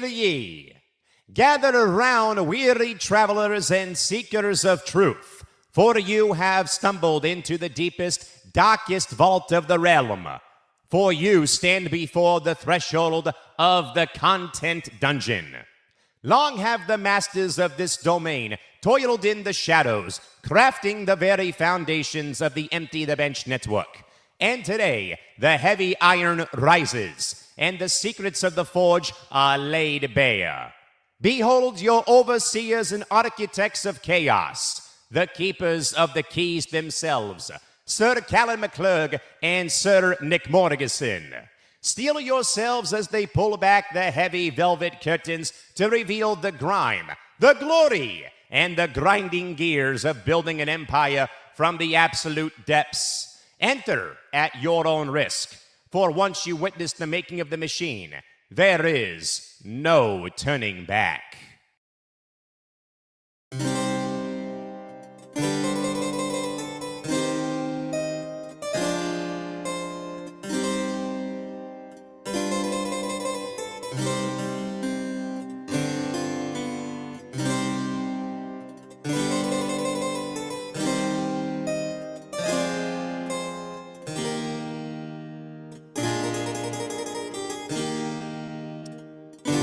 hear ye. Gather around, weary travelers and seekers of truth, for you have stumbled into the deepest, darkest vault of the realm. For you stand before the threshold of the content dungeon. Long have the masters of this domain toiled in the shadows, crafting the very foundations of the Empty the Bench network. And today, the heavy iron rises, and the secrets of the forge are laid bare. Behold your overseers and architects of chaos, the keepers of the keys themselves, Sir Callan McClurg and Sir Nick Morgasen. Steel yourselves as they pull back the heavy velvet curtains to reveal the grime, the glory, and the grinding gears of building an empire from the absolute depths. Enter at your own risk, for once you witness the making of the machine, there is no turning back.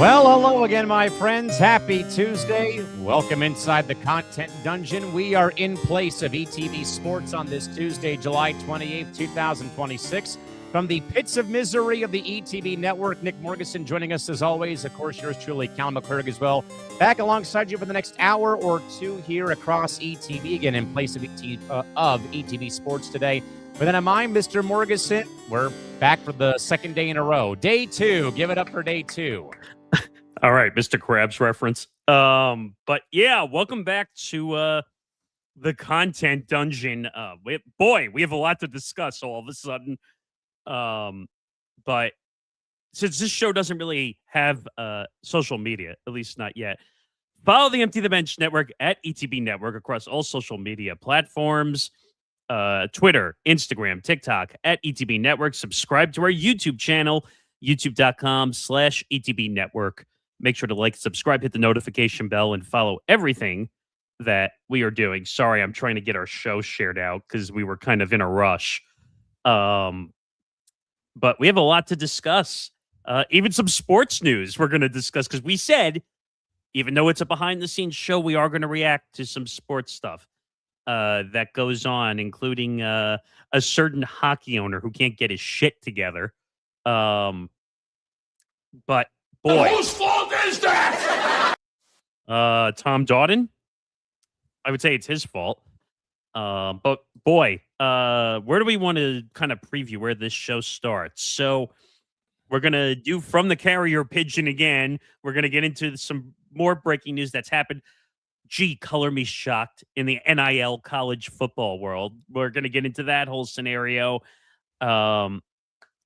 Well, hello again, my friends. Happy Tuesday. Welcome inside the Content Dungeon. We are in place of ETB Sports on this Tuesday, July 28th, 2026. From the pits of misery of the ETB network, Nick Morgasen joining us as always. Of course, yours truly, Callan McClurg as well. Back alongside you for the next hour or two here across ETB, again in place of ETB Sports today. But then am I, Mr. Morgasen? We're back for the second day in a row. Day two. Give it up for day two. All right, Mr. Krabs reference. But yeah, welcome back to the Content Dungeon. We have a lot to discuss all of a sudden. But since this show doesn't really have social media, at least not yet, follow the Empty the Bench network at ETB Network across all social media platforms. Twitter, Instagram, TikTok at ETB Network. Subscribe to our YouTube channel, youtube.com/ETB Network. Make sure to like, subscribe, hit the notification bell, and follow everything that we are doing. Sorry, I'm trying to get our show shared out because we were kind of in a rush. But we have a lot to discuss. Even some sports news we're going to discuss because we said, even though it's a behind-the-scenes show, we are going to react to some sports stuff that goes on, including a certain hockey owner who can't get his shit together. But boy, whose fault is that? Tom Dawden. I would say it's his fault. But boy, where do we want to kind of preview where this show starts? So we're gonna do From the Carrier Pigeon again. We're gonna get into some more breaking news that's happened. Gee, color me shocked in the NIL college football world. We're gonna get into that whole scenario.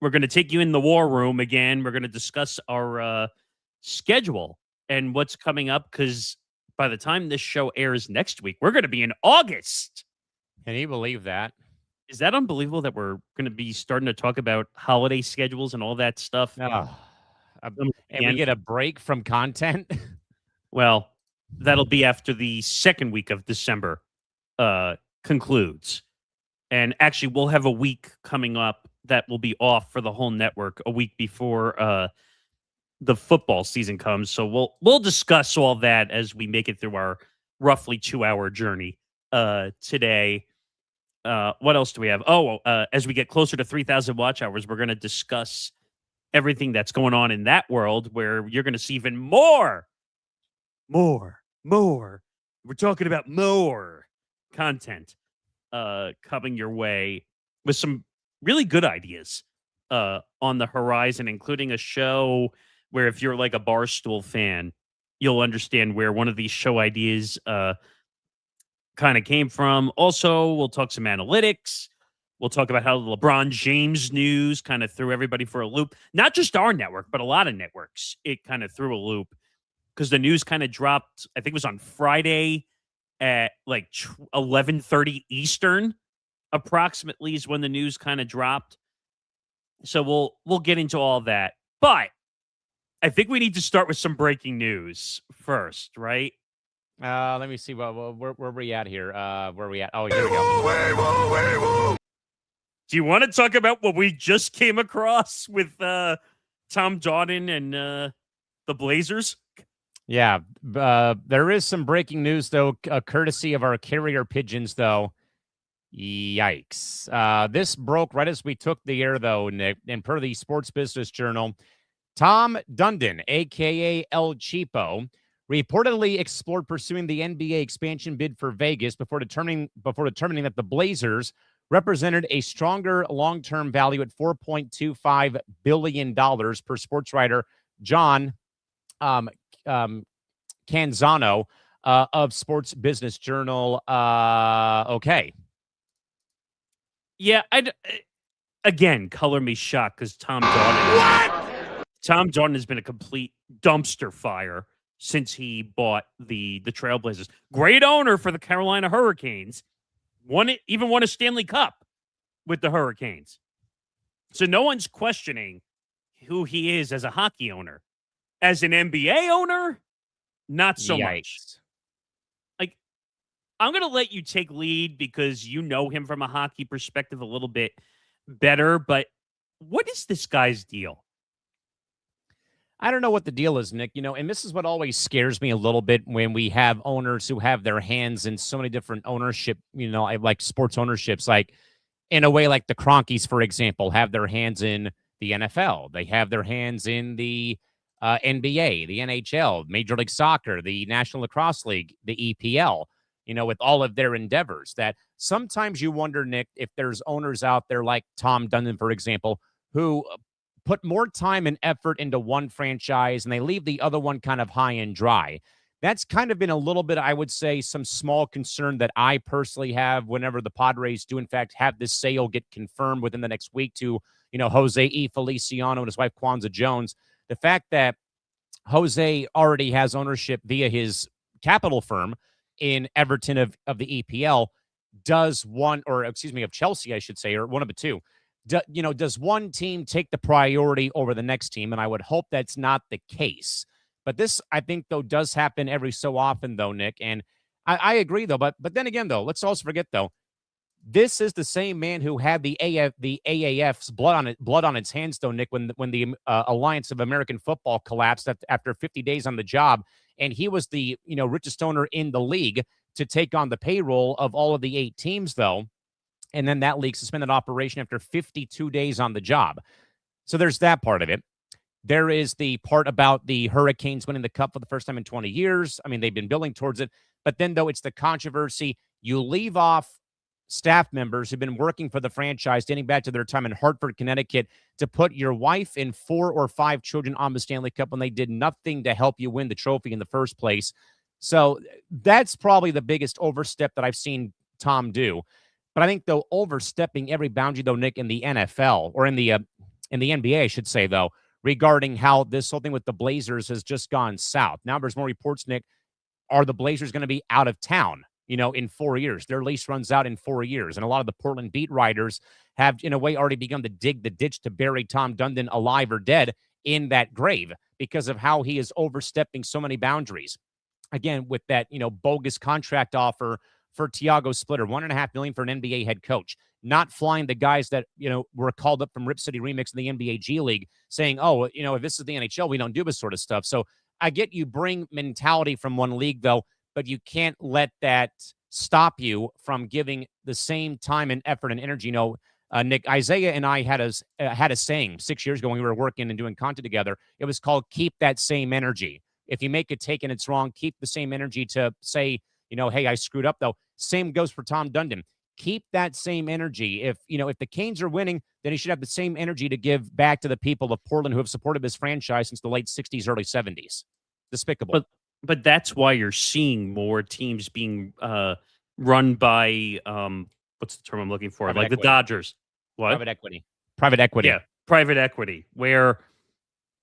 We're going to take you in the war room again. We're going to discuss our schedule and what's coming up, because by the time this show airs next week, we're going to be in August. Can you believe that? Is that unbelievable that we're going to be starting to talk about holiday schedules and all that stuff? Oh, and we get a break from content? Well, that'll be after the second week of December concludes. And actually, we'll have a week coming up that will be off for the whole network a week before the football season comes. So we'll discuss all that as we make it through our roughly 2-hour journey today. What else do we have? As we get closer to 3,000 watch hours, we're going to discuss everything that's going on in that world, where you're going to see even more. We're talking about more content coming your way with some really good ideas on the horizon, including a show where if you're like a Barstool fan, you'll understand where one of these show ideas kind of came from. Also, we'll talk some analytics. We'll talk about how the LeBron James news kind of threw everybody for a loop. Not just our network, but a lot of networks. It kind of threw a loop because the news kind of dropped, I think it was on Friday at like 11:30 Eastern. Approximately is when the news kind of dropped. So we'll get into all that. But I think we need to start with some breaking news first, right? Let me see. Where are we at here? Where are we at? Oh, here we go. Do you want to talk about what we just came across with Tom Dotton and the Blazers? Yeah, there is some breaking news, though, courtesy of our carrier pigeons, though. Yikes. This broke right as we took the air, though, Nick. And per the Sports Business Journal, Tom Dundon, a.k.a. El Cheapo, reportedly explored pursuing the NBA expansion bid for Vegas before determining that the Blazers represented a stronger long-term value at $4.25 billion per sports writer John Canzano of Sports Business Journal. Okay. Yeah, again, color me shocked because Tom Dotton has been a complete dumpster fire since he bought the Trailblazers. Great owner for the Carolina Hurricanes. Even won a Stanley Cup with the Hurricanes. So no one's questioning who he is as a hockey owner. As an NBA owner, not so much. Like, I'm going to let you take lead because you know him from a hockey perspective a little bit better, but what is this guy's deal? I don't know what the deal is, Nick, and this is what always scares me a little bit when we have owners who have their hands in so many different ownership, I like sports ownerships, like in a way like the Cronkies, for example, have their hands in the NFL. They have their hands in the NBA, the NHL, Major League Soccer, the National Lacrosse League, the EPL, with all of their endeavors. That sometimes you wonder, Nick, if there's owners out there like Tom Dundon, for example, who put more time and effort into one franchise and they leave the other one kind of high and dry. That's kind of been a little bit, I would say, some small concern that I personally have whenever the Padres do, in fact, have this sale get confirmed within the next week to, Jose E. Feliciano and his wife, Kwanzaa Jones. The fact that Jose already has ownership via his capital firm in Everton of the EPL of Chelsea, I should say, or one of the two. Does one team take the priority over the next team? And I would hope that's not the case. But this, I think, though, does happen every so often, though, Nick. And I agree, though. But then again, though, let's also forget, though, this is the same man who had the AAF's blood on its hands, though, Nick, when the Alliance of American Football collapsed after 50 days on the job, and he was the richest owner in the league to take on the payroll of all of the 8 teams, though. And then that league suspended operation after 52 days on the job. So there's that part of it. There is the part about the Hurricanes winning the Cup for the first time in 20 years. I mean, they've been building towards it. But then, though, it's the controversy. You leave off staff members who've been working for the franchise dating back to their time in Hartford, Connecticut, to put your wife and 4 or 5 children on the Stanley Cup when they did nothing to help you win the trophy in the first place. So that's probably the biggest overstep that I've seen Tom do. But I think, though, overstepping every boundary, though, Nick, in the NFL or in the NBA, I should say, though, regarding how this whole thing with the Blazers has just gone south. Now there's more reports, Nick. Are the Blazers going to be out of town, in 4 years? Their lease runs out in 4 years. And a lot of the Portland beat writers have, in a way, already begun to dig the ditch to bury Tom Dundon alive or dead in that grave because of how he is overstepping so many boundaries. Again, with that, bogus contract offer for Thiago Splitter, $1.5 million for an NBA head coach, not flying the guys that, were called up from Rip City Remix in the NBA G League saying, oh, if this is the NHL, we don't do this sort of stuff. So I get you bring mentality from one league, though, but you can't let that stop you from giving the same time and effort and energy. Nick, Isaiah and I had a saying 6 years ago when we were working and doing content together. It was called keep that same energy. If you make a take and it's wrong, keep the same energy to say, hey, I screwed up, though. Same goes for Tom Dundon. Keep that same energy. If the Canes are winning, then he should have the same energy to give back to the people of Portland who have supported this franchise since the late 60s, early 70s. Despicable. But that's why you're seeing more teams being run by, what's the term I'm looking for? Private like equity. The Dodgers. What? Private equity. Yeah, private equity, where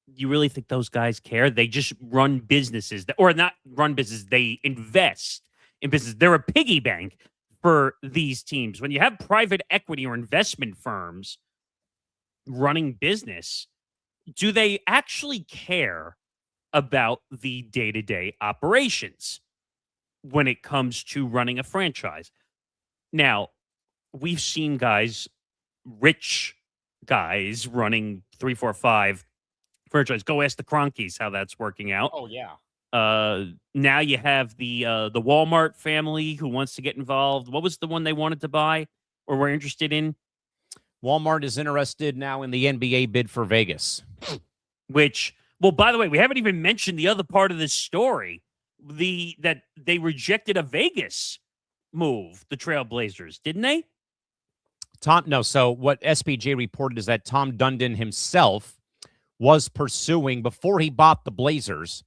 you really think those guys care? They just run businesses, or not run businesses, they invest in business. They're a piggy bank for these teams. When you have private equity or investment firms running business, do they actually care about the day-to-day operations when it comes to running a franchise? Now, we've seen guys, rich guys, running 3-4-5 franchise. Go ask the Cronkies how that's working out. Oh yeah. Now you have the Walmart family who wants to get involved. What was the one they wanted to buy or were interested in? Walmart is interested now in the NBA bid for Vegas. Which, well, by the way, we haven't even mentioned the other part of this story. That they rejected a Vegas move, the Trailblazers, didn't they? So what SBJ reported is that Tom Dundon himself was pursuing, before he bought the Blazers,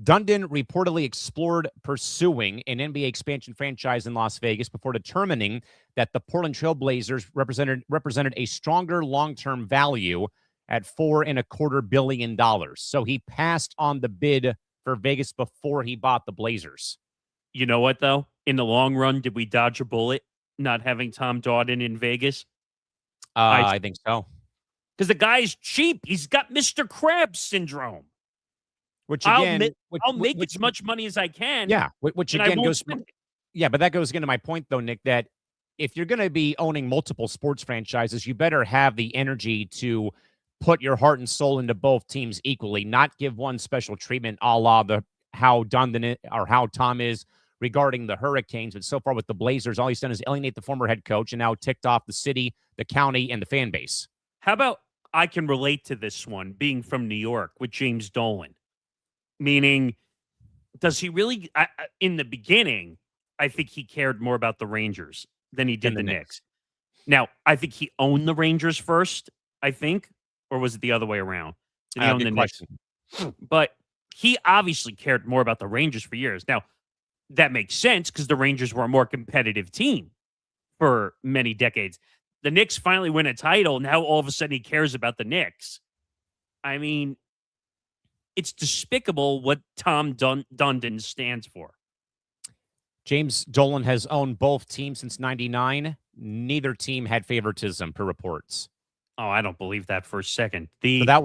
Dundon reportedly explored pursuing an NBA expansion franchise in Las Vegas before determining that the Portland Trailblazers represented a stronger long-term value at $4.25 billion. So he passed on the bid for Vegas before he bought the Blazers. You know what, though? In the long run, did we dodge a bullet not having Tom Dundon in Vegas? I think so. Because the guy's cheap. He's got Mr. Krabs syndrome. Which again, I'll make as much money as I can. Yeah, which again goes. Yeah, but that goes again to my point, though, Nick, that if you're going to be owning multiple sports franchises, you better have the energy to put your heart and soul into both teams equally, not give one special treatment a la how Dundon or how Tom is regarding the Hurricanes. But so far with the Blazers, all he's done is alienate the former head coach and now ticked off the city, the county, and the fan base. How about I can relate to this one, being from New York with James Dolan? Meaning, does he really, in the beginning, I think he cared more about the Rangers than he did the Knicks. Now, I think he owned the Rangers first, I think, or was it the other way around? Did he own the Knicks? But he obviously cared more about the Rangers for years. Now, that makes sense because the Rangers were a more competitive team for many decades. The Knicks finally win a title. Now, all of a sudden, he cares about the Knicks. I mean, it's despicable what Tom Dundon stands for. James Dolan has owned both teams since '99. Neither team had favoritism, per reports. Oh, I don't believe that for a second. So that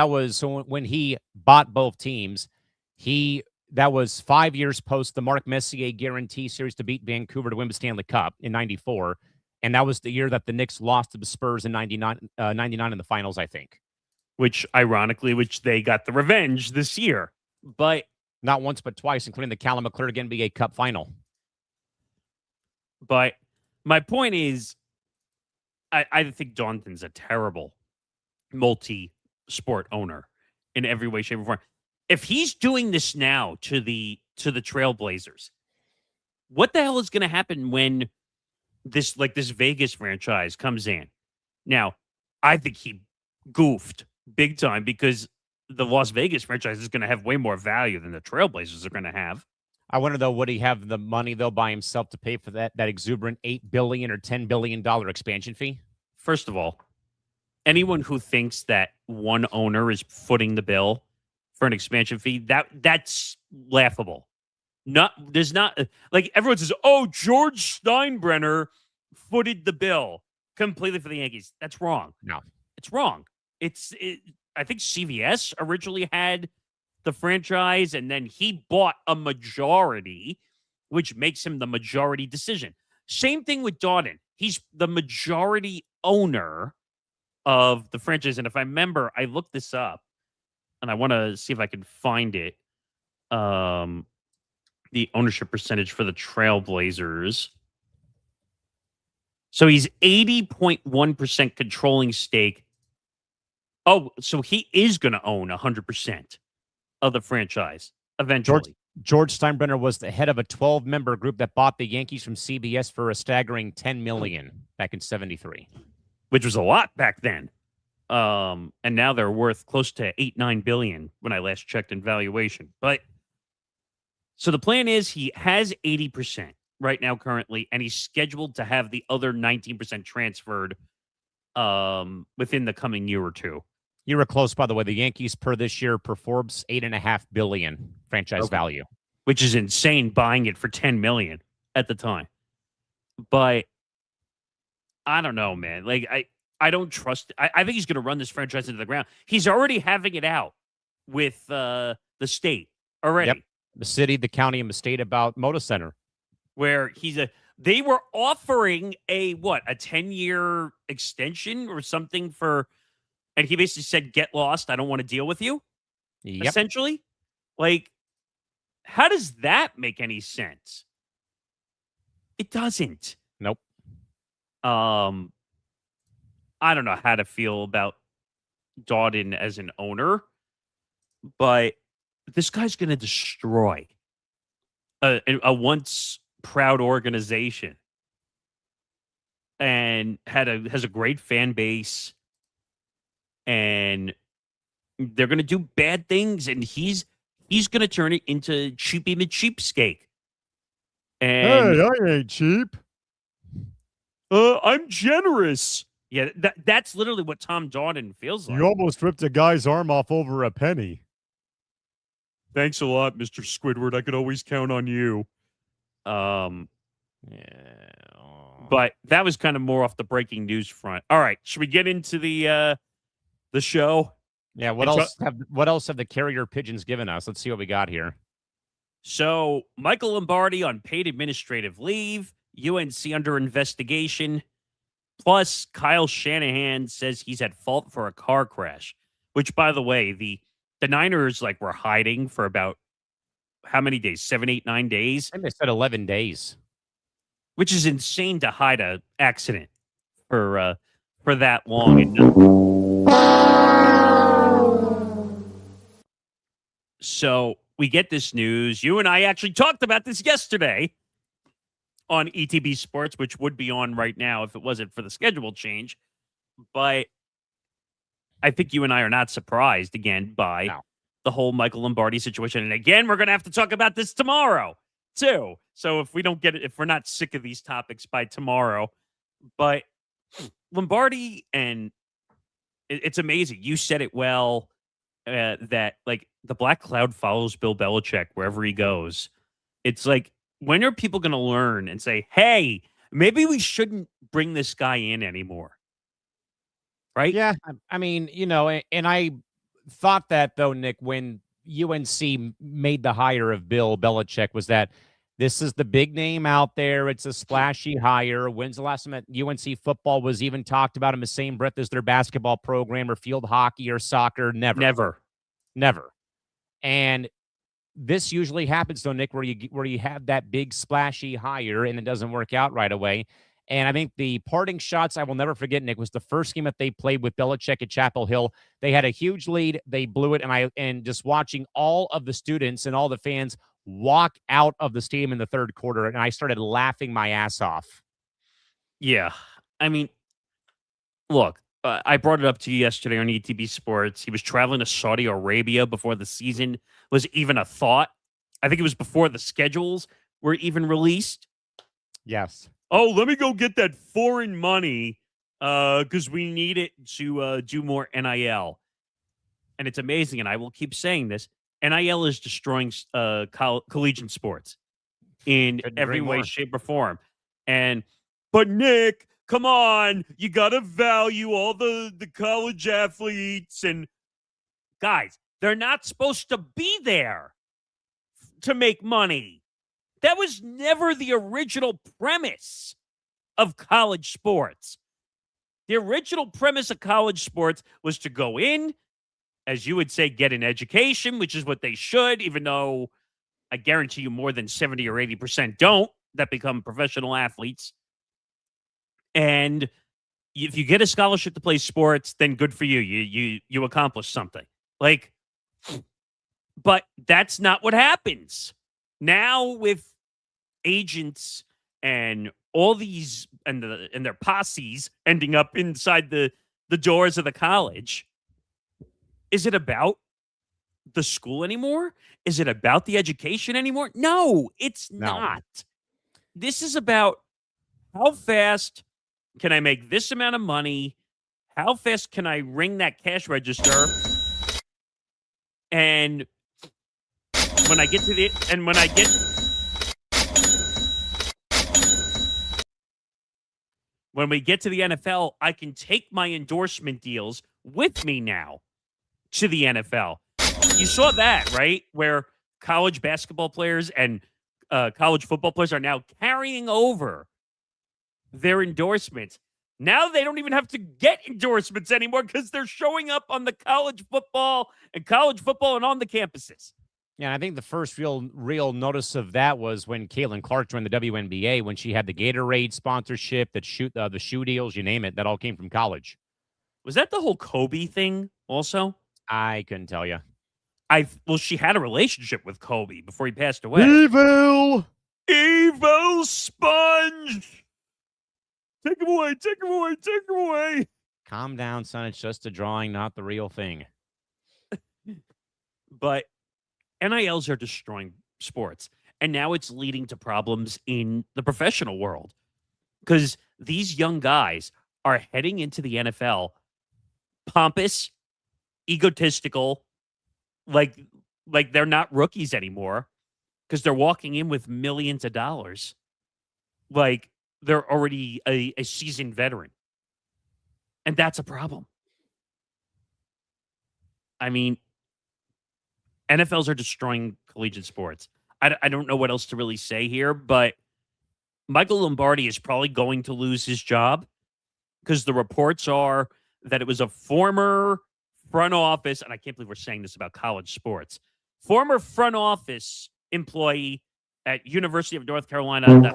was when he bought both teams, that was 5 years post the Mark Messier guarantee series to beat Vancouver to win the Stanley Cup in '94. And that was the year that the Knicks lost to the Spurs in 99 in the finals, I think. Which they got the revenge this year. But not once, but twice, including the Callan McClurg NBA Cup final. But my point is, I think Dundon's a terrible multi-sport owner in every way, shape, or form. If he's doing this now to the Trailblazers, what the hell is going to happen when this Vegas franchise comes in? Now, I think he goofed big time because the Las Vegas franchise is going to have way more value than the Trailblazers are going to have. I wonder, though, would he have the money, though, by himself to pay for that exuberant $8 billion or $10 billion expansion fee? First of all, anyone who thinks that one owner is footing the bill for an expansion fee, that's laughable. There's not, like, everyone says, oh, George Steinbrenner footed the bill completely for the Yankees. That's wrong. No. It's wrong. I think CVS originally had the franchise, and then he bought a majority, which makes him the majority decision. Same thing with Dundon. He's the majority owner of the franchise. And if I remember, I looked this up, and I want to see if I can find it. The ownership percentage for the Trailblazers. So he's 80.1% controlling stake. Oh, so he is going to own 100% of the franchise eventually. George Steinbrenner was the head of a 12-member group that bought the Yankees from CBS for a staggering $10 million back in '73, which was a lot back then. And now they're worth close to $8-9 billion when I last checked in valuation. But so the plan is he has 80% right now currently, and he's scheduled to have the other 19% transferred within the coming year or two. You were close, by the way. The Yankees, per this year, per Forbes, $8.5 billion franchise value, which is insane. Buying it for $10 million at the time, but I don't know, man. Like I don't trust. I think he's going to run this franchise into the ground. He's already having it out with the state already. Yep. The city, the county, and the state about Moda Center. Where they were offering a 10-year extension or something and he basically said, "Get lost. I don't want to deal with you." Yep. Essentially, like, how does that make any sense? It doesn't. Nope. I don't know how to feel about Dawden as an owner, but this guy's going to destroy a once proud organization and has a great fan base, and they're going to do bad things, and he's going to turn it into Cheapy McCheapskate. And Hey, I ain't cheap. I'm generous. Yeah, that's literally what Tom Dawden feels like. You almost ripped a guy's arm off over a penny. Thanks a lot, Mr. Squidward. I could always count on you. Yeah. But that was kind of more off the breaking news front. All right, should we get into the show? Yeah. What else have the carrier pigeons given us? Let's see what we got here. So Michael Lombardi on paid administrative leave, UNC under investigation. Plus, Kyle Shanahan says he's at fault for a car crash, which, by the way, the Niners were hiding for about how many days? 7, 8, 9 days? I think they said 11 days. Which is insane to hide an accident for that long. So we get this news. You and I actually talked about this yesterday on ETB Sports, which would be on right now if it wasn't for the schedule change. But I think you and I are not surprised again by the whole Michael Lombardi situation. And again, we're going to have to talk about this tomorrow too. So if we don't get it, if we're not sick of these topics by tomorrow, but Lombardi, and it's amazing. You said it well, that the black cloud follows Bill Belichick wherever he goes. It's like, when are people going to learn and say, hey, maybe we shouldn't bring this guy in anymore? Right? Yeah. I mean, and I thought that, though, Nick, when UNC made the hire of Bill Belichick, was that this is the big name out there. It's a splashy hire. When's the last time that UNC football was even talked about in the same breath as their basketball program or field hockey or soccer? Never. And this usually happens, though, Nick, where you have that big splashy hire and it doesn't work out right away. And I think the parting shots I will never forget, Nick, was the first game that they played with Belichick at Chapel Hill. They had a huge lead. They blew it. And just watching all of the students and all the fans walk out of the stadium in the third quarter, and I started laughing my ass off. Yeah. I mean, look, I brought it up to you yesterday on ETB Sports. He was traveling to Saudi Arabia before the season was even a thought. I think it was before the schedules were even released. Yes. Oh, let me go get that foreign money because we need it to do more NIL. And it's amazing, and I will keep saying this, NIL is destroying collegiate sports in every way, shape, or form. But Nick, come on, you got to value all the college athletes. And guys, they're not supposed to be there to make money. That was never the original premise of college sports. The original premise of college sports was to go in, as you would say, get an education, which is what they should, even though I guarantee you more than 70 or 80% don't, that become professional athletes. And if you get a scholarship to play sports, then good for you. You accomplish something. But that's not what happens. Now with agents and all these and their posses ending up inside the doors of the college, is it about the school anymore? Is it about the education anymore? No, it's not. This is about how fast can I make this amount of money? How fast can I ring that cash register? And when I get to the and when I get When we get to the NFL, I can take my endorsement deals with me now to the NFL. You saw that, right? Where college basketball players and college football players are now carrying over their endorsements. Now they don't even have to get endorsements anymore because they're showing up on the college football and on the campuses. Yeah, and I think the first real notice of that was when Caitlin Clark joined the WNBA, when she had the Gatorade sponsorship, the shoe deals, you name it, that all came from college. Was that the whole Kobe thing also? I couldn't tell you. Well, she had a relationship with Kobe before he passed away. Evil Sponge. Take him away, take him away, take him away. Calm down, son. It's just a drawing, not the real thing. But NILs are destroying sports. And now it's leading to problems in the professional world. Because these young guys are heading into the NFL pompous, egotistical, like they're not rookies anymore because they're walking in with millions of dollars. Like they're already a seasoned veteran. And that's a problem. I mean, NFLs are destroying collegiate sports. I don't know what else to really say here, but Michael Lombardi is probably going to lose his job because the reports are that it was a former front office, and I can't believe we're saying this about college sports, former front office employee at University of North Carolina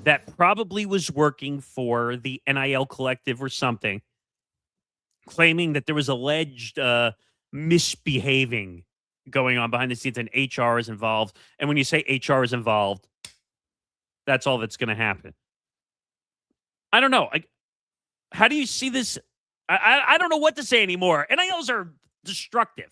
that probably was working for the NIL collective or something, claiming that there was alleged misbehaving going on behind the scenes and HR is involved. And when you say HR is involved, that's all that's going to happen. I don't know. How do you see this? I don't know what to say anymore. NILs are destructive.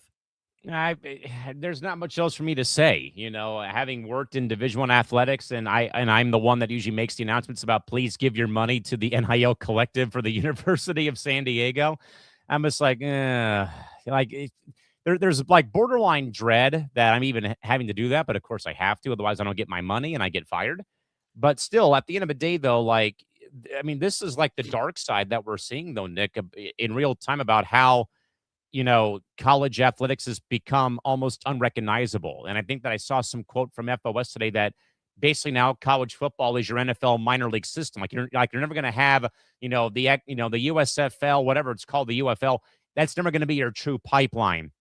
There's not much else for me to say. You know, having worked in Division I athletics, and I'm the one that usually makes the announcements about please give your money to the NIL collective for the University of San Diego. I'm just like, there's like borderline dread that I'm even having to do that, but of course I have to, otherwise I don't get my money and I get fired. But still, at the end of the day, though, like, I mean, this is like the dark side that we're seeing, though, Nick, in real time about how, you know, college athletics has become almost unrecognizable. And I think that I saw some quote from FOS today that basically now college football is your NFL minor league system. Like you're never going to have, the USFL, whatever it's called, the UFL. That's never going to be your true pipeline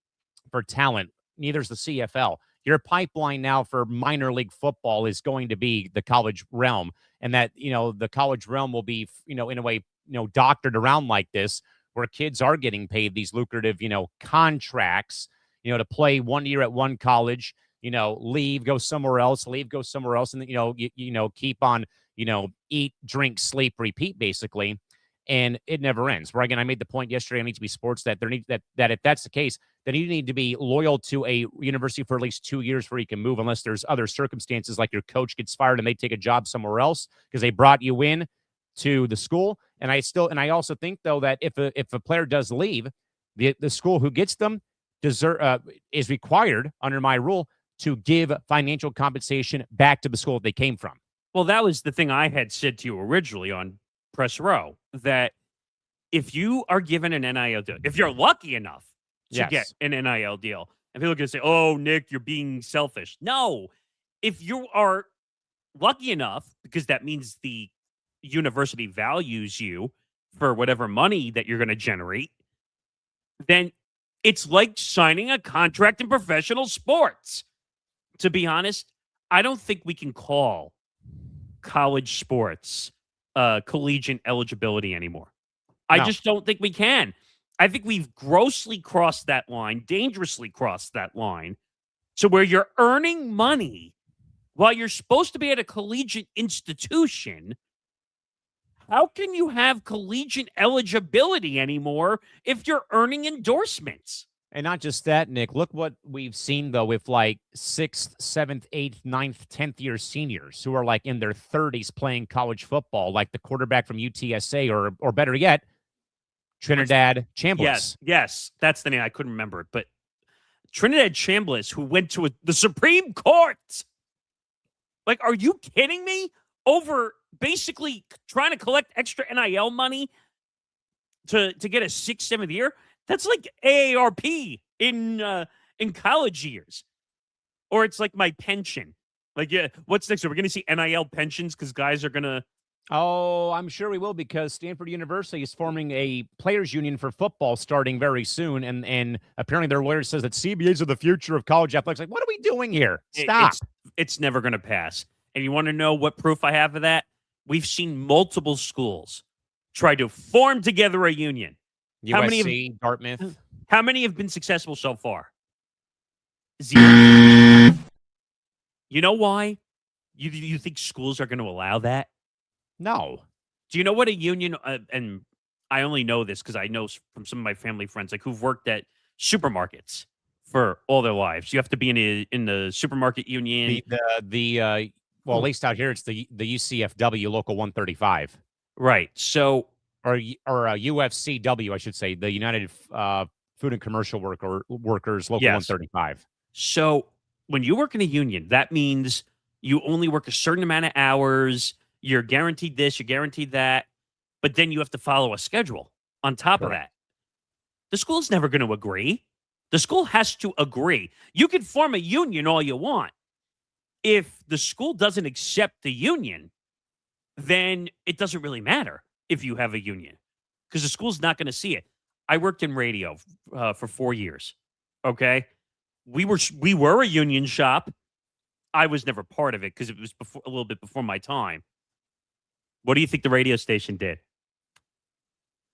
for talent. Neither is the CFL. Your pipeline now for minor league football is going to be the college realm, and that, the college realm will be, in a way, doctored around like this, where kids are getting paid these lucrative, contracts, to play 1 year at one college, leave, go somewhere else, leave, go somewhere else. And, keep on, eat, drink, sleep, repeat, basically. And it never ends. Where, again, I made the point yesterday on ETB Sports that that if that's the case, then you need to be loyal to a university for at least 2 years before you can move, unless there's other circumstances like your coach gets fired and they take a job somewhere else because they brought you in to the school. And I also think, though, that if a player does leave, the school who gets them is required under my rule to give financial compensation back to the school that they came from. Well, that was the thing I had said to you originally on Press Row, that if you are given an NIL deal, if you're lucky enough to get an NIL deal, and people are going to say, oh, Nick, you're being selfish. No, if you are lucky enough, because that means the university values you for whatever money that you're going to generate, then it's like signing a contract in professional sports. To be honest, I don't think we can call college sports collegiate eligibility anymore. I just don't think we can. I think we've grossly crossed that line, dangerously crossed that line, to where you're earning money while you're supposed to be at a collegiate institution. How can you have collegiate eligibility anymore if you're earning endorsements? And not just that, Nick, look what we've seen, though, with like 6th, 7th, 8th, 9th, 10th year seniors who are like in their 30s playing college football, like the quarterback from UTSA or better yet, Trinidad Chambliss. Yes, that's the name. I couldn't remember it. But Trinidad Chambliss, who went to the Supreme Court Like, are you kidding me? Over basically trying to collect extra NIL money to get a 6th, 7th year? That's like AARP in college years. Or it's like my pension. Like, yeah, what's next? Are we going to see NIL pensions because guys are going to... Oh, I'm sure we will, because Stanford University is forming a players union for football starting very soon, and apparently their lawyer says that CBAs are the future of college athletics. Like, what are we doing here? Stop. It's never going to pass. And you want to know what proof I have of that? We've seen multiple schools try to form together a union. USC, Dartmouth. How many have been successful so far? 0. You know why? You think schools are going to allow that? No. Do you know what a union, and I only know this because I know from some of my family friends, like, who've worked at supermarkets for all their lives. You have to be in the supermarket union. Well, at least out here, it's the UCFW Local 135. Right. So, or UFCW, I should say, the United Food and Commercial Workers Local 135. So when you work in a union, that means you only work a certain amount of hours. You're guaranteed this, you're guaranteed that, but then you have to follow a schedule on top of that. The school's never going to agree. The school has to agree. You can form a union all you want. If the school doesn't accept the union, then it doesn't really matter if you have a union, because the school's not going to see it. I worked in radio for 4 years. Okay. We were a union shop. I was never part of it because it was a little bit before my time. What do you think the radio station did?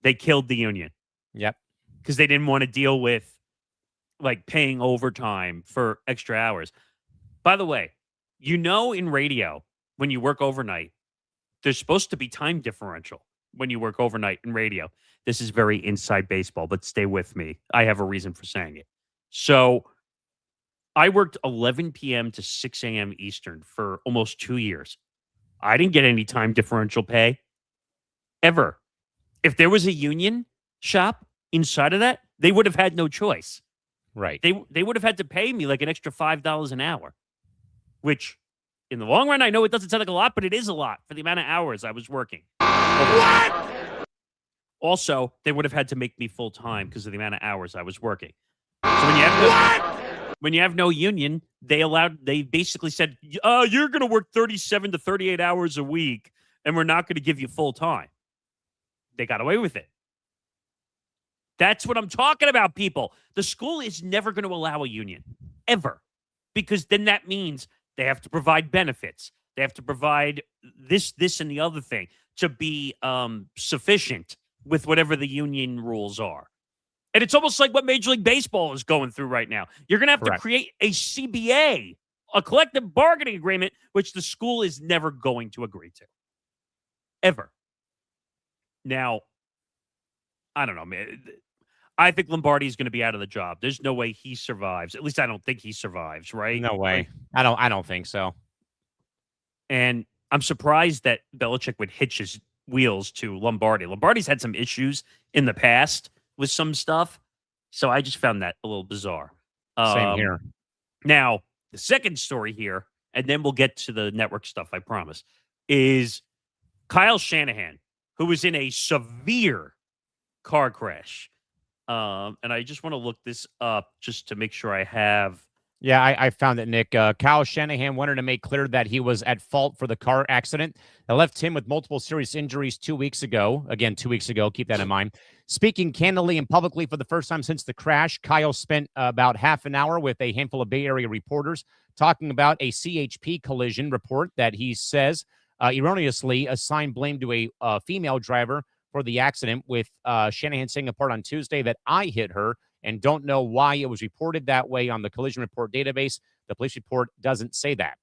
They killed the union. Yep. Because they didn't want to deal with, like, paying overtime for extra hours. By the way, in radio, when you work overnight, there's supposed to be time differential when you work overnight in radio. This is very inside baseball, but stay with me. I have a reason for saying it. So I worked 11 p.m. to 6 a.m. Eastern for almost 2 years. I didn't get any time differential pay ever. If there was a union shop inside of that, they would have had no choice. Right. They would have had to pay me like an extra $5 an hour, which in the long run, I know it doesn't sound like a lot, but it is a lot for the amount of hours I was working. What? Also, they would have had to make me full time because of the amount of hours I was working. So when you have no union, they basically said, you're going to work 37 to 38 hours a week, and we're not going to give you full time. They got away with it. That's what I'm talking about, people. The school is never going to allow a union, ever, because then that means they have to provide benefits. They have to provide this, and the other thing to be sufficient with whatever the union rules are. And it's almost like what Major League Baseball is going through right now. You're going to have to create a CBA, a collective bargaining agreement, which the school is never going to agree to. Ever. Now, I don't know, man. I think Lombardi is going to be out of the job. There's no way he survives. At least I don't think he survives, right? No way. Like, I don't think so. And I'm surprised that Belichick would hitch his wheels to Lombardi. Lombardi's had some issues in the past with some stuff, so I just found that a little bizarre. Same here. Now, the second story here, and then we'll get to the network stuff, I promise, is Kyle Shanahan, who was in a severe car crash. And I just want to look this up just to make sure I have. Yeah, I found it, Nick. Kyle Shanahan wanted to make clear that he was at fault for the car accident that left him with multiple serious injuries 2 weeks ago. Again, 2 weeks ago. Keep that in mind. Speaking candidly and publicly for the first time since the crash, Kyle spent about half an hour with a handful of Bay Area reporters talking about a CHP collision report that he says erroneously assigned blame to a female driver for the accident, with Shanahan saying a part on Tuesday that I hit her and don't know why it was reported that way on the collision report database. The police report doesn't say that.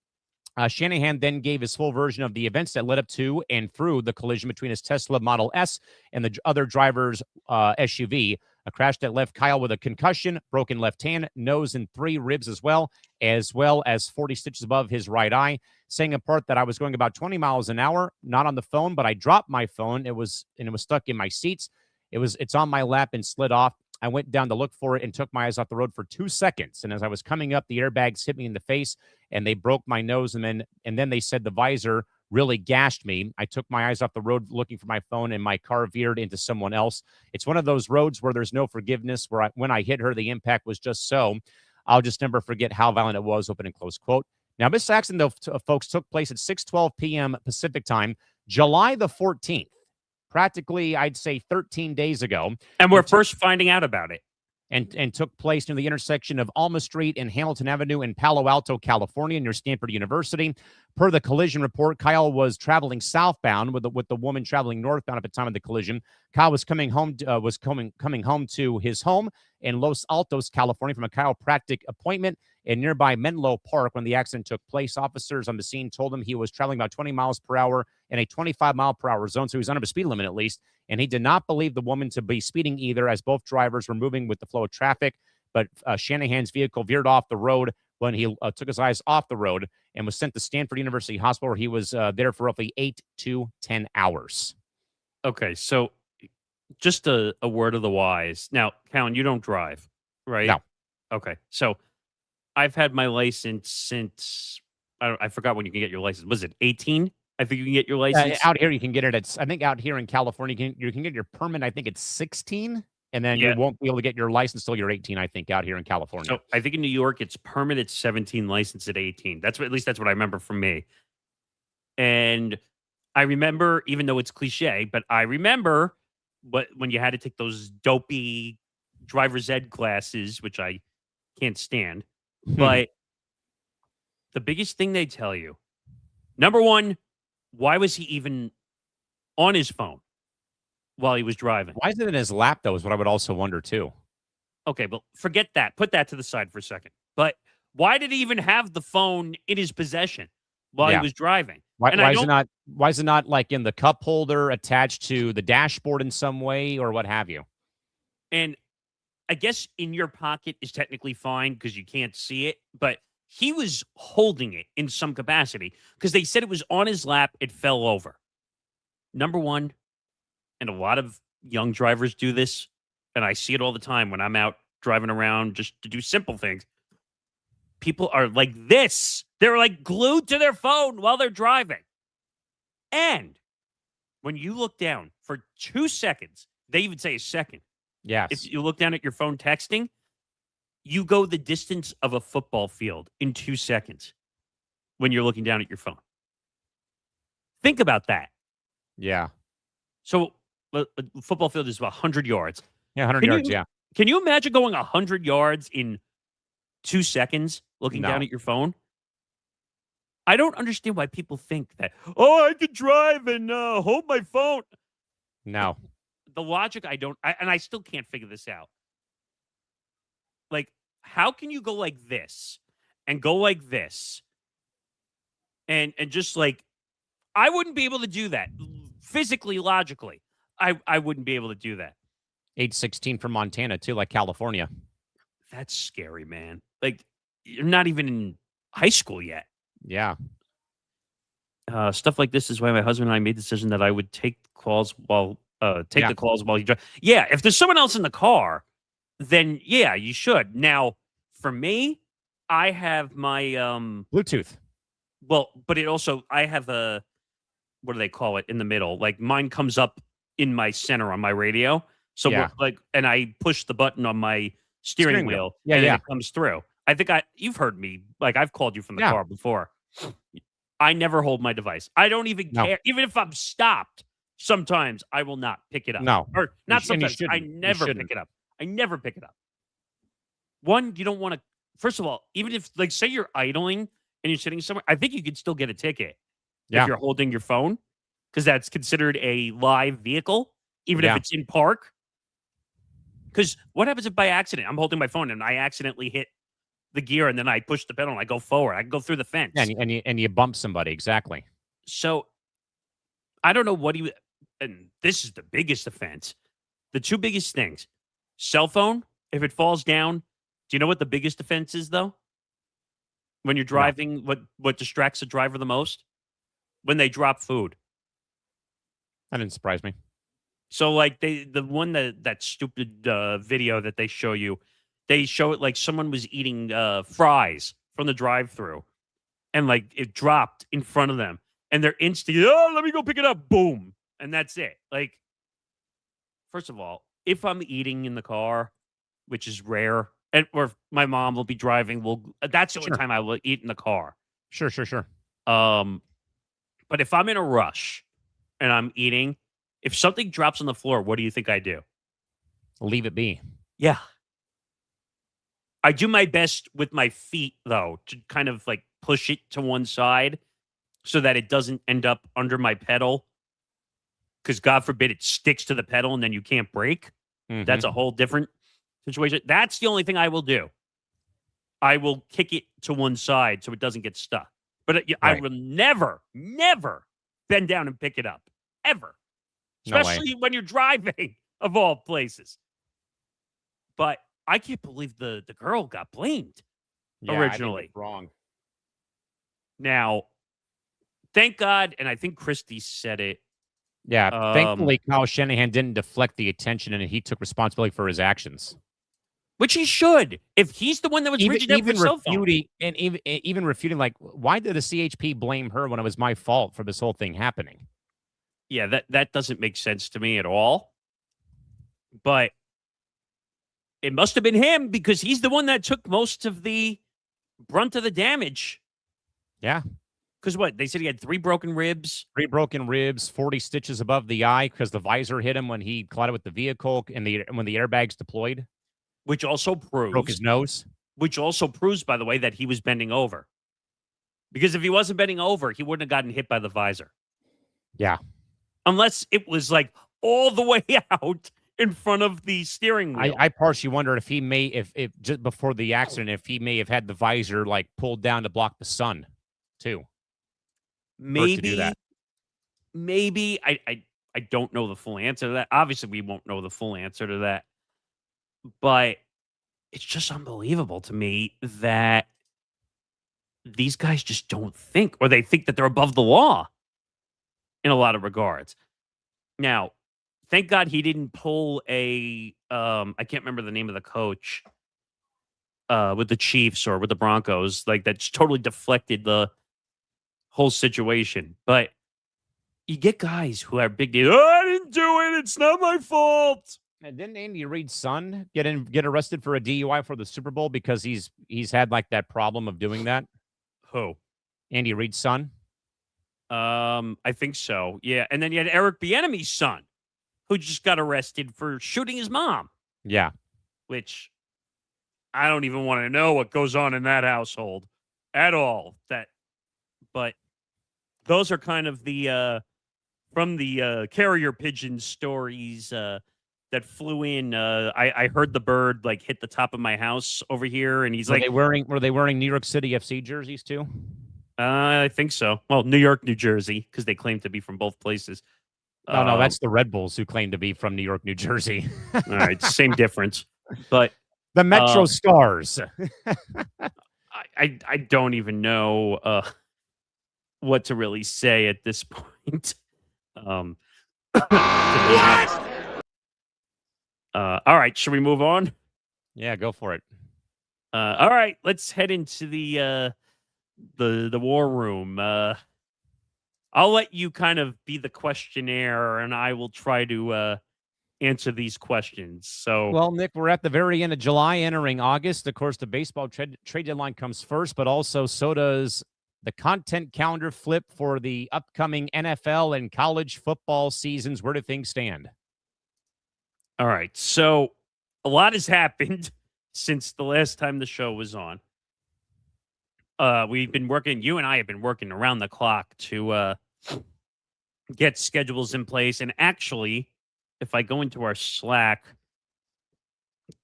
Shanahan then gave his full version of the events that led up to and through the collision between his Tesla Model S and the other driver's SUV, a crash that left Kyle with a concussion, broken left hand, nose, and 3 ribs as well as 40 stitches above his right eye, saying in part that I was going about 20 miles an hour, not on the phone, but I dropped my phone. It was stuck in my seats. It's on my lap and slid off. I went down to look for it and took my eyes off the road for 2 seconds. And as I was coming up, the airbags hit me in the face and they broke my nose. And then they said the visor really gashed me. I took my eyes off the road looking for my phone and my car veered into someone else. It's one of those roads where there's no forgiveness, where when I hit her, the impact was just so. I'll just never forget how violent it was, open and close quote. Now, this accident, though, folks, took place at 6:12 p.m. Pacific time, July the 14th, practically, I'd say 13 days ago. And we're first finding out about it. And took place near the intersection of Alma Street and Hamilton Avenue in Palo Alto, California, near Stanford University. Per the collision report, Kyle was traveling southbound with the woman traveling northbound at the time of the collision. Kyle was coming home to his home in Los Altos, California, from a chiropractic appointment in nearby Menlo Park when the accident took place. Officers on the scene told him he was traveling about 20 miles per hour in a 25-mile-per-hour zone, so he was under the speed limit at least. And he did not believe the woman to be speeding either, as both drivers were moving with the flow of traffic. But Shanahan's vehicle veered off the road when he took his eyes off the road and was sent to Stanford University Hospital, where he was there for roughly 8 to 10 hours. Okay, so just a word of the wise. Now, Callan, you don't drive, right? No. Okay, so I've had my license since, I forgot when you can get your license. Was it 18? I think you can get your license. Out here, you can get it. I think out here in California, you can get your permit. I think it's 16, and then you won't be able to get your license until you're 18. I think out here in California. So I think in New York, it's permit at 17, license at 18. At least that's what I remember from me. And I remember, even though it's cliche, but I remember when you had to take those dopey driver's ed classes, which I can't stand. But the biggest thing they tell you, number one, why was he even on his phone while he was driving? Why is it in his lap, though, is what I would also wonder, too. Okay, but forget that. Put that to the side for a second. But why did he even have the phone in his possession while he was driving? Why is it not like in the cup holder attached to the dashboard in some way or what have you? And I guess in your pocket is technically fine because you can't see it, but he was holding it in some capacity because they said it was on his lap. It fell over. Number one, and a lot of young drivers do this, and I see it all the time when I'm out driving around just to do simple things. People are like this. They're like glued to their phone while they're driving. And when you look down for 2 seconds, they even say a second. Yes. If you look down at your phone texting, you go the distance of a football field in 2 seconds when you're looking down at your phone. Think about that. Yeah. So a football field is about 100 yards. Yeah, 100 yards, yeah. Can you imagine going 100 yards in 2 seconds looking down at your phone? I don't understand why people think that, I could drive and hold my phone. No. The logic, I still can't figure this out. Like, how can you go like this and go like this and just like, I wouldn't be able to do that physically, logically. I wouldn't be able to do that. 816 from Montana, too, like California. That's scary, man. Like, you're not even in high school yet. Yeah. Stuff like this is why my husband and I made the decision that I would take calls while the calls while you drive. Yeah, if there's someone else in the car, then yeah, you should. Now, for me, I have my Bluetooth. Well, but it also I have a what do they call it in the middle? Like mine comes up in my center on my radio. So and I push the button on my steering wheel and it comes through. I think you've heard me. Like I've called you from the car before. I never hold my device. I don't even care. Even if I'm stopped, sometimes I will not pick it up. No. Or not sometimes. I never pick it up. I never pick it up. One, you don't want to, first of all, even if, like, say you're idling and you're sitting somewhere, I think you could still get a ticket if you're holding your phone because that's considered a live vehicle, even if it's in park. Because what happens if by accident I'm holding my phone and I accidentally hit the gear and then I push the pedal and I go forward? I can go through the fence. And you bump somebody, exactly. So I don't know what and this is the biggest offense. The two biggest things. Cell phone, if it falls down, do you know what the biggest offense is, though? When you're driving, what distracts the driver the most? When they drop food. That didn't surprise me. So like the one that stupid video that they show you, they show it like someone was eating fries from the drive-through, and like it dropped in front of them, and they're instantly, oh, let me go pick it up, boom, and that's it. Like, first of all, if I'm eating in the car, which is rare, or if my mom will be driving, that's the only Sure. time I will eat in the car. Sure. But if I'm in a rush and I'm eating, if something drops on the floor, what do you think I do? Leave it be. Yeah. I do my best with my feet, though, to kind of like push it to one side so that it doesn't end up under my pedal. Because God forbid it sticks to the pedal and then you can't brake. Mhm. That's a whole different situation. That's the only thing I will do. I will kick it to one side so it doesn't get stuck. But I Right. will never bend down and pick it up. Ever. No way. Especially when you're driving, of all places. But I can't believe the girl got blamed Yeah, I think originally. it's wrong. Now, thank God, and I think Christie said it. Yeah, thankfully, Kyle Shanahan didn't deflect the attention, and he took responsibility for his actions. Which he should. If he's the one that was reaching out for Even cell phone. even refuting, like, why did the CHP blame her when it was my fault for this whole thing happening? Yeah, that doesn't make sense to me at all. But it must have been him because he's the one that took most of the brunt of the damage. Yeah. Because what? They said he had 3 broken ribs. 3 broken ribs, 40 stitches above the eye because the visor hit him when he collided with the vehicle and when the airbags deployed. Which also Broke his proves, nose. by the way, that he was bending over. Because if he wasn't bending over, he wouldn't have gotten hit by the visor. Yeah. Unless it was like all the way out in front of the steering wheel. I partially wonder if he may, if just before the accident, if he may have had the visor like pulled down to block the sun, too. To do that. Maybe. I don't know the full answer to that. Obviously, we won't know the full answer to that. But it's just unbelievable to me that these guys just don't think, or they think that they're above the law in a lot of regards. Now, thank God he didn't pull I can't remember the name of the coach with the Chiefs or with the Broncos, like that's totally deflected the whole situation. But you get guys who are big deal. Oh, I didn't do it. It's not my fault. And didn't Andy Reid's son get arrested for a DUI for the Super Bowl because he's had like that problem of doing that? Who? Andy Reid's son? I think so. Yeah. And then you had Eric Bieniemy's son, who just got arrested for shooting his mom. Yeah. Which I don't even want to know what goes on in that household at all. But those are kind of the from the carrier pigeon stories that flew in. I heard the bird like hit the top of my house over here, and he's were they wearing New York City FC jerseys too? I think so. Well, New York, New Jersey, because they claim to be from both places. No, that's the Red Bulls who claim to be from New York, New Jersey. All right, same difference. But the Metro Stars. I don't even know what to really say at this point. All right, should we move on? Yeah, go for it. All right, let's head into the war room. I'll let you kind of be the questionnaire, and I will try to answer these questions. So, well, Nick, we're at the very end of July, entering August. Of course, the baseball trade deadline comes first, but also so does the content calendar flip for the upcoming NFL and college football seasons. Where do things stand? All right, so a lot has happened since the last time the show was on. We've been working, you and I have been working around the clock to get schedules in place. And actually, if I go into our Slack,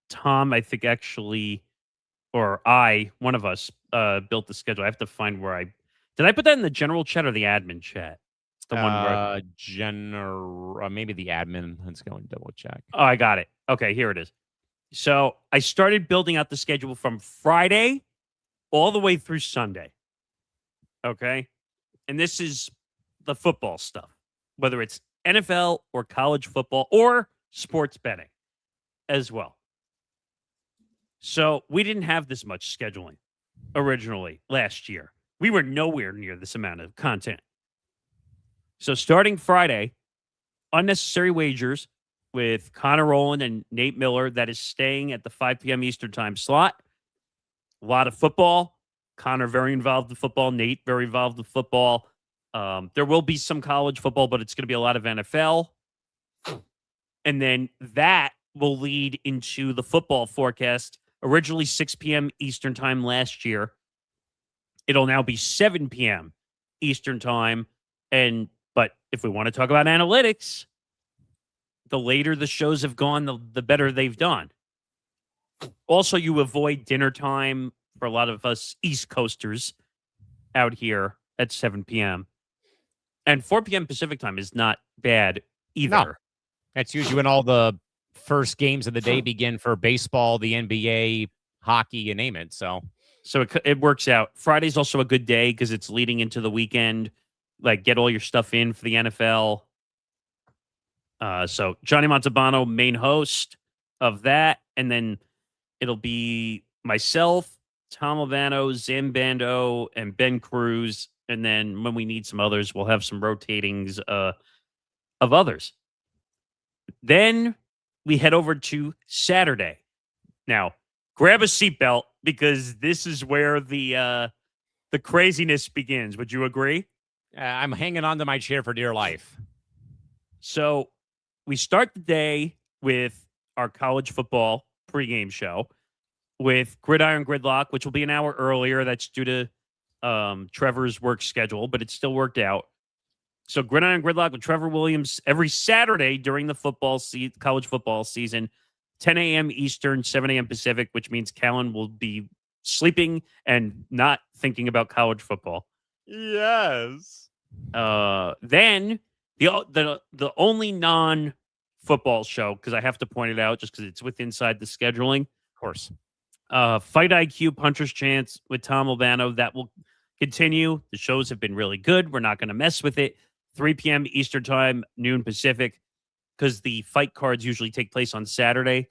Tom, I think actually, or one of us, built the schedule. I have to find where did I put that in the general chat or the admin chat? It's the one where maybe the admin. Let's go and double check. Oh, I got it. Okay, here it is. So I started building out the schedule from Friday all the way through Sunday. Okay. And this is the football stuff, whether it's NFL or college football or sports betting as well. So we didn't have this much scheduling originally last year. We were nowhere near this amount of content. So starting Friday, Unnecessary Wagers with Connor Rowland and Nate Miller that is staying at the 5 p.m. Eastern time slot. A lot of football. Connor very involved in football. Nate very involved in football. There will be some college football, but it's going to be a lot of NFL. And then that will lead into the football forecast. Originally 6 p.m. Eastern time last year. It'll now be 7 p.m. Eastern time. But if we want to talk about analytics, the later the shows have gone, the better they've done. Also, you avoid dinner time for a lot of us East Coasters out here at 7 p.m. And 4 p.m. Pacific time is not bad either. No. That's usually when all the first games of the day begin for baseball, the NBA, hockey, you name it. So it works out. Friday's also a good day because it's leading into the weekend. Like, get all your stuff in for the NFL. So Johnny Montalbano, main host of that. And then it'll be myself, Tom Lovano, Zambando, and Ben Cruz. And then when we need some others, we'll have some rotatings of others. Then we head over to Saturday. Now, grab a seatbelt because this is where the craziness begins. Would you agree? I'm hanging on to my chair for dear life. So we start the day with our college football pregame show with Gridiron Gridlock, which will be an hour earlier. That's due to Trevor's work schedule, but it still worked out. So Gridiron Gridlock with Trevor Williams every Saturday during the college football season, 10 a.m. Eastern, 7 a.m. Pacific, which means Callan will be sleeping and not thinking about college football. Yes. Then the only non-football show, because I have to point it out just because it's inside the scheduling. Of course. Fight IQ Puncher's Chance with Tom Albano. That will continue. The shows have been really good. We're not going to mess with it. 3 p.m. Eastern time, noon Pacific, because the fight cards usually take place on Saturday.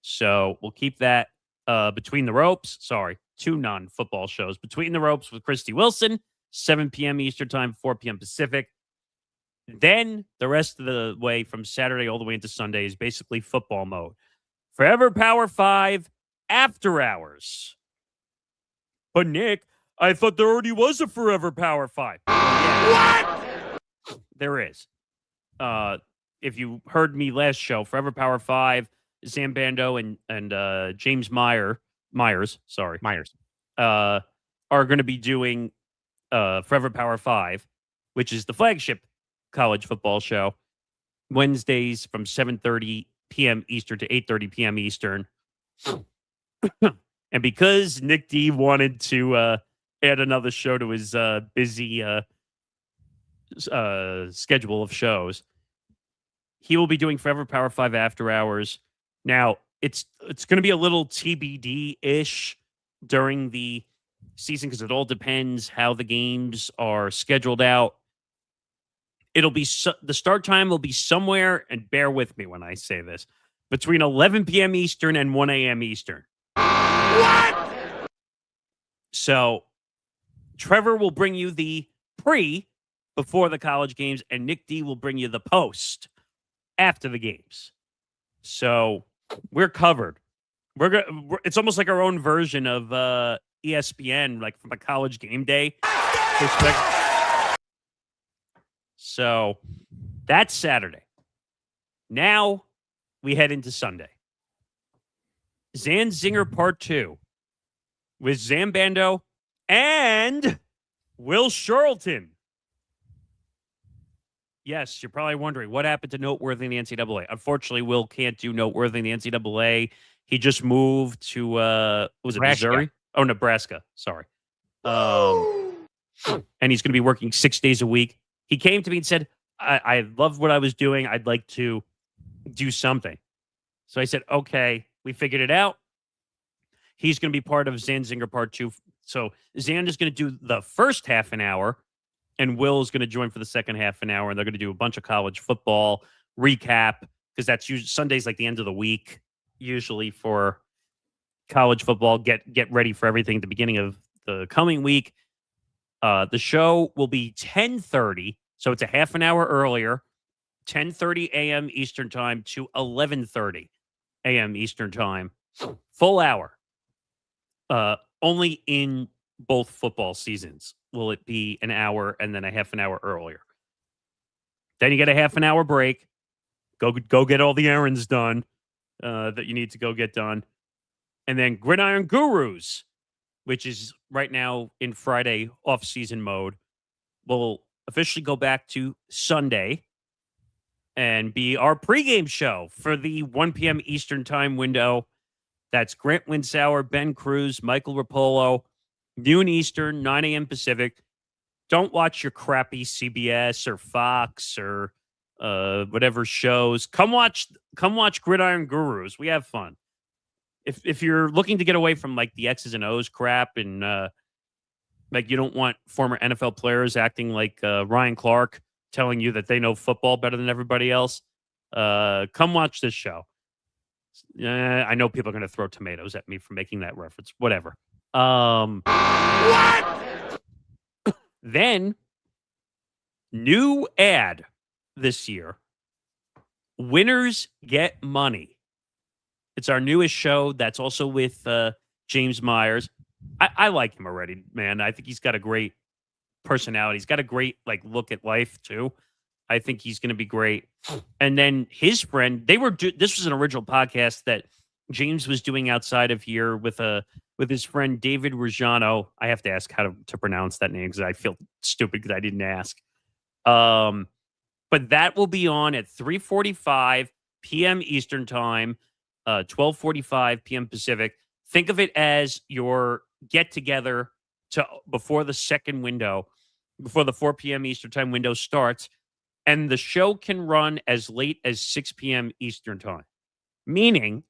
So we'll keep that. Between the Ropes. Sorry, 2 non-football shows. Between the Ropes with Christy Wilson, 7 p.m. Eastern time, 4 p.m. Pacific. Then the rest of the way from Saturday all the way into Sunday is basically football mode. Forever Power 5 After Hours. But Nick, I thought there already was a Forever Power 5. What? There is. If you heard me last show, Forever Power 5, Zambando and James Myers are going to be doing Forever Power 5, which is the flagship college football show, Wednesdays from 7:30 p.m. Eastern to 8:30 p.m. Eastern. And because Nick D wanted to add another show to his busy schedule of shows, he will be doing Forever Power 5 After Hours. Now, it's going to be a little TBD-ish during the season because it all depends how the games are scheduled out. It'll be the start time will be somewhere, and bear with me when I say this, between 11 p.m. Eastern and 1 a.m. Eastern. What? So Trevor will bring you the before the college games, and Nick D will bring you the post after the games. So we're covered. It's almost like our own version of ESPN, like from a college game day perspective. So that's Saturday. Now we head into Sunday. Zanzinger Part 2 with Zambando and Will Charlton. Yes, you're probably wondering what happened to Noteworthy in the NCAA. Unfortunately, Will can't do Noteworthy in the NCAA. He just moved to, was it Nebraska. Missouri? Oh, Nebraska. Sorry. And he's going to be working 6 days a week. He came to me and said, I love what I was doing. I'd like to do something. So I said, okay, we figured it out. He's going to be part of Zanzinger Part 2. So Zan is going to do the first half an hour, and Will is going to join for the second half an hour, and they're going to do a bunch of college football recap because that's usually Sunday's like the end of the week usually for college football. Get ready for everything at the beginning of the coming week. The show will be 10:30, so it's a half an hour earlier, 10:30 a.m. Eastern time to 11:30 a.m. Eastern time, full hour. Only in both football seasons will it be an hour and then a half an hour earlier. Then you get a half an hour break. Go get all the errands done that you need to go get done. And then Gridiron Gurus, which is right now in Friday off-season mode, will officially go back to Sunday and be our pregame show for the 1 p.m. Eastern time window. That's Grant Winsauer, Ben Cruz, Michael Rapolo, noon Eastern, 9 a.m. Pacific. Don't watch your crappy CBS or Fox or whatever shows. Come watch Gridiron Gurus. We have fun. If you're looking to get away from like the X's and O's crap and like you don't want former NFL players acting like Ryan Clark telling you that they know football better than everybody else, come watch this show. I know people are going to throw tomatoes at me for making that reference. Whatever. What? Then, new ad this year. Winners get money. It's our newest show. That's also with James Myers. I like him already, man. I think he's got a great personality. He's got a great like look at life too. I think he's going to be great. And then his friend, this was an original podcast that James was doing outside of here with his friend David Rajano. I have to ask how to pronounce that name because I feel stupid because I didn't ask. But that will be on at 3:45 p.m. Eastern time, 12:45 p.m. Pacific. Think of it as your get together before the second window, before the 4 p.m. Eastern time window starts. And the show can run as late as 6 p.m. Eastern time, meaning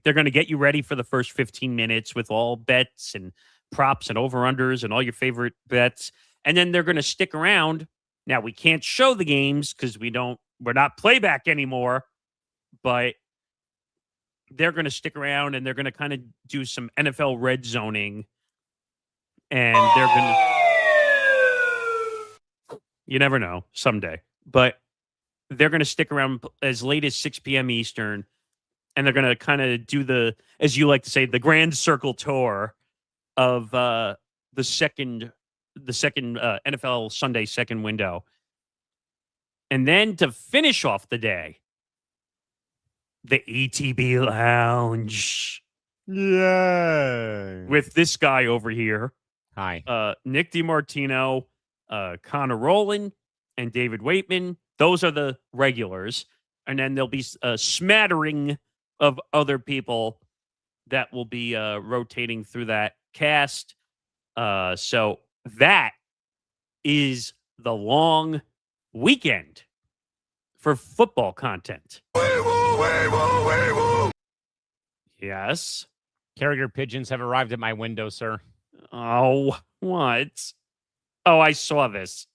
they're going to get you ready for the first 15 minutes with all bets and props and over-unders and all your favorite bets. And then they're going to stick around. Now, we can't show the games because we're not playback anymore, but they're going to stick around and they're going to kind of do some NFL red zoning. And they're going to... You never know, someday. But they're going to stick around as late as 6 p.m. Eastern, and they're going to kind of do the, as you like to say, the grand circle tour of the second NFL Sunday second window. And then to finish off the day, the ETB Lounge. Yay. With this guy over here. Hi. Nick DiMartino, Connor Rowland, and David Waitman. Those are the regulars. And then there'll be a smattering of other people that will be rotating through that cast. So that is the long weekend for football content. Yes. Carrier pigeons have arrived at my window, sir. Oh, what? Oh, I saw this.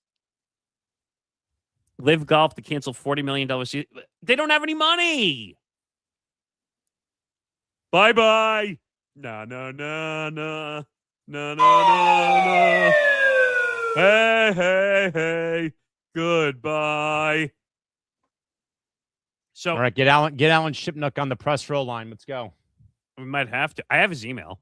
Live Golf to cancel $40 million season. They don't have any money. Bye-bye. No. No. Hey. Goodbye. So, All right, get Alan Shipnuck on the press row line. Let's go. we might have to. I have his email.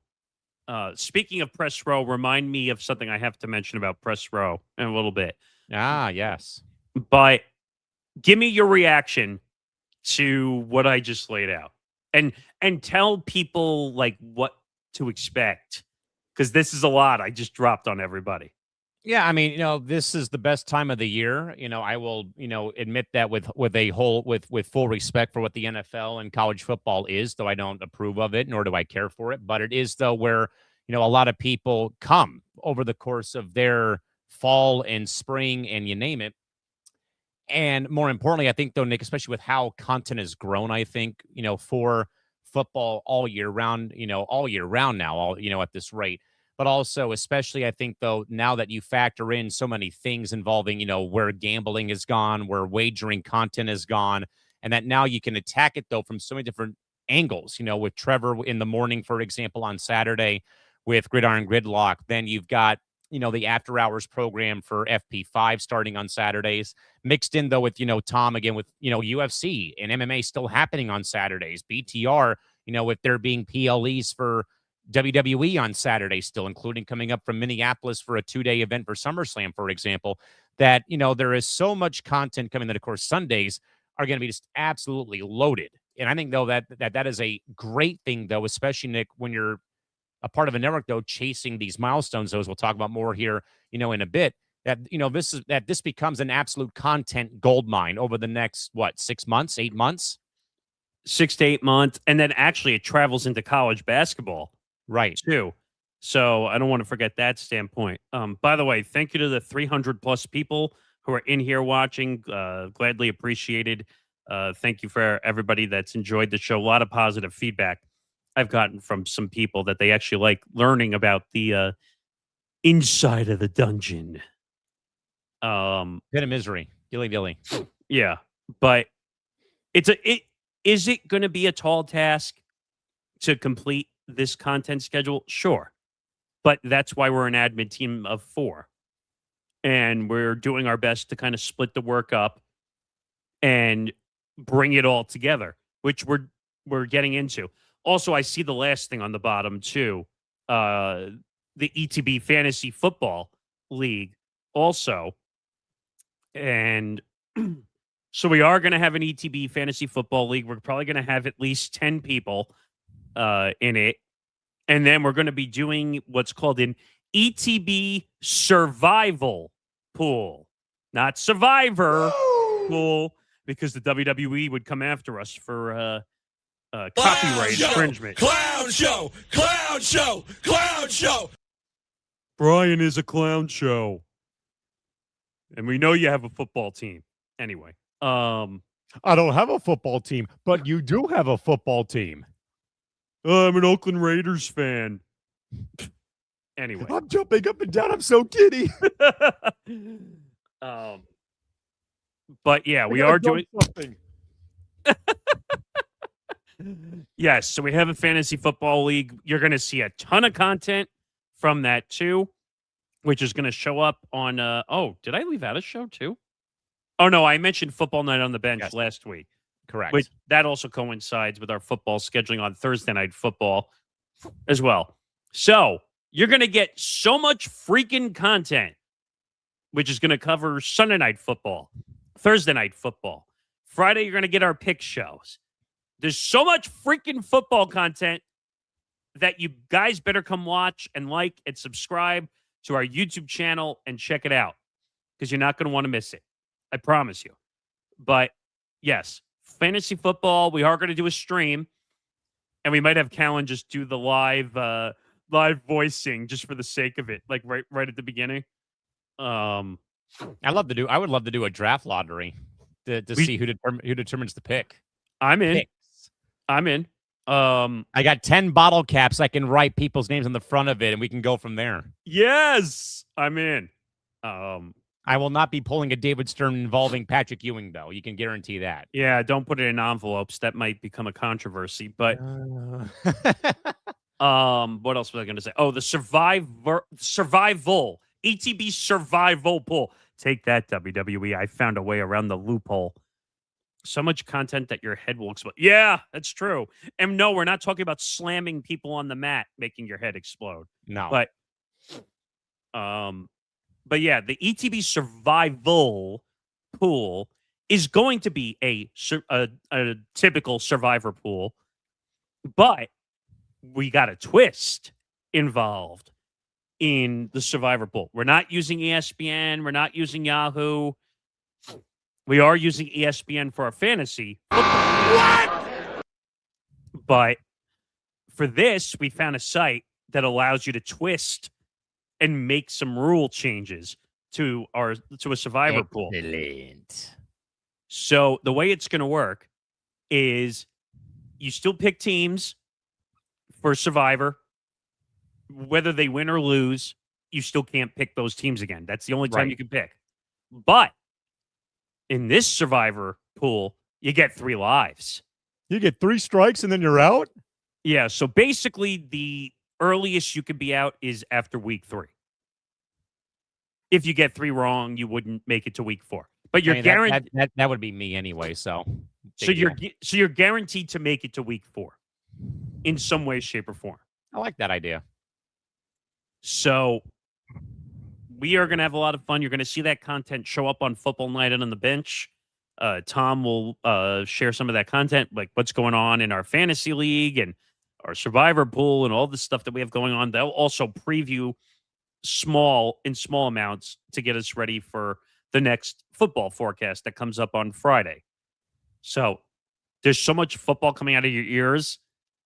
Speaking of press row, remind me of something I have to mention about press row in a little bit. Ah, yes. But give me your reaction to what I just laid out, and tell people like what to expect, because this is a lot I just dropped on everybody. Yeah, I mean, this is the best time of the year. I will, admit that with full respect for what the NFL and college football is, though I don't approve of it, nor do I care for it. But it is, though, where, a lot of people come over the course of their fall and spring and you name it. And more importantly, I think, though, Nick, especially with how content has grown, I think, for football all year round now, at this rate. but also, especially, I think, though, now that you factor in so many things involving, where gambling is gone, where wagering content is gone, and that now you can attack it, though, from so many different angles, with Trevor in the morning, for example, on Saturday with Gridiron Gridlock. Then you've got, the after hours program for FP5 starting on Saturdays, mixed in, though, with, Tom again with, UFC and MMA still happening on Saturdays, BTR, with there being PLEs for WWE on Saturday still, including coming up from Minneapolis for a 2-day event for SummerSlam, for example, that, there is so much content coming that, of course, Sundays are going to be just absolutely loaded. And I think, though, that is a great thing, though, especially, Nick, when you're a part of a network, though, chasing these milestones, those we'll talk about more here, in a bit, that, this becomes an absolute content goldmine over the next, 6 months, 8 months? 6 to 8 months. And then actually it travels into college basketball. Right. Too. So I don't want to forget that standpoint. By the way, thank you to the 300 plus people who are in here watching. Gladly appreciated. Thank you for everybody that's enjoyed the show. A lot of positive feedback I've gotten from some people that they actually like learning about the inside of the dungeon. Pit of misery. Dilly. Yeah. But is it going to be a tall task to complete this content schedule? Sure. But that's why we're an admin team of 4. And we're doing our best to kind of split the work up and bring it all together, which we're getting into. Also, I see the last thing on the bottom too. The ETB Fantasy Football League also. And so we are going to have an ETB Fantasy Football League. We're probably going to have at least 10 people in it. And then we're going to be doing what's called an ETB Survival Pool. Not Survivor Pool, because the WWE would come after us for copyright infringement. Clown show! Clown show! Clown show! Brian is a clown show. And we know you have a football team. Anyway. I don't have a football team, but you do have a football team. I'm an Oakland Raiders fan. Anyway. I'm jumping up and down. I'm so giddy. But yeah, we are doing something. Yes, so we have a fantasy football league. You're going to see a ton of content from that too, which is going to show up on did I leave out a show too? Oh no, I mentioned Football Night on the Bench last week. Correct. Which that also coincides with our football scheduling on Thursday Night Football as well. So you're going to get so much freaking content, which is going to cover Sunday Night Football, Thursday Night Football. Friday, you're going to get our pick shows. There's so much freaking football content that you guys better come watch and like and subscribe to our YouTube channel and check it out, because you're not going to want to miss it. I promise you. But yes, fantasy football, we are going to do a stream, and we might have Callan just do the live voicing just for the sake of it, like right at the beginning. I would love to do a draft lottery to see who determines the pick. I'm in. Picks. I'm in. I got 10 bottle caps. I can write people's names on the front of it, and we can go from there. Yes, I'm in. I will not be pulling a David Stern involving Patrick Ewing, though. You can guarantee that. Yeah, don't put it in envelopes. That might become a controversy. But what else was I going to say? Oh, the survival ETB survival pool. Take that, WWE. I found a way around the loophole. So much content that your head will explode. Yeah, that's true. And no, we're not talking about slamming people on the mat, making your head explode. No. But yeah, the ETB survival pool is going to be a typical survivor pool, but we got a twist involved in the survivor pool. We're not using ESPN. We're not using Yahoo. We are using ESPN for our fantasy. What? But for this, we found a site that allows you to twist and make some rule changes to a survivor pool. Excellent. So the way it's going to work is you still pick teams for survivor, whether they win or lose, you still can't pick those teams again. That's the only time Right. you can pick. But in this Survivor pool, you get 3 lives. You get 3 strikes and then you're out? Yeah, so basically the earliest you could be out is after week 3. If you get 3 wrong, you wouldn't make it to week 4. But you're guaranteed. That would be me anyway. So You're guaranteed to make it to week 4 in some way, shape, or form. I like that idea. So we are going to have a lot of fun. You're going to see that content show up on Football Night and on the bench. Tom will share some of that content, like what's going on in our fantasy league and our Survivor pool and all the stuff that we have going on. They'll also preview small amounts to get us ready for the next football forecast that comes up on Friday. So there's so much football coming out of your ears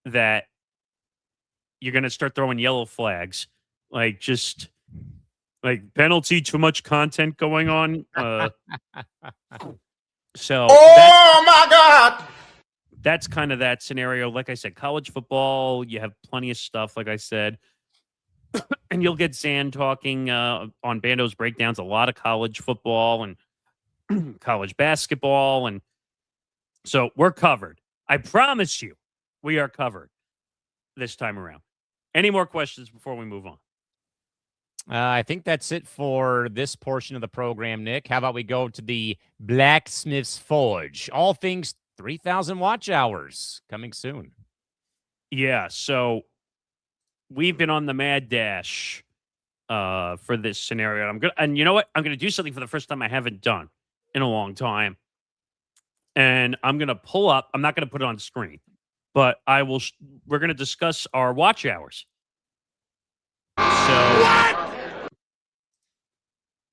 that you're going to start throwing yellow flags, like just like penalty, too much content going on. So my God! That's kind of that scenario. Like I said, college football, you have plenty of stuff, like I said. And you'll get Zan talking on Bando's breakdowns, a lot of college football and college basketball. And so we're covered. I promise you, we are covered this time around. Any more questions before we move on? I think that's it for this portion of the program, Nick. How about we go to the Blacksmith's Forge? All things 3,000 watch hours coming soon. Yeah, so we've been on the mad dash for this scenario. And you know what? I'm gonna do something for the first time I haven't done in a long time. And I'm gonna pull up. I'm not gonna put it on screen, but I will. We're gonna discuss our watch hours.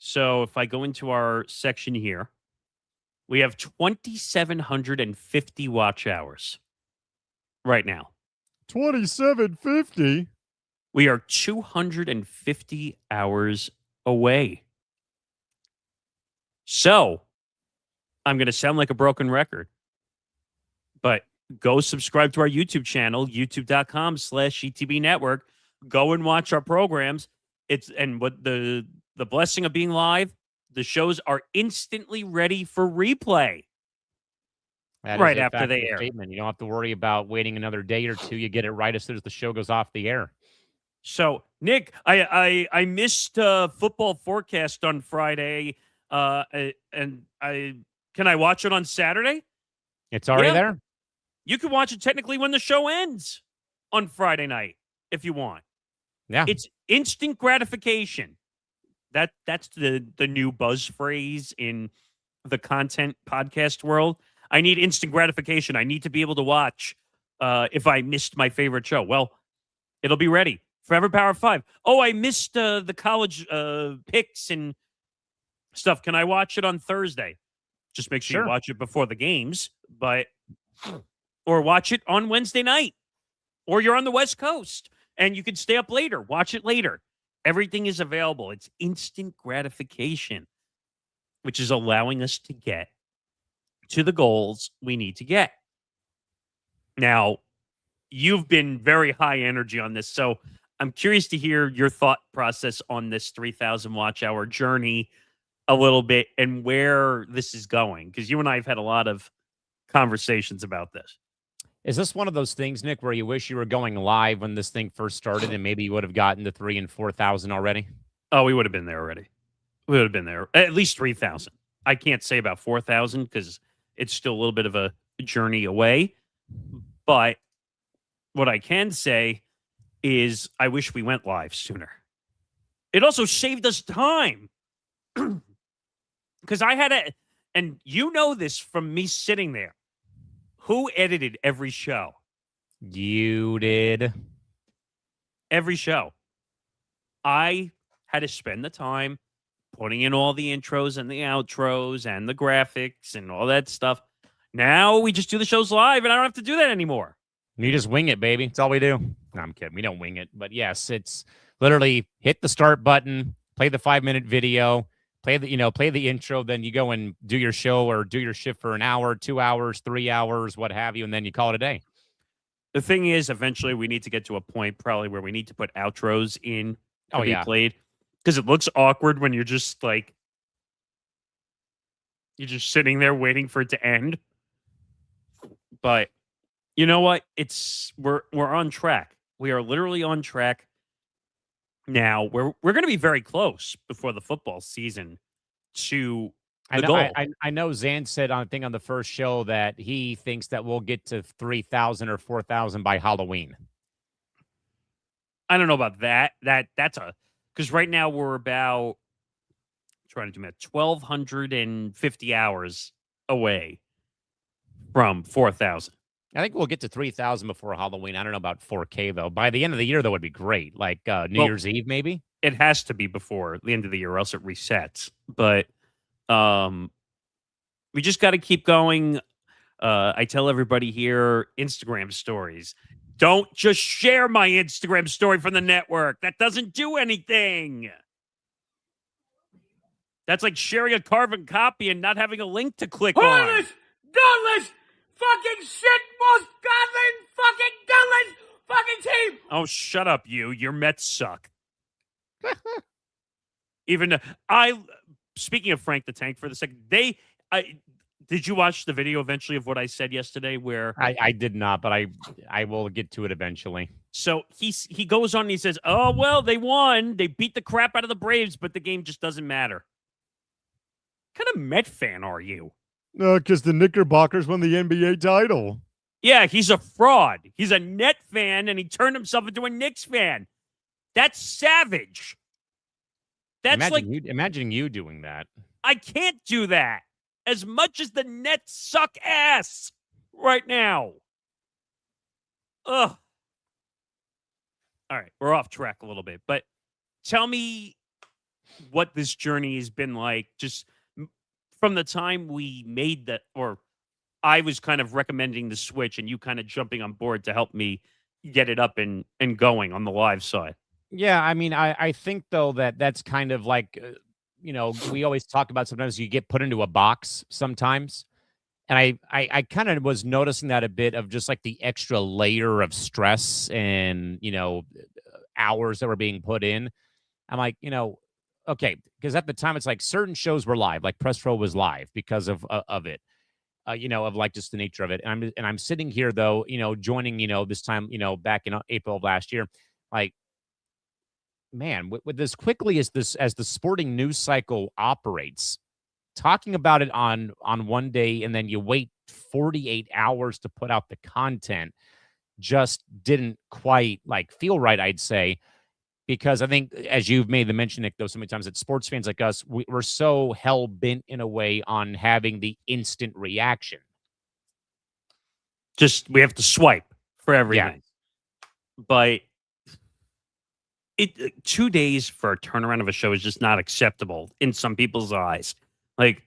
So if I go into our section here, we have 2,750 watch hours right now. 2750. We are 250 hours away. So I'm going to sound like a broken record, but go subscribe to our YouTube channel, youtube.com/ETB network. Go and watch our programs. What the blessing of being live, the shows are instantly ready for replay. That right is a after they factual air. statement. You don't have to worry about waiting another day or two. You get it right as soon as the show goes off the air. So, Nick, I missed football forecast on Friday, and can I watch it on Saturday? It's already there. You can watch it technically when the show ends on Friday night if you want. Yeah. It's instant gratification. That's the new buzz phrase in the content podcast world. I need instant gratification. I need to be able to watch if I missed my favorite show. Well, it'll be ready. Forever Power 5. Oh, I missed the college picks and stuff. Can I watch it on Thursday? Just make sure you watch it before the games, or watch it on Wednesday night. Or you're on the West Coast and you can stay up later. Watch it later. Everything is available. It's instant gratification, which is allowing us to get to the goals we need to get. Now, you've been very high energy on this, so I'm curious to hear your thought process on this 3,000 watch hour journey a little bit and where this is going, because you and I have had a lot of conversations about this. Is this one of those things, Nick, where you wish you were going live when this thing first started and maybe you would have gotten to 3,000 and 4,000 already? Oh, we would have been there already. We would have been there. At least 3,000. I can't say about 4,000 because it's still a little bit of a journey away. But what I can say is I wish we went live sooner. It also saved us time. Because I had and you know this from me sitting there. Who edited every show? You did. Every show. I had to spend the time putting in all the intros and the outros and the graphics and all that stuff. Now we just do the shows live and I don't have to do that anymore. You just wing it, baby. That's all we do. No, I'm kidding. We don't wing it. But yes, it's literally hit the start button, play the 5-minute video, play the intro, then you go and do your show or do your shift for an hour, 2 hours, 3 hours, what have you, and then you call it a day. The thing is, eventually we need to get to a point probably where we need to put outros in to be played because it looks awkward when you're just like you're just sitting there waiting for it to end. But you know what? We're on track. We are literally on track. Now we're going to be very close before the football season to the goal. I know Zan said on the first show that he thinks that we'll get to 3,000 or 4,000 by Halloween. I don't know about that. That's because right now we're about trying to do math 1,250 hours away from 4,000. I think we'll get to 3,000 before Halloween. I don't know about 4K though. By the end of the year, that would be great. Like New Year's Eve, maybe. It has to be before the end of the year, or else it resets. But we just got to keep going. I tell everybody here, Instagram stories. Don't just share my Instagram story from the network. That doesn't do anything. That's like sharing a carbon copy and not having a link to click on. Heartless, gutless, fucking shit, most godless, fucking gutless, fucking team. Oh, shut up, you. Your Mets suck. Speaking of Frank the Tank for the second, did you watch the video eventually of what I said yesterday where I did not, but I will get to it eventually. So he goes on and he says, oh, well, they won. They beat the crap out of the Braves, but the game just doesn't matter. What kind of Met fan are you? Because the Knickerbockers won the NBA title. Yeah, he's a fraud. He's a Net fan, and he turned himself into a Knicks fan. That's savage. That's imagine you doing that. I can't do that. As much as the Nets suck ass right now. Ugh. All right, we're off track a little bit, but tell me what this journey has been like just from the time we made that, or I was kind of recommending the switch and you kind of jumping on board to help me get it up and going on the live side. Yeah, I mean, I think, though, that's kind of like, we always talk about sometimes you get put into a box sometimes. And I kind of was noticing that a bit of just like the extra layer of stress and, hours that were being put in. I'm like, okay, because at the time it's like certain shows were live, like Press Row was live because of it. Of like just the nature of it. And I'm sitting here though, joining, this time, back in April of last year, like, man, with as quickly as the sporting news cycle operates, talking about it on one day and then you wait 48 hours to put out the content just didn't quite like feel right, I'd say. Because I think, as you've made the mention, Nick, though, so many times that sports fans like us, we're so hell-bent in a way on having the instant reaction. Just, we have to swipe for everything. Yeah. But 2 days for a turnaround of a show is just not acceptable in some people's eyes. Like,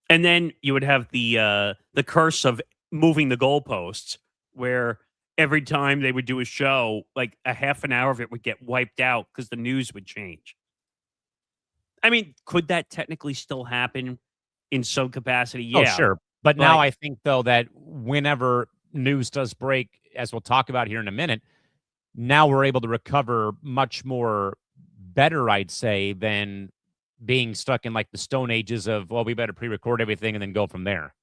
and then you would have the curse of moving the goalposts, where every time they would do a show, like a half an hour of it would get wiped out because the news would change. I mean, could that technically still happen in some capacity? Yeah. Oh, sure. But now I think, though, that whenever news does break, as we'll talk about here in a minute, now we're able to recover much more better, I'd say, than being stuck in like the Stone Ages of, well, we better pre-record everything and then go from there.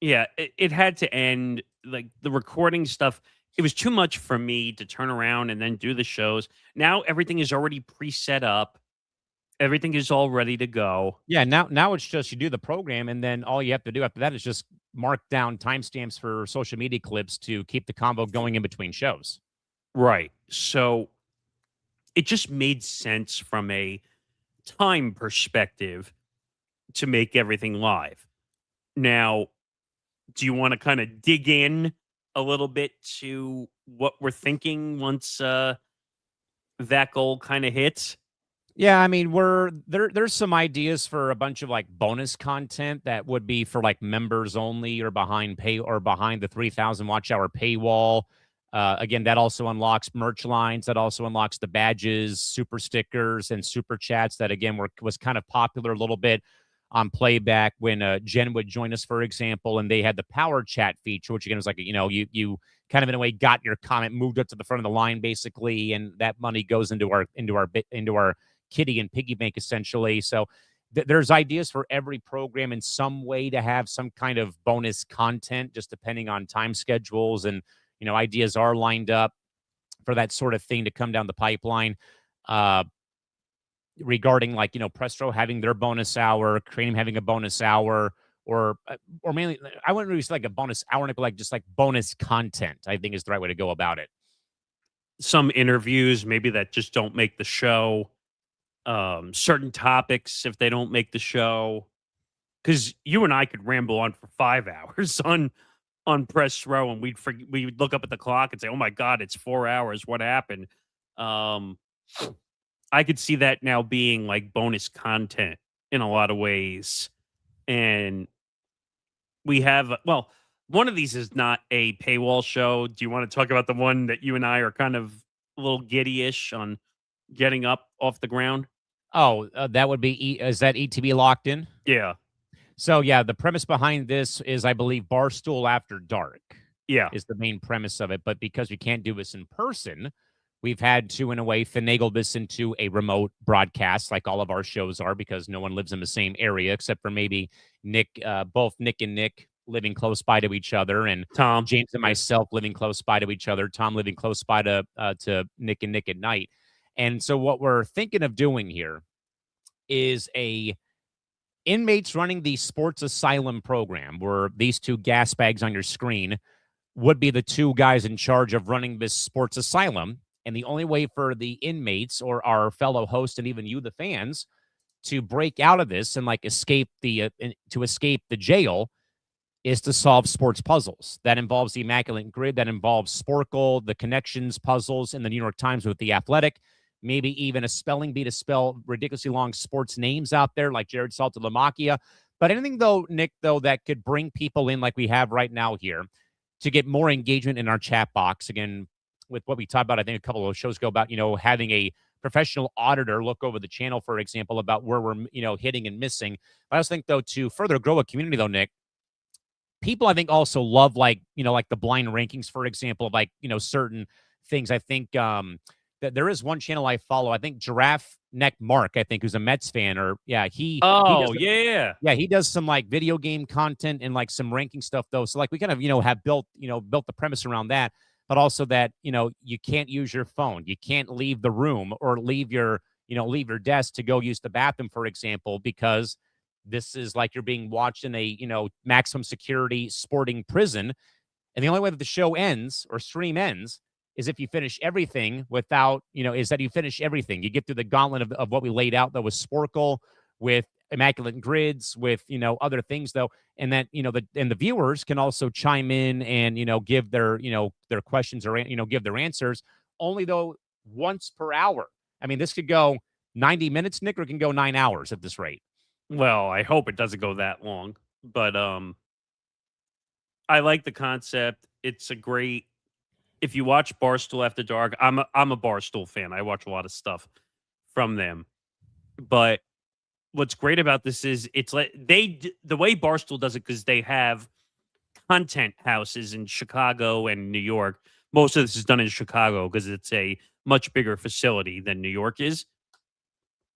Yeah, it had to end. Like the recording stuff, it was too much for me to turn around and then do the shows. Now everything is already preset up. Everything is all ready to go. Yeah, now it's just you do the program, and then all you have to do after that is just mark down timestamps for social media clips to keep the convo going in between shows. Right. So it just made sense from a time perspective to make everything live. Now, do you want to kind of dig in a little bit to what we're thinking once that goal kind of hits? Yeah, I mean, there's some ideas for a bunch of like bonus content that would be for like members only or behind the 3,000 watch hour paywall. Again, that also unlocks merch lines. That also unlocks the badges, super stickers, and super chats that, again, was kind of popular a little bit on playback when Jen would join us, for example, and they had the power chat feature, which again was like, you kind of in a way got your comment moved up to the front of the line basically, and that money goes into our kitty and piggy bank essentially. So there's ideas for every program in some way to have some kind of bonus content, just depending on time schedules and ideas are lined up for that sort of thing to come down the pipeline. Regarding Press Row having their bonus hour, Cranium having a bonus hour, or mainly, I wouldn't really say like a bonus hour, but like just like bonus content, I think is the right way to go about it. Some interviews maybe that just don't make the show. Certain topics if they don't make the show, because you and I could ramble on for 5 hours on Press Row, and we'd look up at the clock and say, "Oh my God, it's 4 hours. What happened?" I could see that now being like bonus content in a lot of ways, and we have one of these is not a paywall show. Do you want to talk about the one that you and I are kind of a little giddy-ish on getting up off the ground? Oh, that would be is that ETB locked in? Yeah. So yeah, the premise behind this is, I believe, Barstool After Dark. Yeah. Is the main premise of it. But because we can't do this in person, we've had to, in a way, finagle this into a remote broadcast, like all of our shows are, because no one lives in the same area except for maybe Nick, both Nick and Nick living close by to each other, and Tom, James and myself living close by to each other. Tom living close by to Nick and Nick at night. And so what we're thinking of doing here is a inmates running the sports asylum program, where these two gas bags on your screen would be the two guys in charge of running this sports asylum. And the only way for the inmates or our fellow host and even you, the fans, to break out of this and escape the jail is to solve sports puzzles. That involves the Immaculate Grid, that involves Sporkle, the connections puzzles in the New York Times with The Athletic, maybe even a spelling bee to spell ridiculously long sports names out there like Jared Saltalamacchia. But anything, though, Nick, that could bring people in like we have right now here to get more engagement in our chat box. Again, with what we talked about, I think a couple of shows ago about, having a professional auditor look over the channel, for example, about where we're, hitting and missing. But I also think, though, to further grow a community, though, Nick, people, I think, also love like the blind rankings, for example, of certain things. I think that there is one channel I follow. I think Giraffe Neck Mark, I think, who's a Mets fan, or he does some video game content and some ranking stuff, though. So we kind of have built the premise around that, but also that you can't use your phone, you can't leave the room or leave your desk to go use the bathroom, for example, because this is like you're being watched in a maximum security sporting prison. And the only way that the show ends or stream ends is if you finish everything without, is that you finish everything. You get through the gauntlet of what we laid out, though, with Sporkle, with Immaculate Grids, with, other things, though. And that, the viewers can also chime in and, give their questions or, give their answers, only, though, once per hour. I mean, this could go 90 minutes, Nick, or it can go 9 hours at this rate. Well, I hope it doesn't go that long, but I like the concept. It's a great. If you watch Barstool After Dark, I'm a Barstool fan. I watch a lot of stuff from them. But what's great about this is it's like the way Barstool does it, because they have content houses in Chicago and New York. Most of this is done in Chicago because it's a much bigger facility than New York is.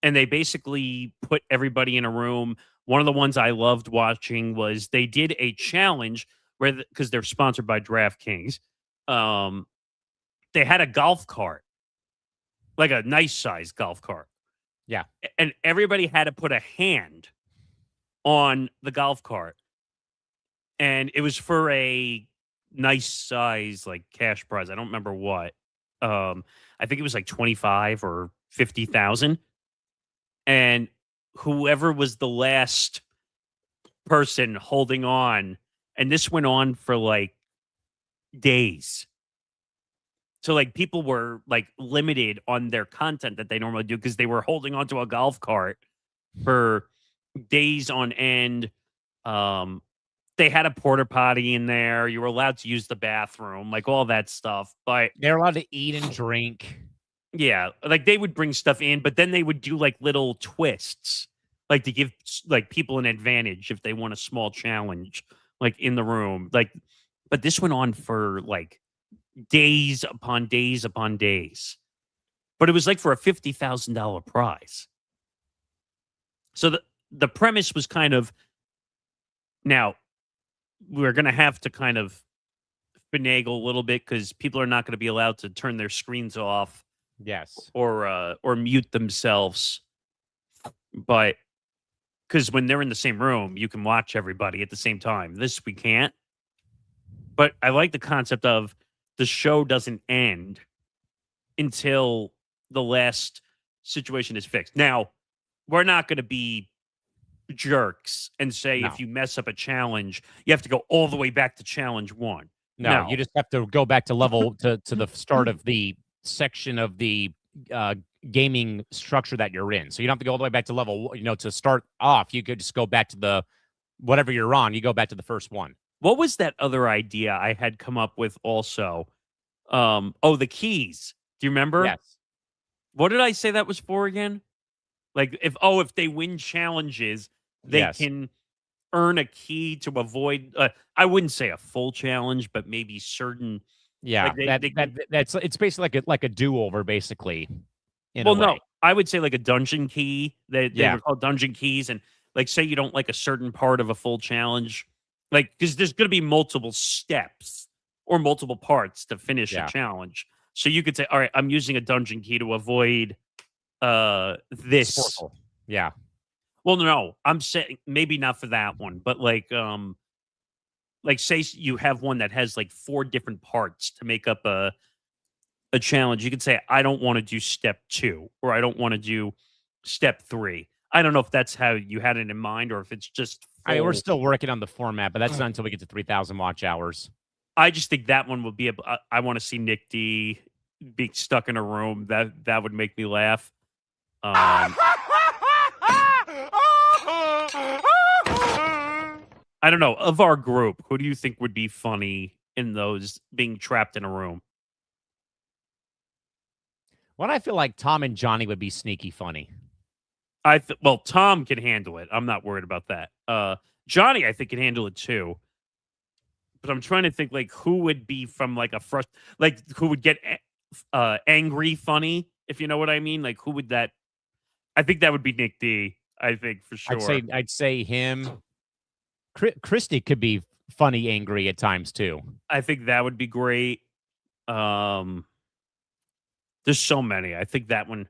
And they basically put everybody in a room. One of the ones I loved watching was they did a challenge where, because they're sponsored by DraftKings, they had a golf cart, like a nice size golf cart. Yeah. And everybody had to put a hand on the golf cart. And it was for a nice size, cash prize. I don't remember what. I think it was 25 or 50,000. And whoever was the last person holding on, and this went on for days. So people were limited on their content that they normally do because they were holding onto a golf cart for days on end. They had a porta potty in there. You were allowed to use the bathroom, all that stuff. But they're allowed to eat and drink. Yeah, they would bring stuff in, but then they would do little twists like to give like people an advantage if they want a small challenge, like in the room. Like, but this went on for like days upon days upon days. But it was like for a $50,000 prize. So the premise was kind of, now we're going to have to kind of finagle a little bit because people are not going to be allowed to turn their screens off Yes. or mute themselves. But because when they're in the same room, you can watch everybody at the same time. This we can't. But I like the concept of the show doesn't end until the last situation is fixed. Now, we're not going to be jerks and say No. if you mess up a challenge, you have to go all the way back to challenge 1. No, you just have to go back to level to the start of the section of the gaming structure that you're in. So you don't have to go all the way back to level, to start off. You could just go back to the whatever you're on. You go back to the first one. What was that other idea I had come up with also? The keys. Do you remember? Yes. What did I say that was for again? Like if they win challenges, they can earn a key to avoid. I wouldn't say a full challenge, but maybe certain. Yeah, like it's basically like a do-over, basically. No, I would say like a dungeon key. They were called dungeon keys, and like say you don't like a certain part of a full challenge, like because there's going to be multiple steps or multiple parts to finish a challenge. So you could say, all right, I'm using a dungeon key to avoid this. Sporkle. Yeah. Well, no, I'm saying maybe not for that one, but like say you have one that has like 4 different parts to make up a challenge. You could say, I don't want to do step 2, or I don't want to do step 3. I don't know if that's how you had it in mind, or if it's just. We're still working on the format, but that's not until we get to 3,000 watch hours. I just think that one would be I want to see Nick D being stuck in a room. That would make me laugh. I don't know. Of our group, who do you think would be funny in those being trapped in a room? Well, I feel like Tom and Johnny would be sneaky funny. Well, Tom can handle it. I'm not worried about that. Johnny, I think, can handle it too. But I'm trying to think like who would be from like who would get angry funny, if you know what I mean. Like who would that? I think that would be Nick D. I think for sure. I'd say him. Christy could be funny, angry at times too. I think that would be great. There's so many. I think that one.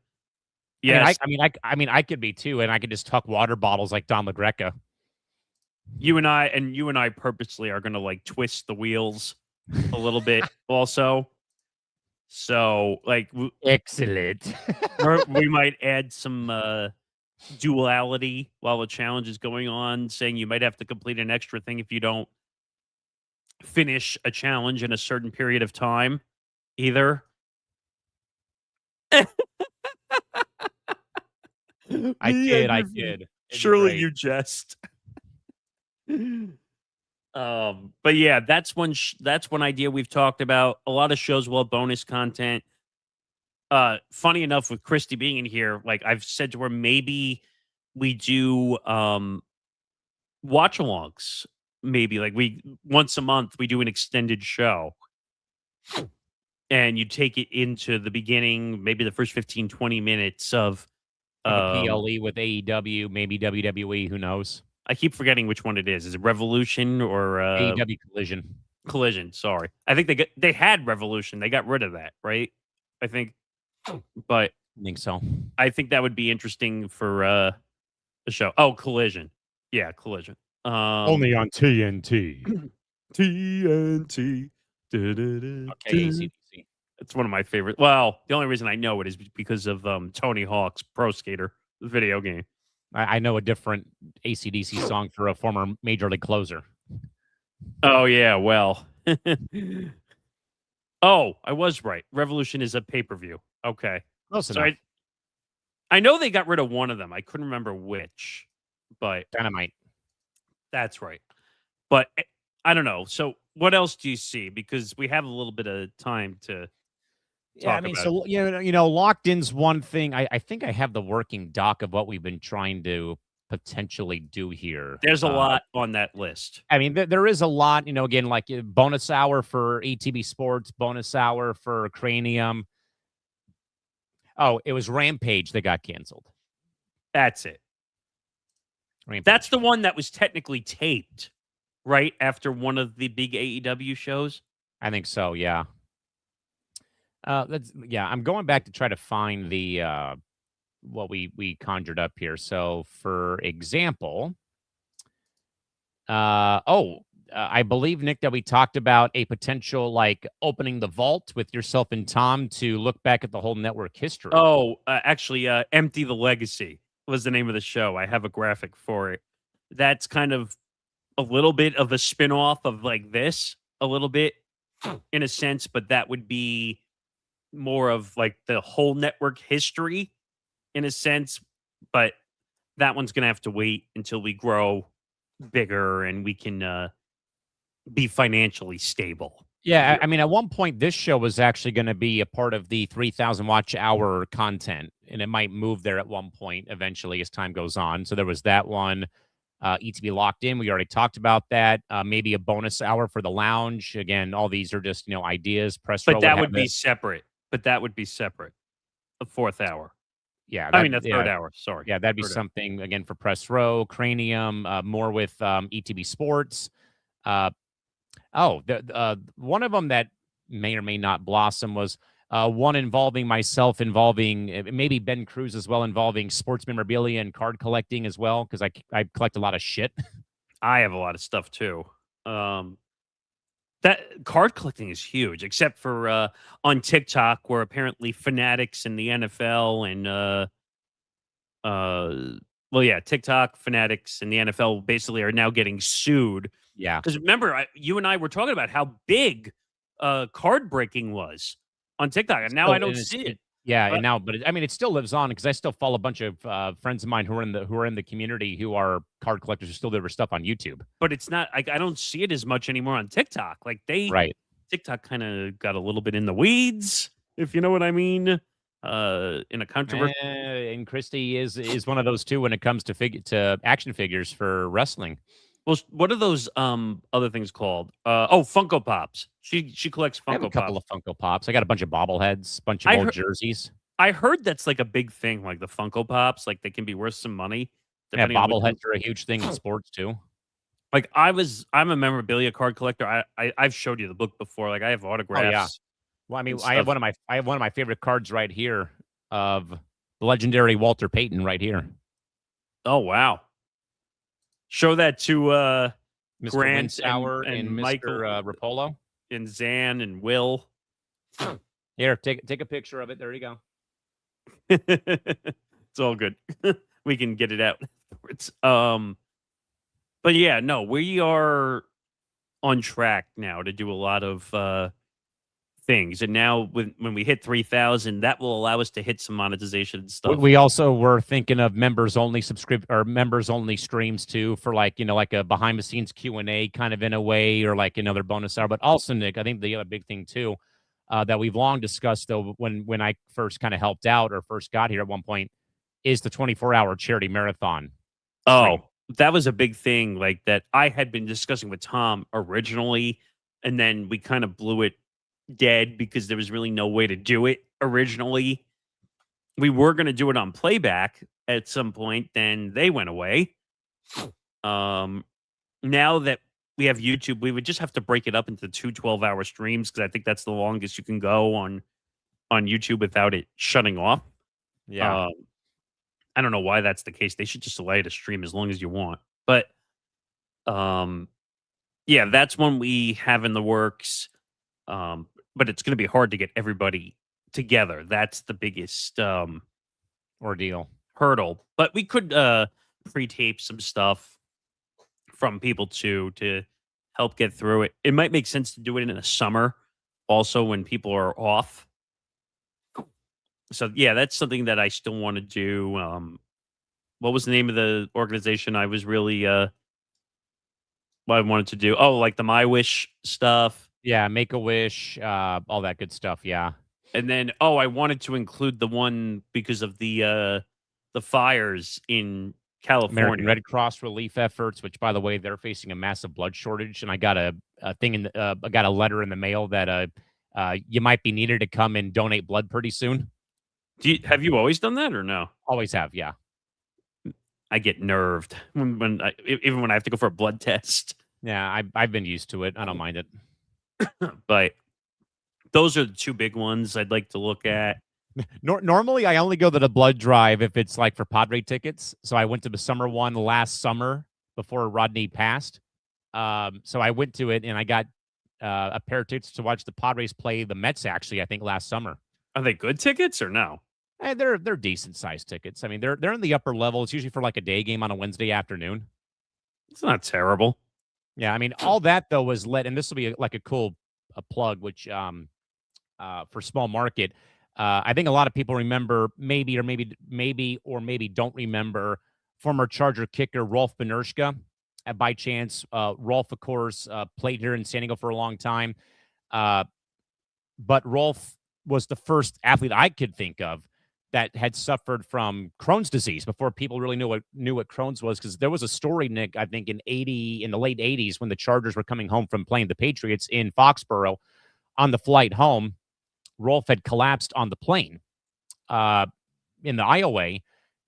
Yes. I mean, I could be too, and I could just tuck water bottles like Don LaGreca. You and I purposely are going to like twist the wheels a little bit also. So like excellent. we might add some duality while the challenge is going on, saying you might have to complete an extra thing if you don't finish a challenge in a certain period of time either. I did. Surely you jest. But yeah, that's one idea we've talked about. A lot of shows will have bonus content. Funny enough, with Christy being in here, like I've said to her, maybe we do watch-alongs. Maybe like once a month we do an extended show. And you take it into the beginning, maybe the first 15, 20 minutes of PLE with AEW, maybe WWE, who knows? I keep forgetting which one it is. Is it Revolution or AEW Collision? Collision, sorry. I think they had Revolution. They got rid of that, right? I think. But I think so. I think that would be interesting for the show. Oh, Collision. Yeah, Collision. Only on TNT. TNT. Okay, ACDC. It's one of my favorite. Well, the only reason I know it is because of Tony Hawk's Pro Skater, the video game. I know a different AC/DC song for a former Major League closer. Oh, yeah, well. Oh, I was right. Revolution is a pay-per-view. Okay. Close So enough. I know they got rid of one of them. I couldn't remember which, but Dynamite. that's right. But I don't know. So what else do you see? Because we have a little bit of time to Yeah, I mean, so locked in's one thing. I think I have the working doc of what we've been trying to potentially do here. There's a lot on that list. I mean, there is a lot, again, like bonus hour for ETB Sports, bonus hour for Cranium. Oh, it was Rampage that got canceled. That's it. Rampage. That's the one that was technically taped right after one of the big AEW shows. I think so, yeah. I'm going back to try to find the what we conjured up here. So, for example, I believe, Nick, that we talked about a potential like opening the vault with yourself and Tom to look back at the whole network history. Oh, actually, Empty the Legacy was the name of the show. I have a graphic for it. That's kind of a little bit of a spin-off of like this, a little bit in a sense, but that would be more of like the whole network history in a sense. But that one's going to have to wait until we grow bigger and we can be financially stable. Yeah, I mean, at one point, this show was actually going to be a part of the 3,000 watch hour content, and it might move there at one point eventually as time goes on. So there was that one. ETB Locked In, we already talked about that. Maybe a bonus hour for the lounge. Again, all these are just ideas. But that would be separate. A fourth hour. Yeah, a third hour. Sorry. Yeah, that'd be something again for Press Row, Cranium, more with ETB Sports. One of them that may or may not blossom was one involving myself, involving maybe Ben Cruz as well, involving sports memorabilia and card collecting as well, because I collect a lot of shit. I have a lot of stuff too. That card collecting is huge, except for on TikTok, where apparently Fanatics and the NFL and TikTok, Fanatics, and the NFL basically are now getting sued. Yeah, because remember, you and I were talking about how big card breaking was on TikTok, and now I don't see it. Yeah, but it still lives on because I still follow a bunch of friends of mine who are in the community who are card collectors who still do their stuff on YouTube. But it's not. I don't see it as much anymore on TikTok. Like TikTok kind of got a little bit in the weeds, if you know what I mean. In a controversy. And Christy is one of those too when it comes to action figures for wrestling. Well, what are those other things called? Funko Pops. She collects Funko Pops. I have a couple of Funko Pops. I got a bunch of bobbleheads, bunch of old jerseys. I heard that's like a big thing, like the Funko Pops. Like they can be worth some money. Yeah, bobbleheads are a huge thing in sports too. Like I'm a memorabilia card collector. I've showed you the book before. Like I have autographs. Oh, yeah. Well, I mean, I have one of my favorite cards right here of the legendary Walter Payton right here. Oh wow. Show that to Mr. Grant Winsauer and Mr. Michael Rapolo and Zan and Will. Here, take a picture of it. There you go. It's all good. We can get it out afterwards. But yeah, no, we are on track now to do a lot of things, and now when we hit 3,000, that will allow us to hit some monetization and stuff. We also were thinking of members only members only streams too, for like a behind the scenes Q&A kind of in a way, or like another bonus hour. But also, Nick, I think the other big thing too that we've long discussed though when I first kind of helped out or first got here at one point is the 24-hour charity marathon. Oh, that was a big thing like that I had been discussing with Tom originally, and then we kind of blew it dead because there was really no way to do it originally. We were going to do it on playback at some point, then they went away. Now that we have YouTube, we would just have to break it up into 2 12-hour streams, because I think that's the longest you can go on YouTube without it shutting off. Yeah. I don't know why that's the case. They should just allow you to stream as long as you want. But yeah, that's one we have in the works. But it's going to be hard to get everybody together. That's the biggest ordeal hurdle. But we could pre-tape some stuff from people to help get through it. It might make sense to do it in the summer, also when people are off. So yeah, that's something that I still want to do. What was the name of the organization I was really what I wanted to do? Oh, like the My Wish stuff. Yeah, Make-A-Wish, all that good stuff, yeah. And then, I wanted to include the one because of the fires in California. Red Cross relief efforts, which, by the way, they're facing a massive blood shortage. And I got a thing I got a letter in the mail that you might be needed to come and donate blood pretty soon. Have you always done that or no? Always have, yeah. I get nerved even when I have to go for a blood test. Yeah, I've been used to it. I don't mind it. But those are the two big ones I'd like to look at. Normally, I only go to the blood drive if it's like for Padre tickets. So I went to the summer one last summer before Rodney passed. So I went to it and I got a pair of tickets to watch the Padres play the Mets. Actually, I think last summer. Are they good tickets or no? They're decent sized tickets. I mean, they're in the upper level. It's usually for like a day game on a Wednesday afternoon. It's not terrible. Yeah, I mean, all that though was led, and this will be like a cool plug, which for small market. I think a lot of people remember, maybe don't remember, former Charger kicker Rolf Benershka. By chance, Rolf, of course, played here in San Diego for a long time. But Rolf was the first athlete I could think of that had suffered from Crohn's disease before people really knew what Crohn's was. Because there was a story, Nick, I think in the late 80s, when the Chargers were coming home from playing the Patriots in Foxborough. On the flight home, Rolf had collapsed on the plane in the aisle.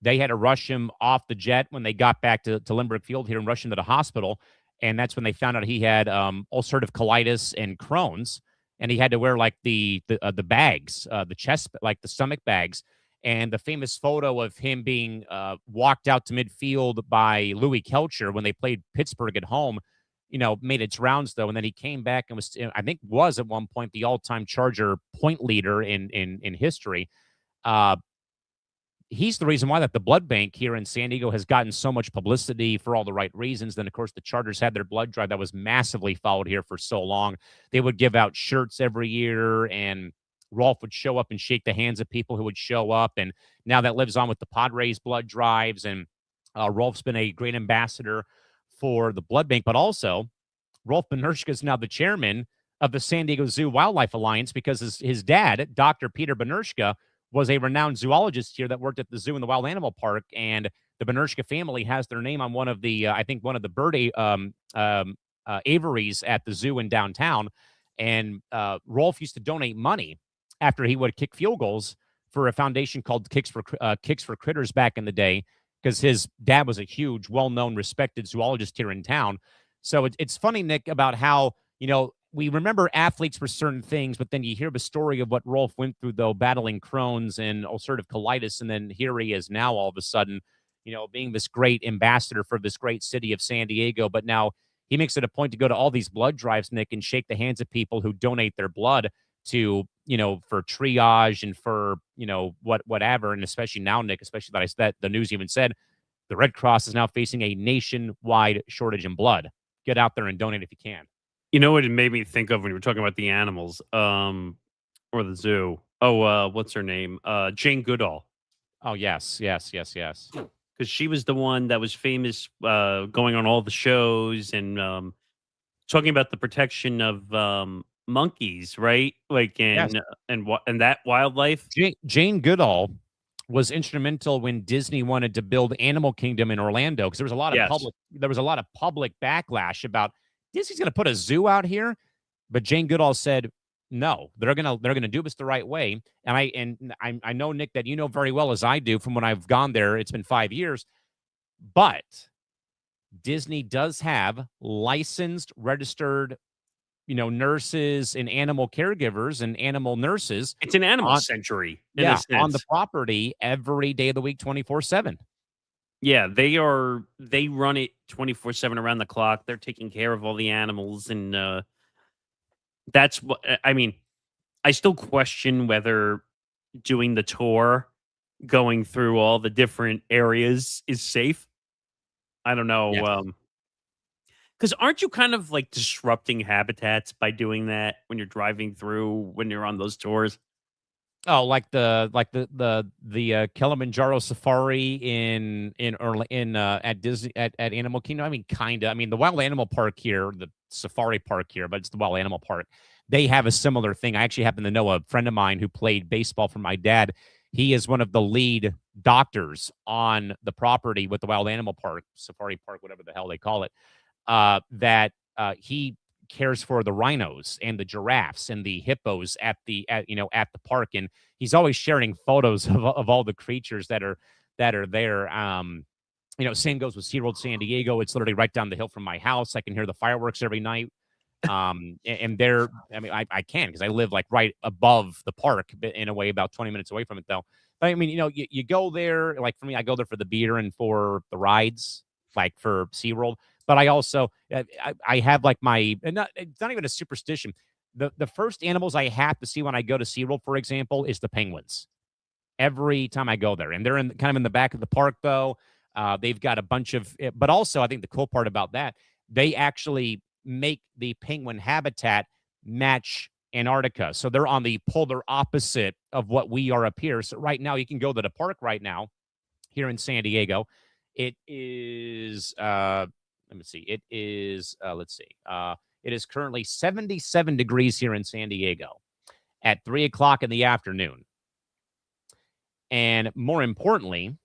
They had to rush him off the jet when they got back to Lindbergh Field here and rush him to the hospital. And that's when they found out he had ulcerative colitis and Crohn's. And he had to wear like the bags, the chest, like the stomach bags. And the famous photo of him being walked out to midfield by Louis Kelcher when they played Pittsburgh at home, made its rounds though. And then he came back and was at one point the all-time Charger point leader in history. He's the reason why that the blood bank here in San Diego has gotten so much publicity for all the right reasons. Then, of course, the Chargers had their blood drive that was massively followed here for so long. They would give out shirts every year, and Rolf would show up and shake the hands of people who would show up. And now that lives on with the Padres blood drives. And Rolf's been a great ambassador for the blood bank, but also Rolf Benershka is now the chairman of the San Diego Zoo Wildlife Alliance because his dad, Dr. Peter Benershka, was a renowned zoologist here that worked at the zoo in the Wild Animal Park. And the Benershka family has their name on one of the bird aviaries at the zoo in downtown. And Rolf used to donate money after he would kick field goals for a foundation called Kicks for Critters back in the day, because his dad was a huge, well-known, respected zoologist here in town. So it's funny, Nick, about how, we remember athletes for certain things, but then you hear the story of what Rolf went through, though, battling Crohn's and ulcerative colitis. And then here he is now all of a sudden, being this great ambassador for this great city of San Diego. But now he makes it a point to go to all these blood drives, Nick, and shake the hands of people who donate their blood to, for triage and for, whatever. And especially now, Nick, that the news even said the Red Cross is now facing a nationwide shortage in blood. Get out there and donate if you can. You know what it made me think of when you were talking about the animals, or the zoo? Oh, what's her name? Jane Goodall. Oh, yes. Because she was the one that was famous, going on all the shows and talking about the protection of monkeys, right? Like and that wildlife. Jane Goodall was instrumental when Disney wanted to build Animal Kingdom in Orlando, because there was a lot of public backlash about Disney's going to put a zoo out here. But Jane Goodall said, no, they're gonna do this the right way. And I know, Nick, that you know very well as I do from when I've gone there. It's been 5 years, but Disney does have licensed, registered, nurses and animal caregivers and animal nurses. It's an animal sanctuary. On the property every day of the week, 24/7. Yeah, they run it 24/7 around the clock. They're taking care of all the animals, and that's what I mean. I still question whether doing the tour, going through all the different areas, is safe. I don't know. Because aren't you kind of like disrupting habitats by doing that when you're driving through, when you're on those tours? Oh, like the Kilimanjaro safari at Disney at Animal Kingdom. I mean, kinda. I mean, the Wild Animal Park here, the safari park here, but it's the Wild Animal Park. They have a similar thing. I actually happen to know a friend of mine who played baseball for my dad. He is one of the lead doctors on the property with the wild animal park, safari park, whatever the hell they call it. That he cares for the rhinos and the giraffes and the hippos at the park, and he's always sharing photos of all the creatures that are there. Same goes with SeaWorld San Diego. It's literally right down the hill from my house. I can hear the fireworks every night. And they're, I mean, I can, because I live like right above the park, but in a way about 20 minutes away from it though. But I mean, you go there, like for me, I go there for the beer and for the rides, like for SeaWorld. But I also, I have like it's not even a superstition. The first animals I have to see when I go to SeaWorld, for example, is the penguins. Every time I go there. And they're kind of in the back of the park though. They've got a bunch of, but also I think the cool part about that, they actually make the penguin habitat match Antarctica. So they're on the polar opposite of what we are up here. So right now you can go to the park right now here in San Diego. It is, let me see. It is, it is currently 77 degrees here in San Diego at 3 o'clock in the afternoon. And more importantly,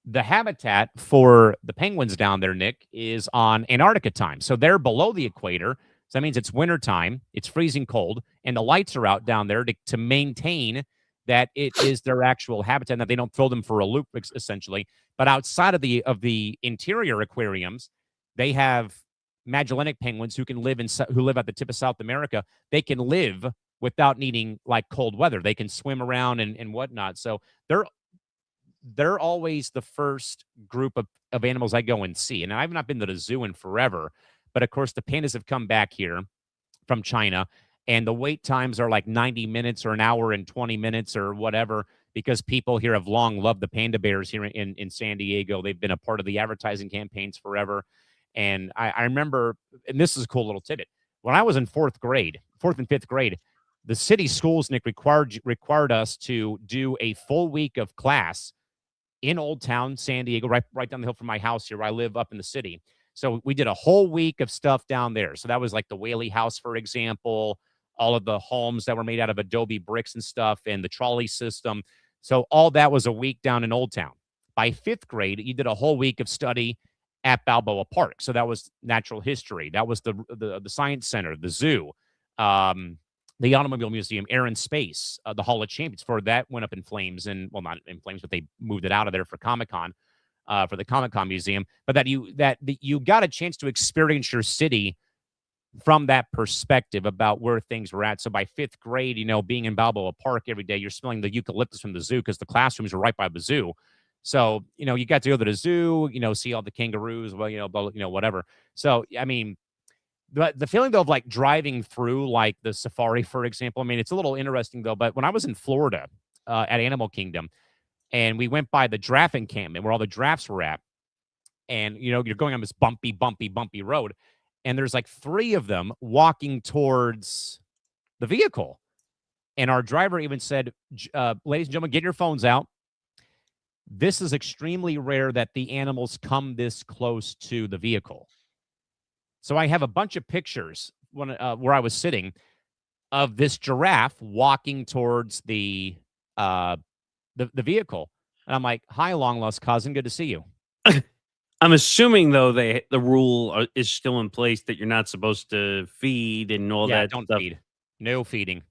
the habitat for the penguins down there, Nick, is on Antarctica time. So they're below the equator. So that means it's winter time, it's freezing cold, and the lights are out down there to maintain that it is their actual habitat, and that they don't throw them for a loop, essentially. But outside of the interior aquariums, they have Magellanic penguins who live at the tip of South America. They can live without needing like cold weather. They can swim around and whatnot. So they're always the first group of animals I go and see. And I've not been to the zoo in forever, but of course the pandas have come back here from China, and the wait times are like 90 minutes or an hour and 20 minutes or whatever, because people here have long loved the panda bears here in San Diego. They've been a part of the advertising campaigns forever. And I remember, and this is a cool little tidbit, when I was in fourth and fifth grade, the city schools, Nick, required us to do a full week of class in Old Town, San Diego, right down the hill from my house here, where I live up in the city. So we did a whole week of stuff down there. So that was like the Whaley House, for example, all of the homes that were made out of adobe bricks and stuff, and the trolley system. So all that was a week down in Old Town. By fifth grade, you did a whole week of study at Balboa Park. So that was natural history. That was the Science Center, the zoo, the Automobile Museum, Air and Space, the Hall of Champions. For that went up in flames, and well, not in flames, but they moved it out of there for Comic-Con, for the Comic-Con Museum. But that you got a chance to experience your city from that perspective about where things were at. So by fifth grade, being in Balboa Park every day, you're smelling the eucalyptus from the zoo, because the classrooms are right by the zoo. So, you got to go to the zoo, see all the kangaroos, whatever. So, I mean, the feeling, though, of like driving through like the safari, for example, I mean, it's a little interesting, though. But when I was in Florida at Animal Kingdom, and we went by the giraffe encampment where all the giraffes were at, and, you're going on this bumpy road, and there's like 3 of them walking towards the vehicle. And our driver even said, ladies and gentlemen, get your phones out. This is extremely rare that the animals come this close to the vehicle. So I have a bunch of pictures where I was sitting of this giraffe walking towards the vehicle. And I'm like, hi, long lost cousin. Good to see you. I'm assuming, though, the rule is still in place that you're not supposed to feed and all that don't stuff. feed. No feeding.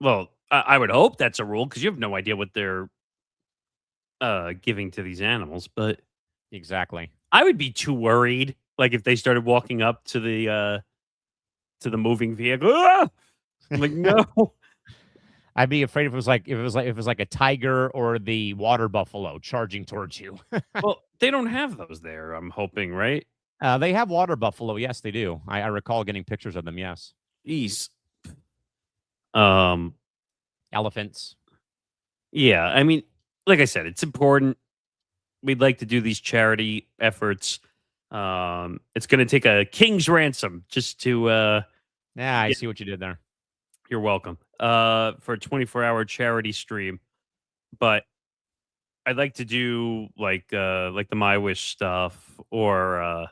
Well, I would hope that's a rule, because you have no idea what they're giving to these animals. But Exactly. I would be too worried, like if they started walking up to the moving vehicle. Ah! I'm like, no. I'd be afraid if it was like a tiger or the water buffalo charging towards you. Well, they don't have those there, I'm hoping, right? They have water buffalo. Yes, they do. I recall getting pictures of them. Yes. Jeez. Elephants. Yeah, I mean, like I said, it's important. We'd like to do these charity efforts. It's going to take a king's ransom just to. Yeah, I see what you did there. You're welcome. For a 24-hour charity stream, but I'd like to do like the My Wish stuff, or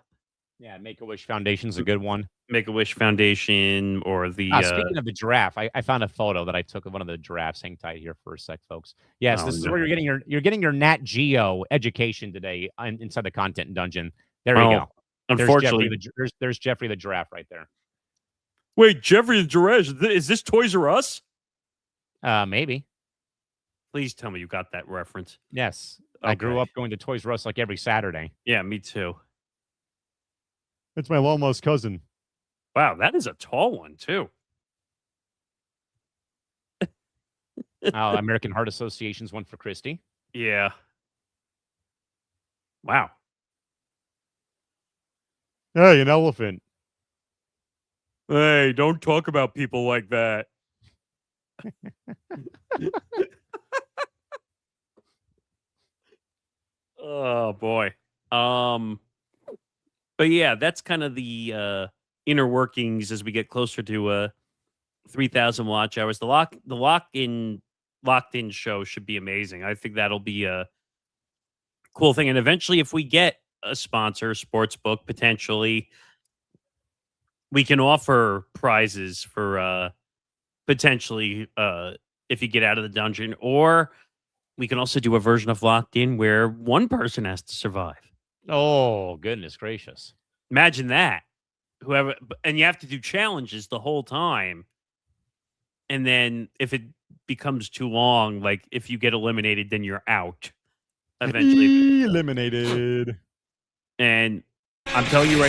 Yeah, Make-A-Wish Foundation's a good one. Make-A-Wish Foundation or the Speaking of the giraffe, I found a photo that I took of one of the giraffes. Hang tight here for a sec, folks. Yes, Oh, this is no. where you're getting your Nat Geo education today inside the content dungeon. There you Well, go. unfortunately, There's Jeffrey the giraffe right there. wait, Jeffrey the Giraffe, is this Toys R Us? Maybe. Please tell me you got that reference. Yes. I grew Okay. up going to Toys R Us like every Saturday. Yeah, me too. It's my almost cousin. Wow, that is a tall one too. American Heart Association's one for Christy. Yeah. Wow. Hey, an elephant. Hey, don't talk about people like that. Oh boy. But yeah, that's kind of the inner workings as we get closer to 3,000 watch hours. The locked in show should be amazing. I think that'll be a cool thing. And eventually, if we get a sponsor, sports book, potentially, we can offer prizes for potentially if you get out of the dungeon, or we can also do a version of Locked In where one person has to survive. Oh, goodness gracious. Imagine that. And you have to do challenges the whole time. And then if it becomes too long, like if you get eliminated, then you're out eventually. Eliminated. And I'm telling you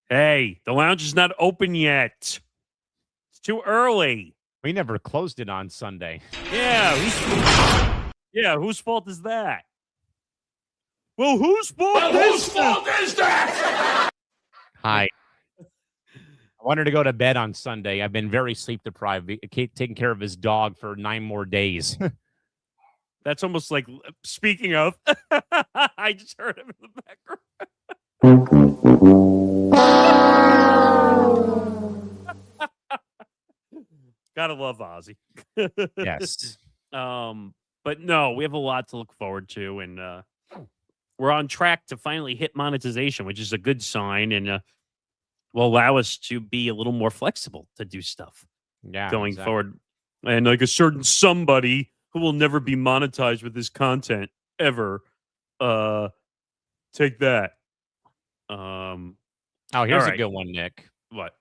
hey, the lounge is not open yet. It's too early. We never closed it on Sunday. Yeah, whose fault is that? Well, whose fault is that? Hi. I wanted to go to bed on Sunday. I've been very sleep deprived, taking care of his dog for 9 more days. That's almost like, speaking of, I just heard him in the background. Gotta love Ozzy. Yes. But no, we have a lot to look forward to, and we're on track to finally hit monetization, which is a good sign, and will allow us to be a little more flexible to do stuff going forward. And like a certain somebody who will never be monetized with this content ever, take that. Oh, here's right. a good one, Nick. What?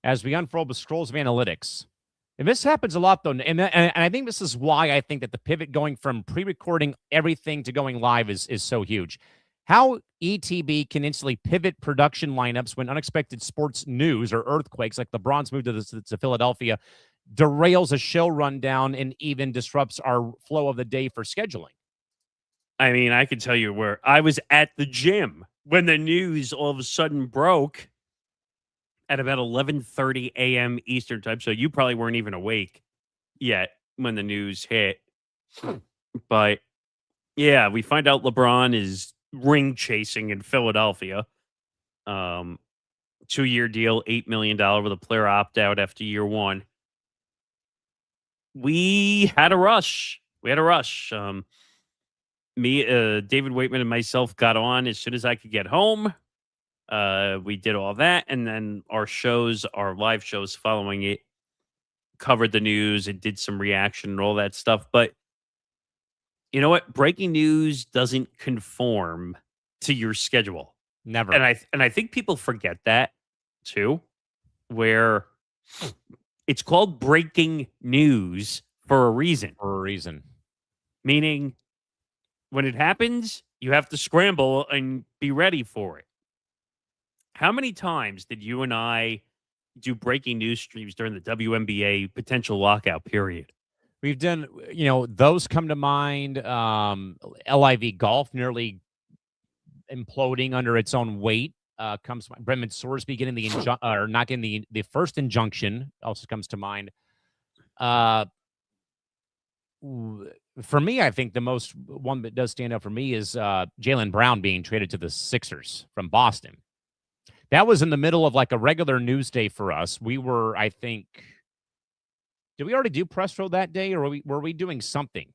As we unfold the scrolls of analytics. And this happens a lot, though. And I think this is why I think that the pivot going from pre-recording everything to going live is so huge. How ETB can instantly pivot production lineups when unexpected sports news or earthquakes, like LeBron's move to Philadelphia, derails a show rundown and even disrupts our flow of the day for scheduling. I mean, I can tell you where I was at the gym when the news all of a sudden broke at about 11:30 a.m. Eastern time. So you probably weren't even awake yet when the news hit. But yeah, we find out LeBron is ring chasing in Philadelphia. 2-year deal, $8 million with a player opt out after year one. We had a rush. David Waitman and myself got on as soon as I could get home. We did all that, and then our live shows following it, covered the news and did some reaction and all that stuff. But you know what? Breaking news doesn't conform to your schedule. Never. And I think people forget that too, where it's called breaking news for a reason. Meaning when it happens, you have to scramble and be ready for it. How many times did you and I do breaking news streams during the WNBA potential lockout period? We've done, those come to mind. LIV Golf nearly imploding under its own weight. Comes to mind. Brendan Sorsby getting not getting the first injunction also comes to mind. For me, I think the most one that does stand out for me is Jaylen Brown being traded to the Sixers from Boston. That was in the middle of like a regular news day for us. We were, I think, did we already do press row that day, or were we doing something?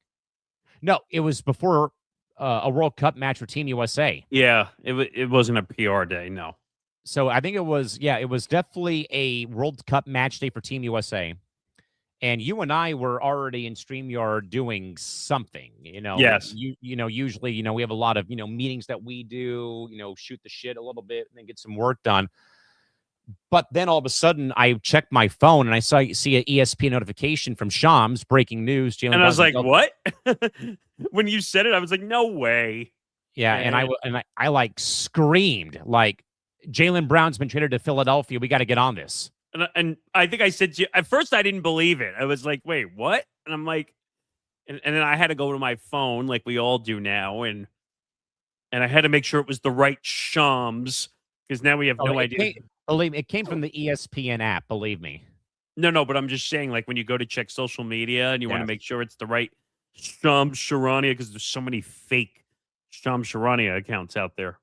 No, it was before a World Cup match for Team USA. Yeah, it wasn't a PR day, no. So I think it was definitely a World Cup match day for Team USA. And you and I were already in StreamYard doing something, Yes. Usually, we have a lot of, meetings that we do, shoot the shit a little bit and then get some work done. But then all of a sudden I checked my phone and I see an ESPN notification from Shams, breaking news. Jalen And I was Brown's like, what? When you said it, I was like, no way. yeah, and I like screamed like, Jalen Brown's been traded to Philadelphia. We got to get on this. And I think I said to you, at first I didn't believe it. I was like, wait, what? And I'm like, and then I had to go to my phone like we all do now. And I had to make sure it was the right Shams because now we have no idea. Believe me, it came from the ESPN app. Believe me. No, but I'm just saying, like when you go to check social media and you want to make sure it's the right Shams Charania because there's so many fake Shams Charania accounts out there.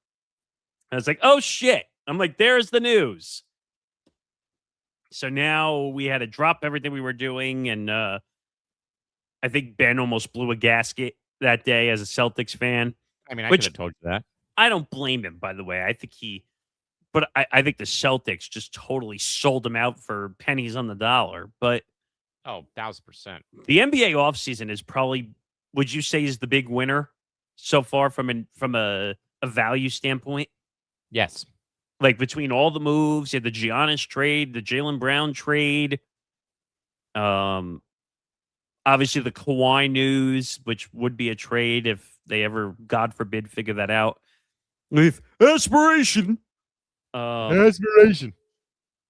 And it's like, oh shit. I'm like, there's the news. So now we had to drop everything we were doing, and I think Ben almost blew a gasket that day as a Celtics fan. I mean, I could have told you that. I don't blame him, by the way. I think I think the Celtics just totally sold him out for pennies on the dollar. But 1,000%. the NBA offseason is probably, would you say, is the big winner so far from a value standpoint? Yes. Like between all the moves, you had the Giannis trade, the Jaylen Brown trade, obviously the Kawhi news, which would be a trade if they ever, God forbid, figure that out with aspiration. Aspiration.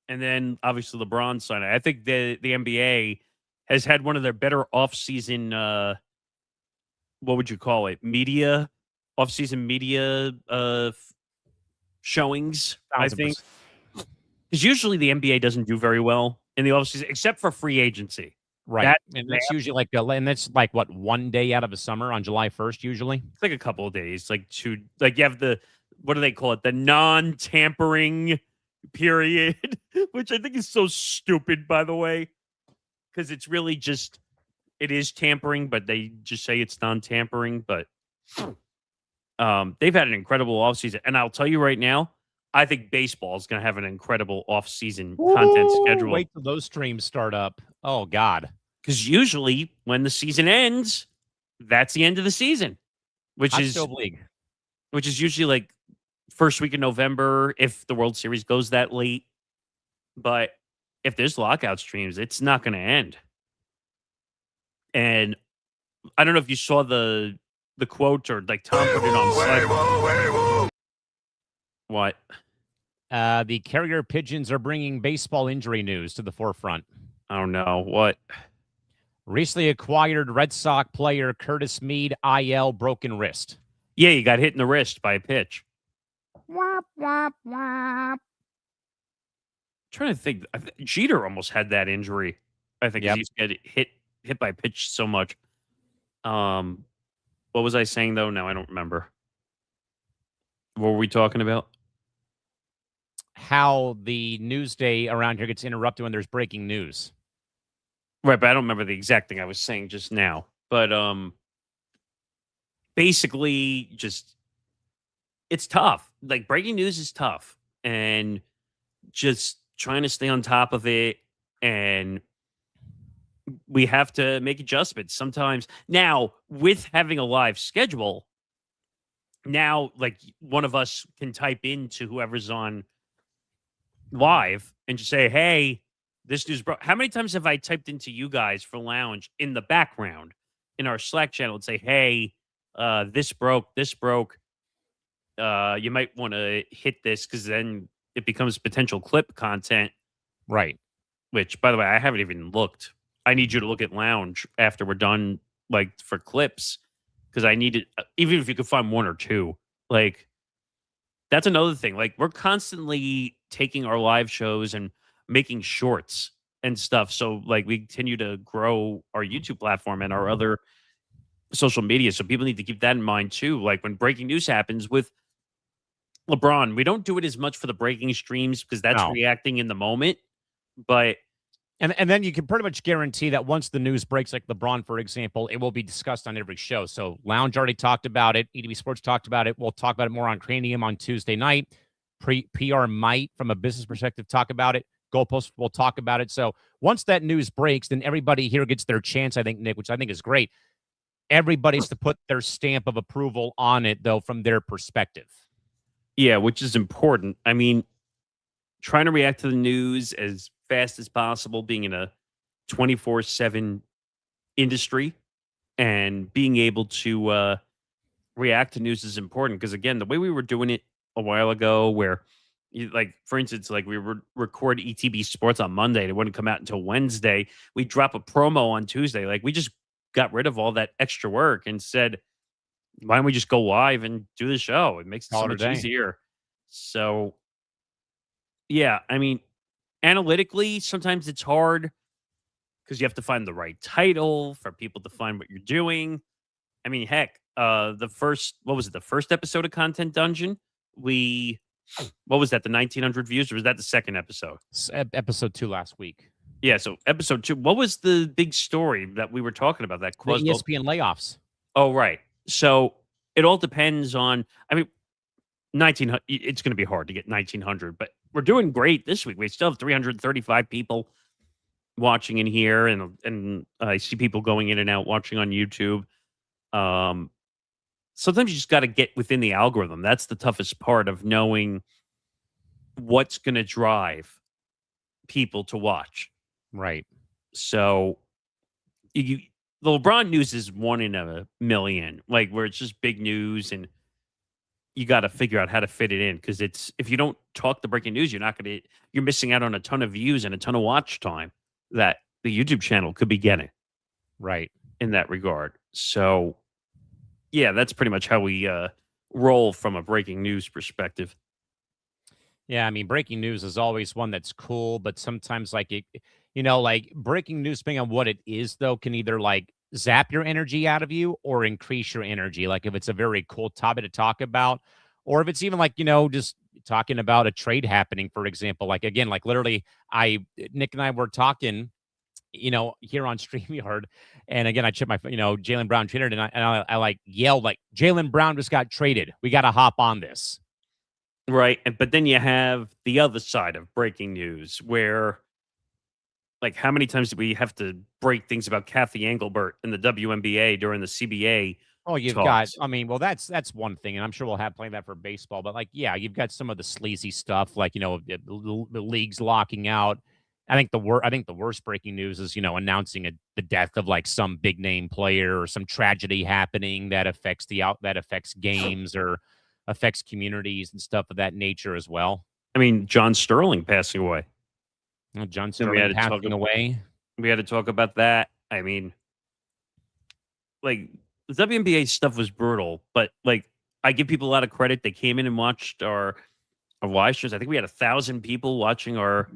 And then obviously LeBron signing. I think the NBA has had one of their better offseason, what would you call it? Offseason media showings, 1,000%. I think. Because usually the NBA doesn't do very well in the offseason, except for free agency. Right. That's usually like what, one day out of the summer on July 1st, usually? It's like a couple of days, like you have what do they call it? The non-tampering period, which I think is so stupid, by the way, because it's really just, it is tampering, but they just say it's non-tampering, but they've had an incredible offseason. And I'll tell you right now, I think baseball is going to have an incredible offseason content schedule. Wait till those streams start up. Oh, God. Because usually when the season ends, that's the end of the season, which is usually like first week of November if the World Series goes that late. But if there's lockout streams, it's not going to end. And I don't know if you saw the quote or like Tom put it on Slack. What? The Carrier Pigeons are bringing baseball injury news to the forefront. I don't know. What? Recently acquired Red Sox player Curtis Mead, IL, broken wrist. Yeah, he got hit in the wrist by a pitch. Wop, wop, wop. Trying to think. Jeter almost had that injury. I think he used to get hit by a pitch so much. What was I saying, though? Now I don't remember. What were we talking about? How the news day around here gets interrupted when there's breaking news. Right, but I don't remember the exact thing I was saying just now. But basically, just it's tough. Like breaking news is tough, and just trying to stay on top of it, and we have to make adjustments sometimes. Now, with having a live schedule, now like one of us can type into whoever's on live and just say, "Hey, this news broke." How many times have I typed into you guys for Lounge in the background in our Slack channel and say, "Hey, this broke. You might want to hit this because then it becomes potential clip content." Right. Which, by the way, I haven't even looked. I need you to look at Lounge after we're done, like for clips, because I need it. Even if you could find one or two, like that's another thing. Like we're constantly taking our live shows and making shorts and stuff. So like we continue to grow our YouTube platform and our other social media. So people need to keep that in mind too. Like when breaking news happens with LeBron, we don't do it as much for the breaking streams because that's reacting in the moment. But and then you can pretty much guarantee that once the news breaks, like LeBron, for example, it will be discussed on every show. So Lounge already talked about it. ETB Sports talked about it. We'll talk about it more on Cranium on Tuesday night. PR might, from a business perspective, talk about it. Goalpost will talk about it. So once that news breaks, then everybody here gets their chance, I think, Nick, which I think is great. Everybody's to put their stamp of approval on it, though, from their perspective. Yeah, which is important. I mean, trying to react to the news as fast as possible, being in a 24/7 industry and being able to react to news is important because, again, the way we were doing it a while ago, where like, for instance, like we would record ETB Sports on Monday, and it wouldn't come out until Wednesday. We drop a promo on Tuesday. Like, we just got rid of all that extra work and said, why don't we just go live and do the show? It makes it Call so it a much day. easier. So, yeah, I mean, analytically, sometimes it's hard because you have to find the right title for people to find what you're doing. I mean, heck, the first, what was it, the first episode of Content Dungeon? What was that, the 1900 views, or was that the second episode? Episode 2 last week. Yeah, so episode 2. What was the big story that we were talking about that The caused ESPN layoffs. Oh, right. So it all depends on, I mean, 1900, it's going to be hard to get 1900, but we're doing great this week. We still have 335 people watching in here, and I see people going in and out watching on YouTube. Sometimes you just got to get within the algorithm. That's the toughest part of knowing what's going to drive people to watch. Right. So the LeBron news is 1 in a million, like where it's just big news, and you got to figure out how to fit it in, because if you don't talk the breaking news, you're missing out on a ton of views and a ton of watch time that the YouTube channel could be getting. Right. In that regard. So, yeah, that's pretty much how we roll from a breaking news perspective. Yeah, I mean, breaking news is always one that's cool, but sometimes, like, like breaking news, depending on what it is, though, can either like zap your energy out of you or increase your energy. Like, if it's a very cool topic to talk about, or if it's even like, just talking about a trade happening, for example. Like, again, like literally, Nick and I were talking, here on StreamYard. And again, I checked my, Jaylen Brown traded, and I like yelled, like, Jaylen Brown just got traded. We got to hop on this. Right. But then you have the other side of breaking news where, like, how many times do we have to break things about Kathy Engelbert in the WNBA during the CBA? Oh, you've talks? got, I mean, well, that's one thing. And I'm sure we'll have plenty of that for baseball. But like, yeah, you've got some of the sleazy stuff, like, the leagues locking out. I think the worst breaking news is, announcing the death of like some big name player or some tragedy happening that affects games or affects communities and stuff of that nature as well. I mean, John Sterling passing away. John Sterling passing away. We had to talk about that. I mean, like, the WNBA stuff was brutal, but like, I give people a lot of credit. They came in and watched our live shows. I think we had 1,000 people watching our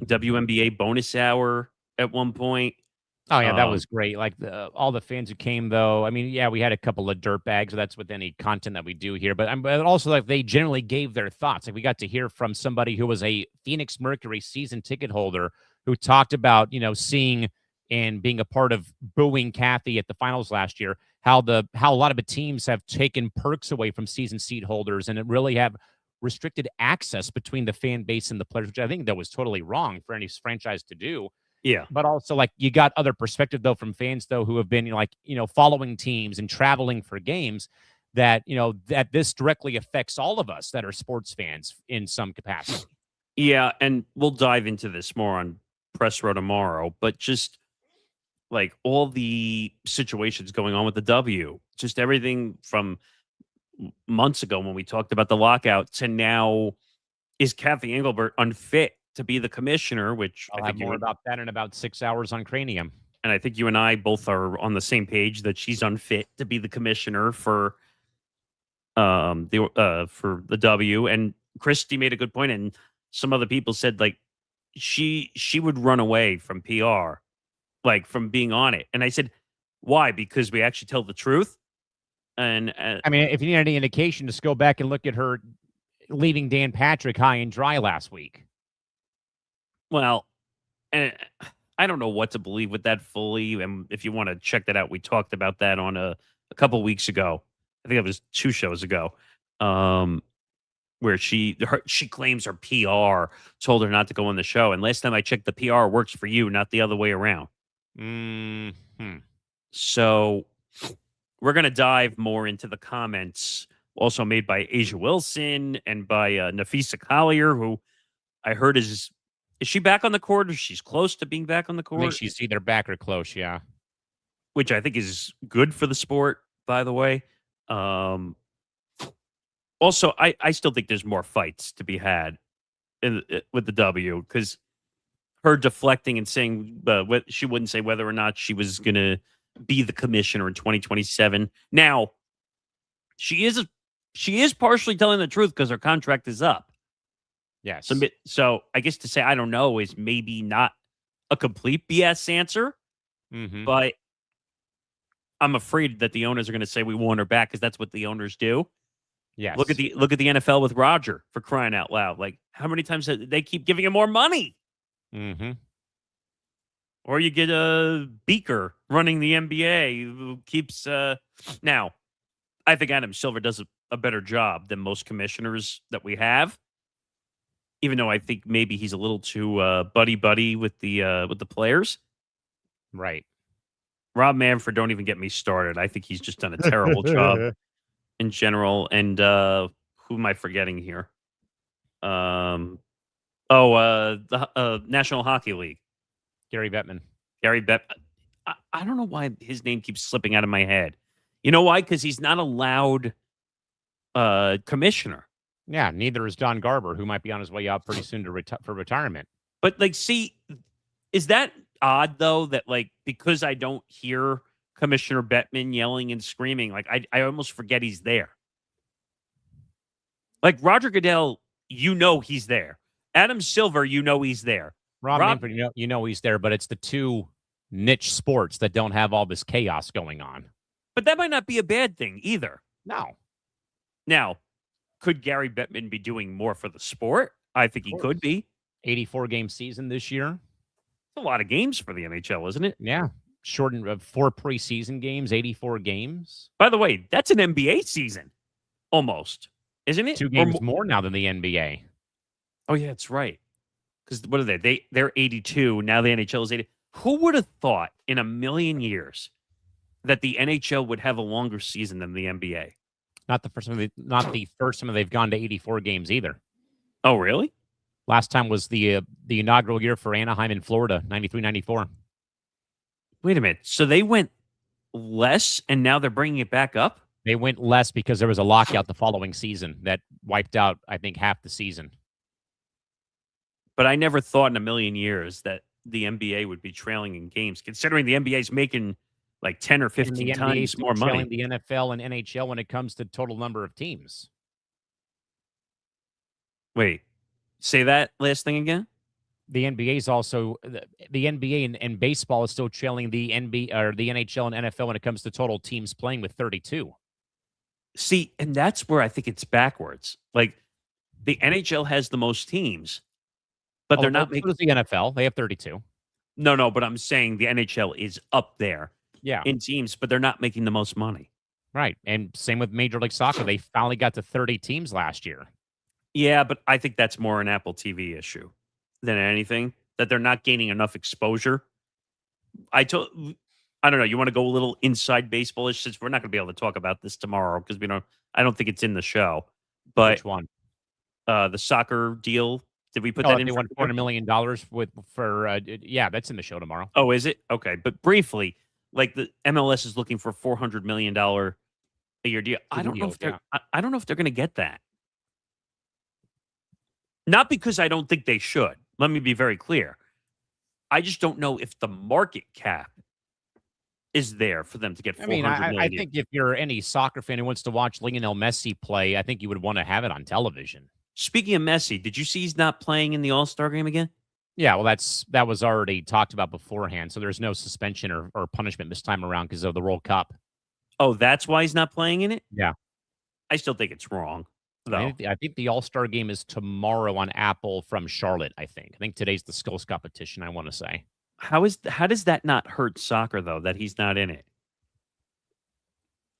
WNBA bonus hour at one point. Oh yeah, that was great. Like all the fans who came, though. I mean, yeah, we had a couple of dirt bags. That's with any content that we do here, but also like they generally gave their thoughts. Like we got to hear from somebody who was a Phoenix Mercury season ticket holder who talked about seeing and being a part of booing Kathy at the finals last year. How a lot of the teams have taken perks away from season seat holders, and it really have restricted access between the fan base and the players, which I think that was totally wrong for any franchise to do. Yeah. But also, like, you got other perspective, though, from fans, though, who have been, following teams and traveling for games, that, that this directly affects all of us that are sports fans in some capacity. Yeah, and we'll dive into this more on Press Row tomorrow, but just, like, all the situations going on with the W, just everything from months ago when we talked about the lockout to now, is Kathy Engelbert unfit to be the commissioner? Which I'll have more about that in about 6 hours on Cranium. And I think you and I both are on the same page that she's unfit to be the commissioner for the W. And Christy made a good point, and some other people said like she would run away from PR, like from being on it. And I said, why? Because we actually tell the truth. And I mean, if you need any indication, just go back and look at her leaving Dan Patrick high and dry last week. Well, and I don't know what to believe with that fully. And if you want to check that out, we talked about that on a couple weeks ago. I think it was 2 shows ago. where she claims her PR told her not to go on the show. And last time I checked, the PR works for you, not the other way around. So we're going to dive more into the comments also made by Asia Wilson and by Nafisa Collier, who I heard is she back on the court, or she's close to being back on the I think court? she's either back or close, yeah. Which I think is good for the sport, by the way. Also, I still think there's more fights to be had with the W, because her deflecting and saying she wouldn't say whether or not she was going to be the commissioner in 2027. Now, she is partially telling the truth because her contract is up. Yes. So I guess to say I don't know is maybe not a complete BS answer, but I'm afraid that the owners are going to say we want her back because that's what the owners do. Yes. Look at the NFL with Roger, for crying out loud. Like, how many times they keep giving him more money? Or you get a Beaker running the NBA who keeps now. I think Adam Silver does a better job than most commissioners that we have. Even though I think maybe he's a little too buddy with the players. Right. Rob Manfred, don't even get me started. I think he's just done a terrible job in general. And who am I forgetting here? The National Hockey League. Gary Bettman. Gary Bettman. I don't know why his name keeps slipping out of my head. You know why? Because he's not allowed commissioner. Yeah, neither is Don Garber, who might be on his way out pretty soon for retirement. But, like, see, is that odd, though, that, like, because I don't hear Commissioner Bettman yelling and screaming, like, I almost forget he's there. Like, Roger Goodell, he's there. Adam Silver, he's there. Rob Manfred, he's there, but it's the two niche sports that don't have all this chaos going on. But that might not be a bad thing either. No. Now, could Gary Bettman be doing more for the sport? I think he could be. 84-game season this year. It's a lot of games for the NHL, isn't it? Yeah. Shortened of 4 preseason games, 84 games. By the way, that's an NBA season. Almost. Isn't it? 2 games more now than the NBA. Oh, yeah, that's right. Because what are they? They're 82. Now the NHL is 80. Who would have thought in a million years that the NHL would have a longer season than the NBA? Not the first time they've gone to 84 games either. Oh, really? Last time was the inaugural year for Anaheim in Florida, 93-94. Wait a minute. So they went less, and now they're bringing it back up? They went less because there was a lockout the following season that wiped out, I think, half the season. But I never thought in a million years that the NBA would be trailing in games, considering the NBA is making like 10 or 15 times more money. The NFL and NHL when it comes to total number of teams. Wait, say that last thing again? The NBA is also the NBA and baseball is still trailing the NBA or the NHL and NFL when it comes to total teams playing with 32. See, and that's where I think it's backwards. Like the NHL has the most teams, but they're not making the NFL. They have 32. No, but I'm saying the NHL is up there. Yeah. In teams, but they're not making the most money. Right. And same with Major League Soccer. They finally got to 30 teams last year. Yeah, but I think that's more an Apple TV issue than anything, that they're not gaining enough exposure. I don't know. You want to go a little inside baseball? Since we're not going to be able to talk about this tomorrow because I don't think it's in the show. But which one? The soccer deal. Did we put that in? They won $400 million yeah, that's in the show tomorrow. Oh, is it? Okay. But briefly, like the MLS is looking for $400 million a year deal. I don't know if they're going to get that. Not because I don't think they should. Let me be very clear. I just don't know if the market cap is there for them to get $400 million. I think if you're any soccer fan who wants to watch Lionel Messi play, I think you would want to have it on television. Speaking of Messi, did you see he's not playing in the All-Star game again? Yeah, well, that was already talked about beforehand, so there's no suspension or punishment this time around because of the World Cup. Oh, that's why he's not playing in it? Yeah. I still think it's wrong, though. I think the All-Star game is tomorrow on Apple from Charlotte, I think. I think today's the Skulls competition, I want to say. How does that not hurt soccer, though, that he's not in it?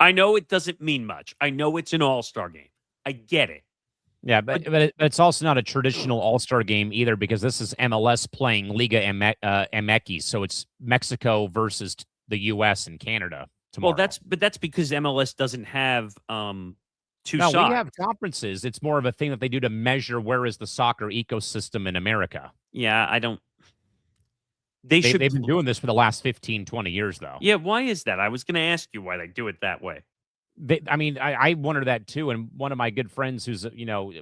I know it doesn't mean much. I know it's an All-Star game. I get it. Yeah, but it's also not a traditional All-Star game either because this is MLS playing Liga MX, so it's Mexico versus the U.S. and Canada Well, tomorrow. that's because MLS doesn't have two No, we sides. have conferences. It's more of a thing that they do to measure where is the soccer ecosystem in America. Yeah, I don't. They've Been doing this for the last 15, 20 years, though. Yeah, why is that? I was going to ask you why they do it that way. I wonder that too. And one of my good friends, who's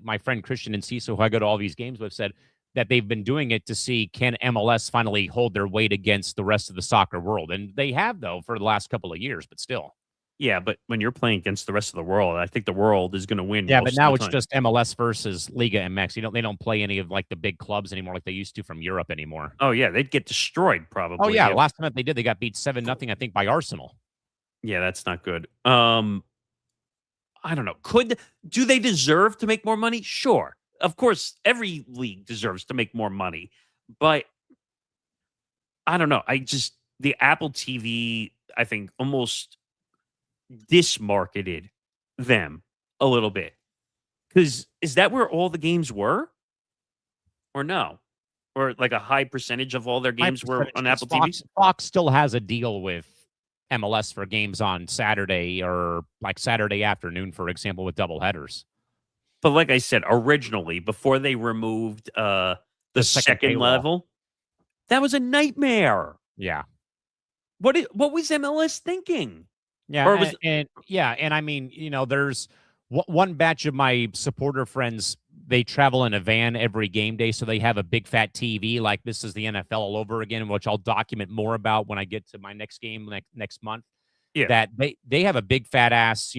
my friend Christian and Cecil, who I go to all these games with, said that they've been doing it to see can MLS finally hold their weight against the rest of the soccer world, and they have though for the last couple of years. But still, yeah. But when you're playing against the rest of the world, I think the world is going to win. Yeah, but now it's just MLS versus Liga MX. They don't play any of like the big clubs anymore, like they used to from Europe anymore. Oh yeah, they'd get destroyed probably. Oh yeah, last time they did, they got beat 7-0, I think, by Arsenal. Yeah, that's not good. I don't know. Do they deserve to make more money? Sure. Of course, every league deserves to make more money. But I don't know. The Apple TV, I think, almost dismarketed them a little bit. Because is that where all the games were? Or no? Or like a high percentage of all their games were on Apple TV? Fox still has a deal with MLS for games on Saturday or like Saturday afternoon, for example, with double headers. But like I said, originally, before they removed the second level, that was a nightmare. Yeah. What was MLS thinking? Yeah, and I mean, there's one batch of my supporter friends. They travel in a van every game day, so they have a big fat TV like this is the NFL all over again, which I'll document more about when I get to my next game next month. Yeah, that they have a big fat ass,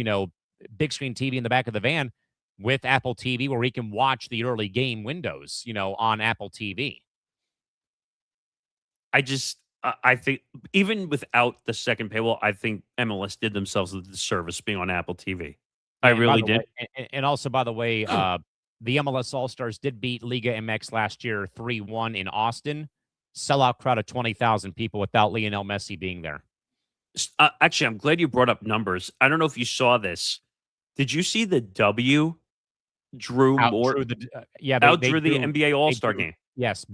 big screen TV in the back of the van with Apple TV where we can watch the early game windows, on Apple TV. I think even without the second paywall, I think MLS did themselves a disservice being on Apple TV. I really did. And also, by the way, the MLS All-Stars did beat Liga MX last year 3-1 in Austin. Sellout crowd of 20,000 people without Lionel Messi being there. Actually, I'm glad you brought up numbers. I don't know if you saw this. Did you see the W drew more? They drew the NBA All-Star game. Yes,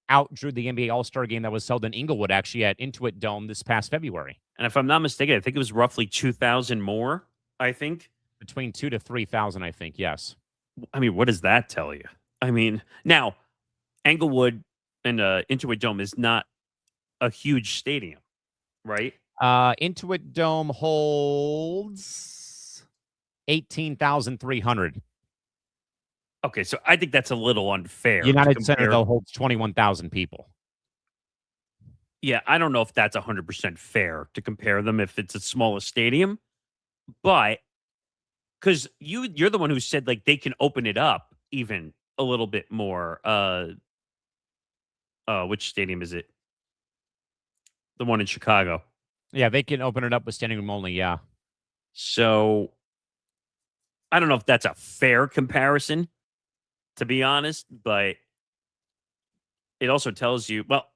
outdrew the NBA All-Star game that was held in Inglewood, actually, at Intuit Dome this past February. And if I'm not mistaken, I think it was roughly 2,000 more, I think. Between 2,000 to 3,000, I think, yes. I mean, what does that tell you? I mean, now, Inglewood and Intuit Dome is not a huge stadium, right? Intuit Dome holds 18,300. Okay, so I think that's a little unfair. United Center, though, holds 21,000 people. Yeah, I don't know if that's 100% fair to compare them if it's a smaller stadium, but because you're the one who said like they can open it up even a little bit more. Which stadium is it? The one in Chicago. Yeah, they can open it up with standing room only. Yeah. So I don't know if that's a fair comparison, to be honest, but it also tells you, well,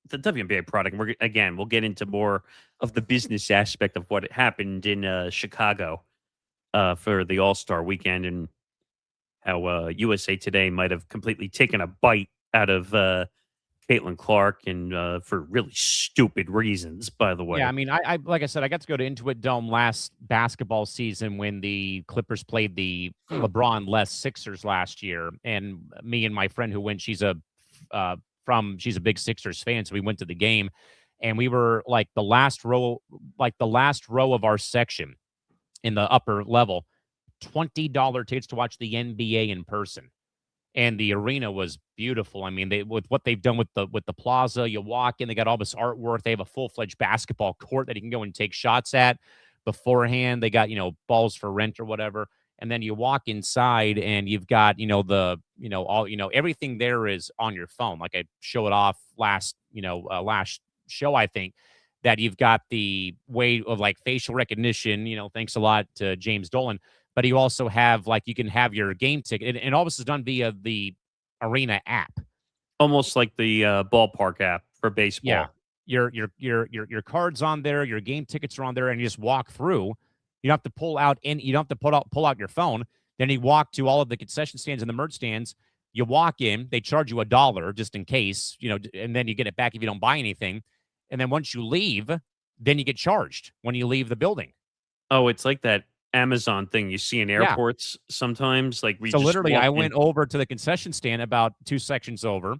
the WNBA product, we'll get into more of the business aspect of what happened in Chicago for the All-Star weekend and how USA Today might have completely taken a bite out of Caitlin Clark and for really stupid reasons, by the way. Yeah, I mean, I like I said, I got to go to Intuit Dome last basketball season when the Clippers played the LeBron-less Sixers last year, and me and my friend who went, she's a big Sixers fan, so we went to the game, and we were like the last row of our section in the upper level, $20 tickets to watch the NBA in person. And the arena was beautiful. I mean, with what they've done with the plaza, you walk in, they got all this artwork. They have a full-fledged basketball court that you can go and take shots at beforehand. They got, balls for rent or whatever. And then you walk inside and you've got, everything there is on your phone. Like I show it off last show, I think, that you've got the way of like facial recognition, thanks a lot to James Dolan. But you also have you can have your game ticket, and all this is done via the Arena app, almost like the ballpark app for baseball. Yeah, your cards on there, your game tickets are on there, and you just walk through. You don't have to pull out your phone. Then you walk to all of the concession stands and the merch stands. You walk in, they charge you $1 just in case, and then you get it back if you don't buy anything. And then once you leave, then you get charged when you leave the building. Oh, it's like that Amazon thing you see in Yeah. airports sometimes. Like we So just literally, walk I in. went over to the concession stand about 2 sections over,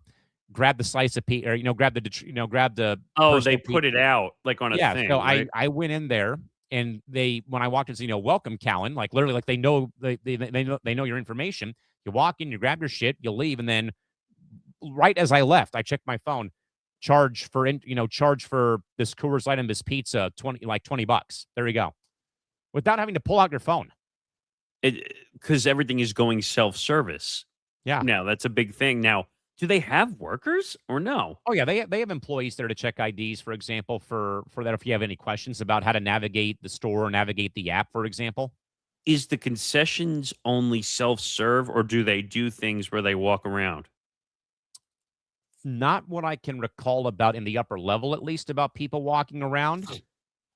grabbed the slice of pizza, or grab the. Oh, they personal put it pizza. out like on a Yeah, thing, so right? I went in there and when I walked in, welcome, Callan. Like literally, like they know they know your information. You walk in, you grab your shit, you leave, and then right as I left, I checked my phone. Charge for this Coors Light and this pizza, $20. There you go, without having to pull out your phone. Because everything is going self-service. Yeah. Now that's a big thing. Now, do they have workers or no? Oh yeah, they have employees there to check IDs, for example, for that. If you have any questions about how to navigate the store or navigate the app, for example. Is the concessions only self-serve, or do they do things where they walk around? Not what I can recall about in the upper level, at least, about people walking around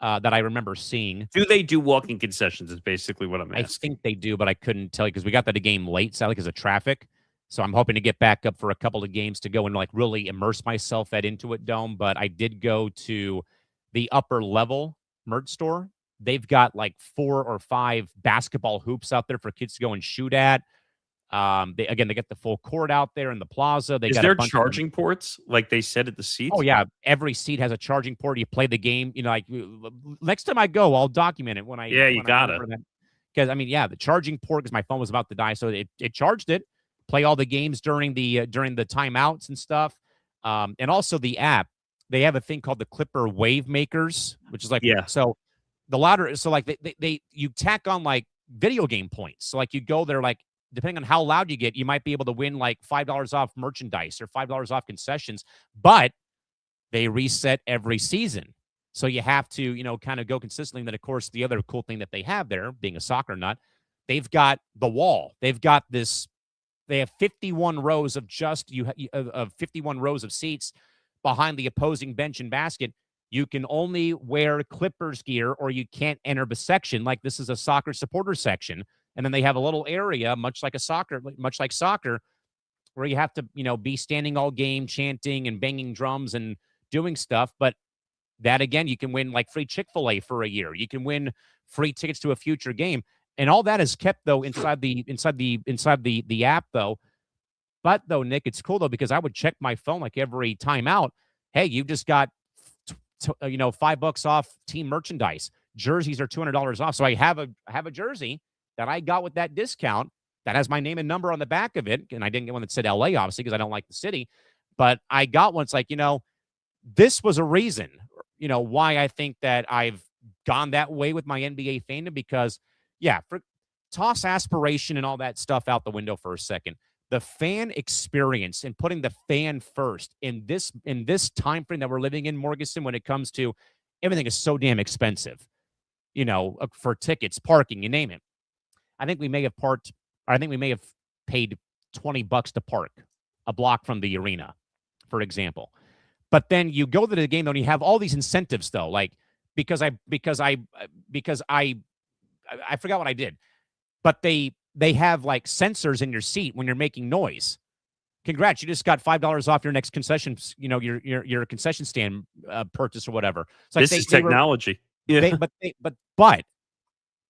that I remember seeing. Do they do walking concessions is basically what I'm I asking. think they do, but I couldn't tell you because we got that game late, sadly, because of traffic. So I'm hoping to get back up for a couple of games to go and really immerse myself at Intuit Dome. But I did go to the upper level merch store. They've got like 4 or 5 basketball hoops out there for kids to go and shoot at. They get the full court out there in the plaza. Is there charging ports like they said at the seats? Oh yeah, every seat has a charging port. You play the game. Next time I go, I'll document it when I. Yeah, you gotta. Because the charging port. Because my phone was about to die, so it charged it. Play all the games during the timeouts and stuff. And also the app. They have a thing called the Clipper Wave Makers, which is like so. The louder, so like you tack on like video game points. So like you go there, like depending on how loud you get, you might be able to win like $5 off merchandise or $5 off concessions, but they reset every season. So you have to, kind of go consistently. And then, of course, the other cool thing that they have there, being a soccer nut, they've got the wall. They have 51 rows of 51 rows of seats behind the opposing bench and basket. You can only wear Clippers gear or you can't enter the section. Like this is a soccer supporter section. And then they have a little area, much like soccer, where you have to, be standing all game, chanting and banging drums and doing stuff. But that again, you can win like free Chick-fil-A for a year. You can win free tickets to a future game. And all that is kept though inside the app though. But though, Nick, it's cool though, because I would check my phone like every time out. Hey, you just got $5 off team merchandise. Jerseys are $200 off. So I have a jersey that I got with that discount that has my name and number on the back of it. And I didn't get one that said LA, obviously, because I don't like the city. But I got one. It's like, this was a reason, why I think that I've gone that way with my NBA fandom. Because, toss aspiration and all that stuff out the window for a second. The fan experience and putting the fan first in this time frame that we're living in, Morgasen, when it comes to everything is so damn expensive, for tickets, parking, you name it. I think we may have paid $20 to park a block from the arena, for example. But then you go to the game though, and you have all these incentives though, like because I forgot what I did, but they have like sensors in your seat when you're making noise. Congrats, you just got $5 off your next concession, your concession stand purchase or whatever. It's like this is technology. But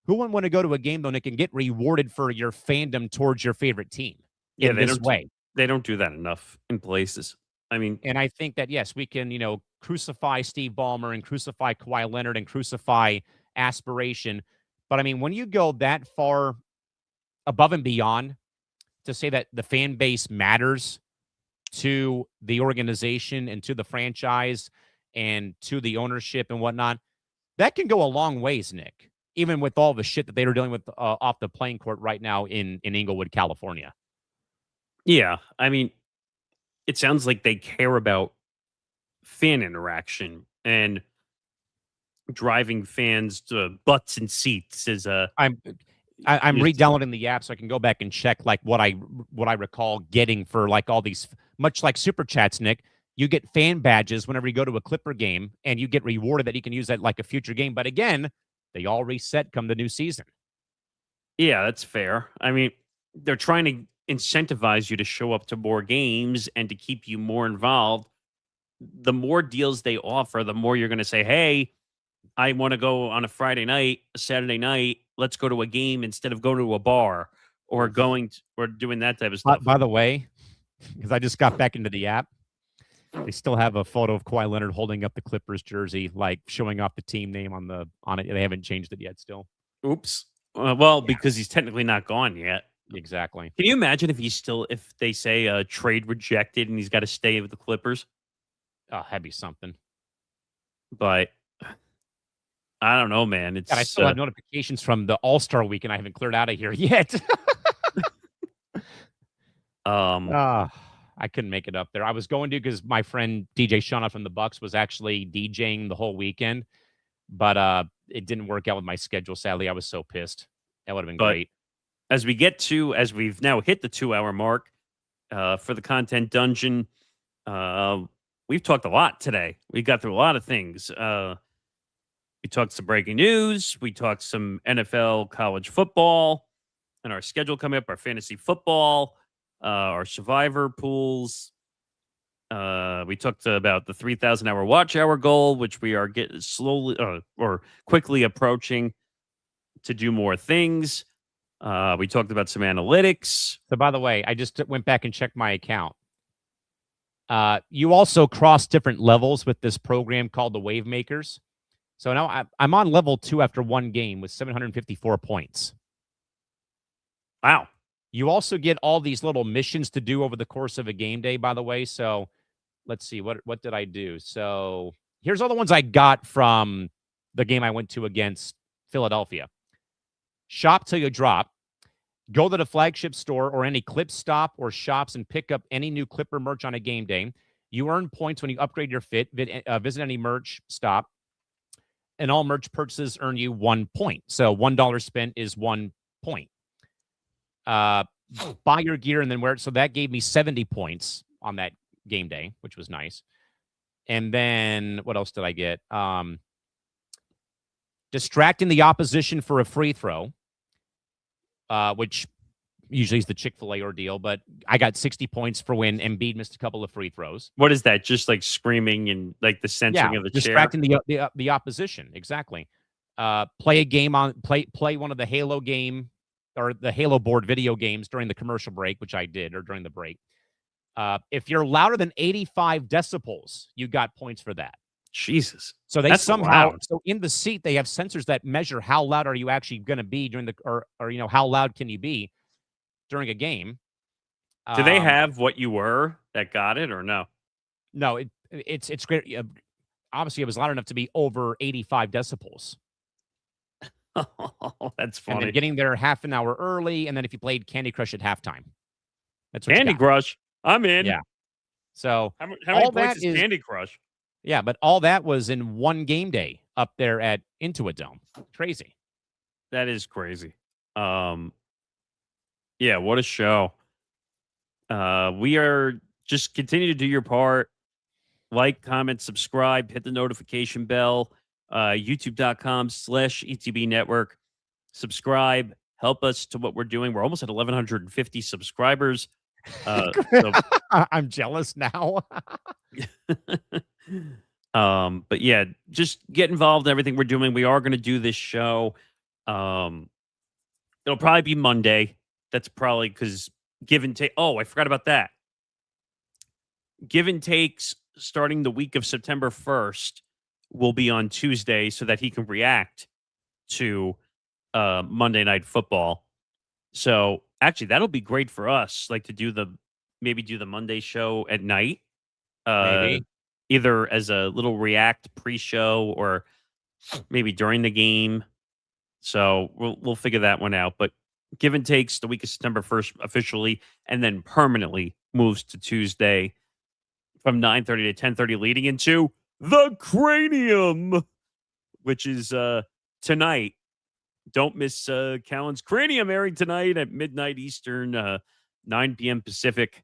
who wouldn't want to go to a game though, Nick, and get rewarded for your fandom towards your favorite team? Yeah, they don't do that enough in places. I mean, and I think that yes, we can, crucify Steve Ballmer and crucify Kawhi Leonard and crucify aspiration. But I mean, when you go that far above and beyond to say that the fan base matters to the organization and to the franchise and to the ownership and whatnot, that can go a long ways, Nick, even with all the shit that they are dealing with off the playing court right now in Inglewood, California. Yeah. I mean, it sounds like they care about fan interaction and driving fans to butts and seats is I'm re-downloading the app so I can go back and check like what I recall getting for like all these, much like Super Chats, Nick. You get fan badges whenever you go to a Clipper game, and you get rewarded that you can use that like a future game. But again, they all reset come the new season. Yeah, that's fair. I mean, they're trying to incentivize you to show up to more games and to keep you more involved. The more deals they offer, the more you're going to say, "Hey, I want to go on a Friday night, a Saturday night. Let's go to a game instead of going to a bar or or doing that type of stuff." By the way, because I just got back into the app, they still have a photo of Kawhi Leonard holding up the Clippers jersey, like showing off the team name on it. They haven't changed it yet. Still, Oops. Well, because he's technically not gone yet. exactly. Can you imagine if they say trade rejected and he's got to stay with the Clippers? Oh, that'd be something. But I don't know, man. It's God, I still have notifications from the All-Star weekend. I haven't cleared out of here yet. I couldn't make it up there. I was going to because my friend DJ Shauna from the Bucks was actually DJing the whole weekend, but it didn't work out with my schedule. Sadly, I was so pissed. That would have been great. As we've now hit the 2-hour mark for the content dungeon, we've talked a lot today. We got through a lot of things. We talked some breaking news. We talked some NFL college football and our schedule coming up, our fantasy football, our survivor pools. We talked about the 3,000 hour watch hour goal, which we are getting slowly or quickly approaching to do more things. We talked about some analytics. So, by the way, I just went back and checked my account. You also cross different levels with this program called the Wave Makers. So now I'm on level 2 after one game with 754 points. Wow. You also get all these little missions to do over the course of a game day, by the way. So let's see, what did I do? So here's all the ones I got from the game I went to against Philadelphia. Shop till you drop. Go to the flagship store or any Clip stop or shops and pick up any new Clipper merch on a game day. You earn points when you upgrade your fit. Visit any merch stop. And all merch purchases earn you 1 point. So $1 spent is 1 point. Buy your gear and then wear it. So that gave me 70 points on that game day, which was nice. And then what else did I get? Distracting the opposition for a free throw, which usually is the Chick-fil-A ordeal, but I got 60 points for when Embiid missed a couple of free throws. What is that? Just like screaming and like the censoring of the distracting chair? the opposition. Exactly. Play a game play one of the Halo game or the Halo board video games during the commercial break, which I did, or during the break. If you're louder than 85 decibels, you got points for that. Jesus. So they That's somehow, loud. so in the seat, they have sensors that measure how loud are you actually going to be during or how loud can you be during a game. Do they have what you were that got it or no? No, it's great. Obviously, it was loud enough to be over 85 decibels. Oh, that's funny. And then getting there half an hour early, and then if you played Candy Crush at halftime. That's what Candy Crush. I'm in. Yeah. So how many points is Candy Crush? Yeah, but all that was in one game day up there at Intuit Dome. Crazy. That is crazy. Yeah, what a show. We are just continue to do your part. Like, comment, subscribe, hit the notification bell. YouTube.com/ETB network. Subscribe. Help us to what we're doing. We're almost at 1,150 subscribers. So I'm jealous now. But yeah, just get involved in everything we're doing. We are going to do this show. It'll probably be Monday. That's probably because Givin Takes. Oh, I forgot about that. Givin Takes starting the week of September 1st will be on Tuesday so that he can react to Monday Night Football. So actually, that'll be great for us. Like to do the Monday show at night. Maybe. Either as a little react pre-show or maybe during the game. So we'll figure that one out. But Givin Takes the week of September 1st officially and then permanently moves to Tuesday from 9:30 to 10:30, leading into the Cranium, which is tonight. Don't miss Callan's Cranium airing tonight at midnight Eastern, 9 p.m. Pacific.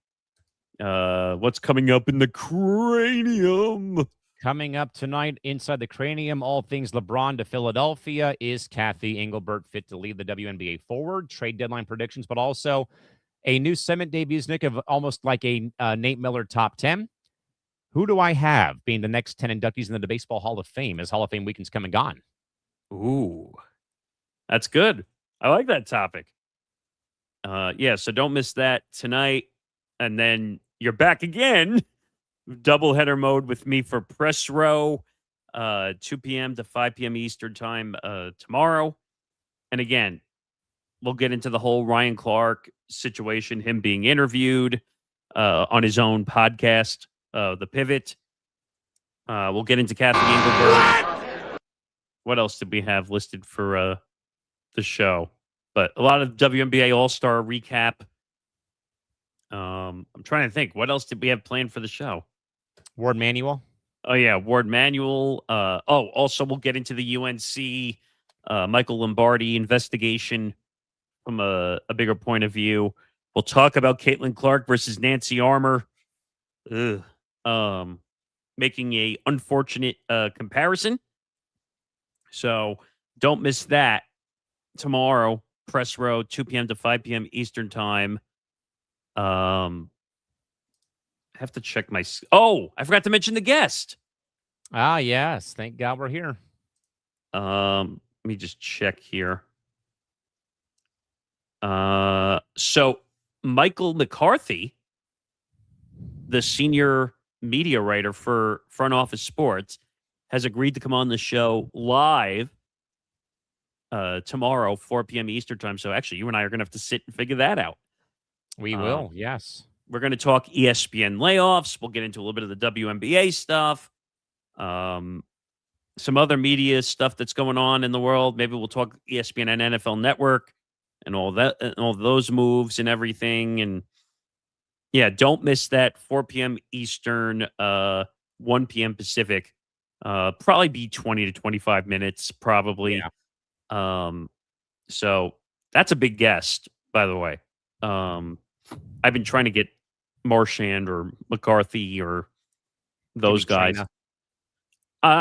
What's coming up in the Cranium? Coming up tonight, Inside the Cranium, all things LeBron to Philadelphia. Is Kathy Engelbert fit to lead the WNBA forward? Trade deadline predictions, but also a new segment debuts, Nick, of almost like a Nate Miller top 10. Who do I have being the next 10 inductees into the Baseball Hall of Fame as Hall of Fame weekend's come and gone? Ooh, that's good. I like that topic. Yeah, so don't miss that tonight. And then you're back again. Doubleheader mode with me for Press Row, 2 p.m. to 5 p.m. Eastern time tomorrow. And again, we'll get into the whole Ryan Clark situation, him being interviewed on his own podcast, The Pivot. We'll get into Kathy Engelbert. What else did we have listed for the show? But a lot of WNBA All-Star recap. I'm trying to think. What else did we have planned for the show? Ward Manuel. Oh, yeah. Ward Manuel. Also, we'll get into the UNC Michael Lombardi investigation from a bigger point of view. We'll talk about Caitlin Clark versus Nancy Armour. Making a unfortunate comparison. So don't miss that tomorrow. Press Row, 2 p.m. to 5 p.m. Eastern time. I have to check my... Oh, I forgot to mention the guest. Ah, yes. Thank God we're here. Let me just check here. So Michael McCarthy, the senior media writer for Front Office Sports, has agreed to come on the show live tomorrow, 4 p.m. Eastern time. So actually, you and I are going to have to sit and figure that out. We will, yes. We're going to talk ESPN layoffs. We'll get into a little bit of the WNBA stuff. Some other media stuff that's going on in the world. Maybe we'll talk ESPN and NFL Network and all that, and all those moves and everything. And yeah, don't miss that. 4 p.m. Eastern, 1 p.m. Pacific. Probably be 20 to 25 minutes, probably. Yeah. So that's a big guest, by the way. I've been trying to get Marchand or McCarthy or those Jimmy guys. Traina.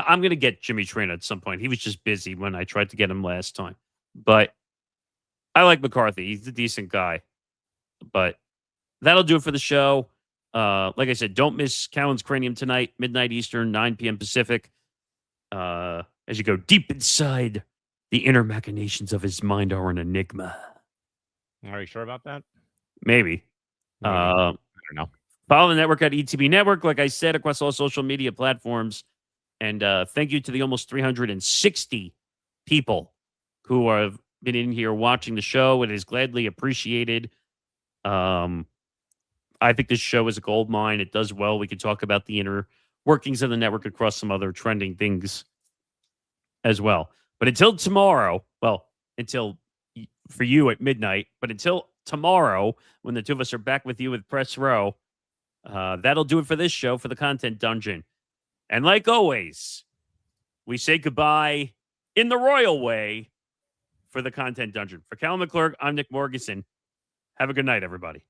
I'm going to get Jimmy Traina at some point. He was just busy when I tried to get him last time. But I like McCarthy. He's a decent guy. But that'll do it for the show. Like I said, don't miss Callan's Cranium tonight, midnight Eastern, 9 p.m. Pacific. As you go deep inside, the inner machinations of his mind are an enigma. Are you sure about that? Maybe. I don't know. Follow the network at ETB Network, like I said, across all social media platforms. And thank you to the almost 360 people who have been in here watching the show. It is gladly appreciated. I think this show is a gold mine. It does well. We could talk about the inner workings of the network across some other trending things as well. But until tomorrow, until for you at midnight, but until tomorrow, when the two of us are back with you with Press Row, that'll do it for this show, for the Content Dungeon. And like always, we say goodbye in the royal way for the Content Dungeon. For Callan McClurg, I'm Nick Morgasen. Have a good night, everybody.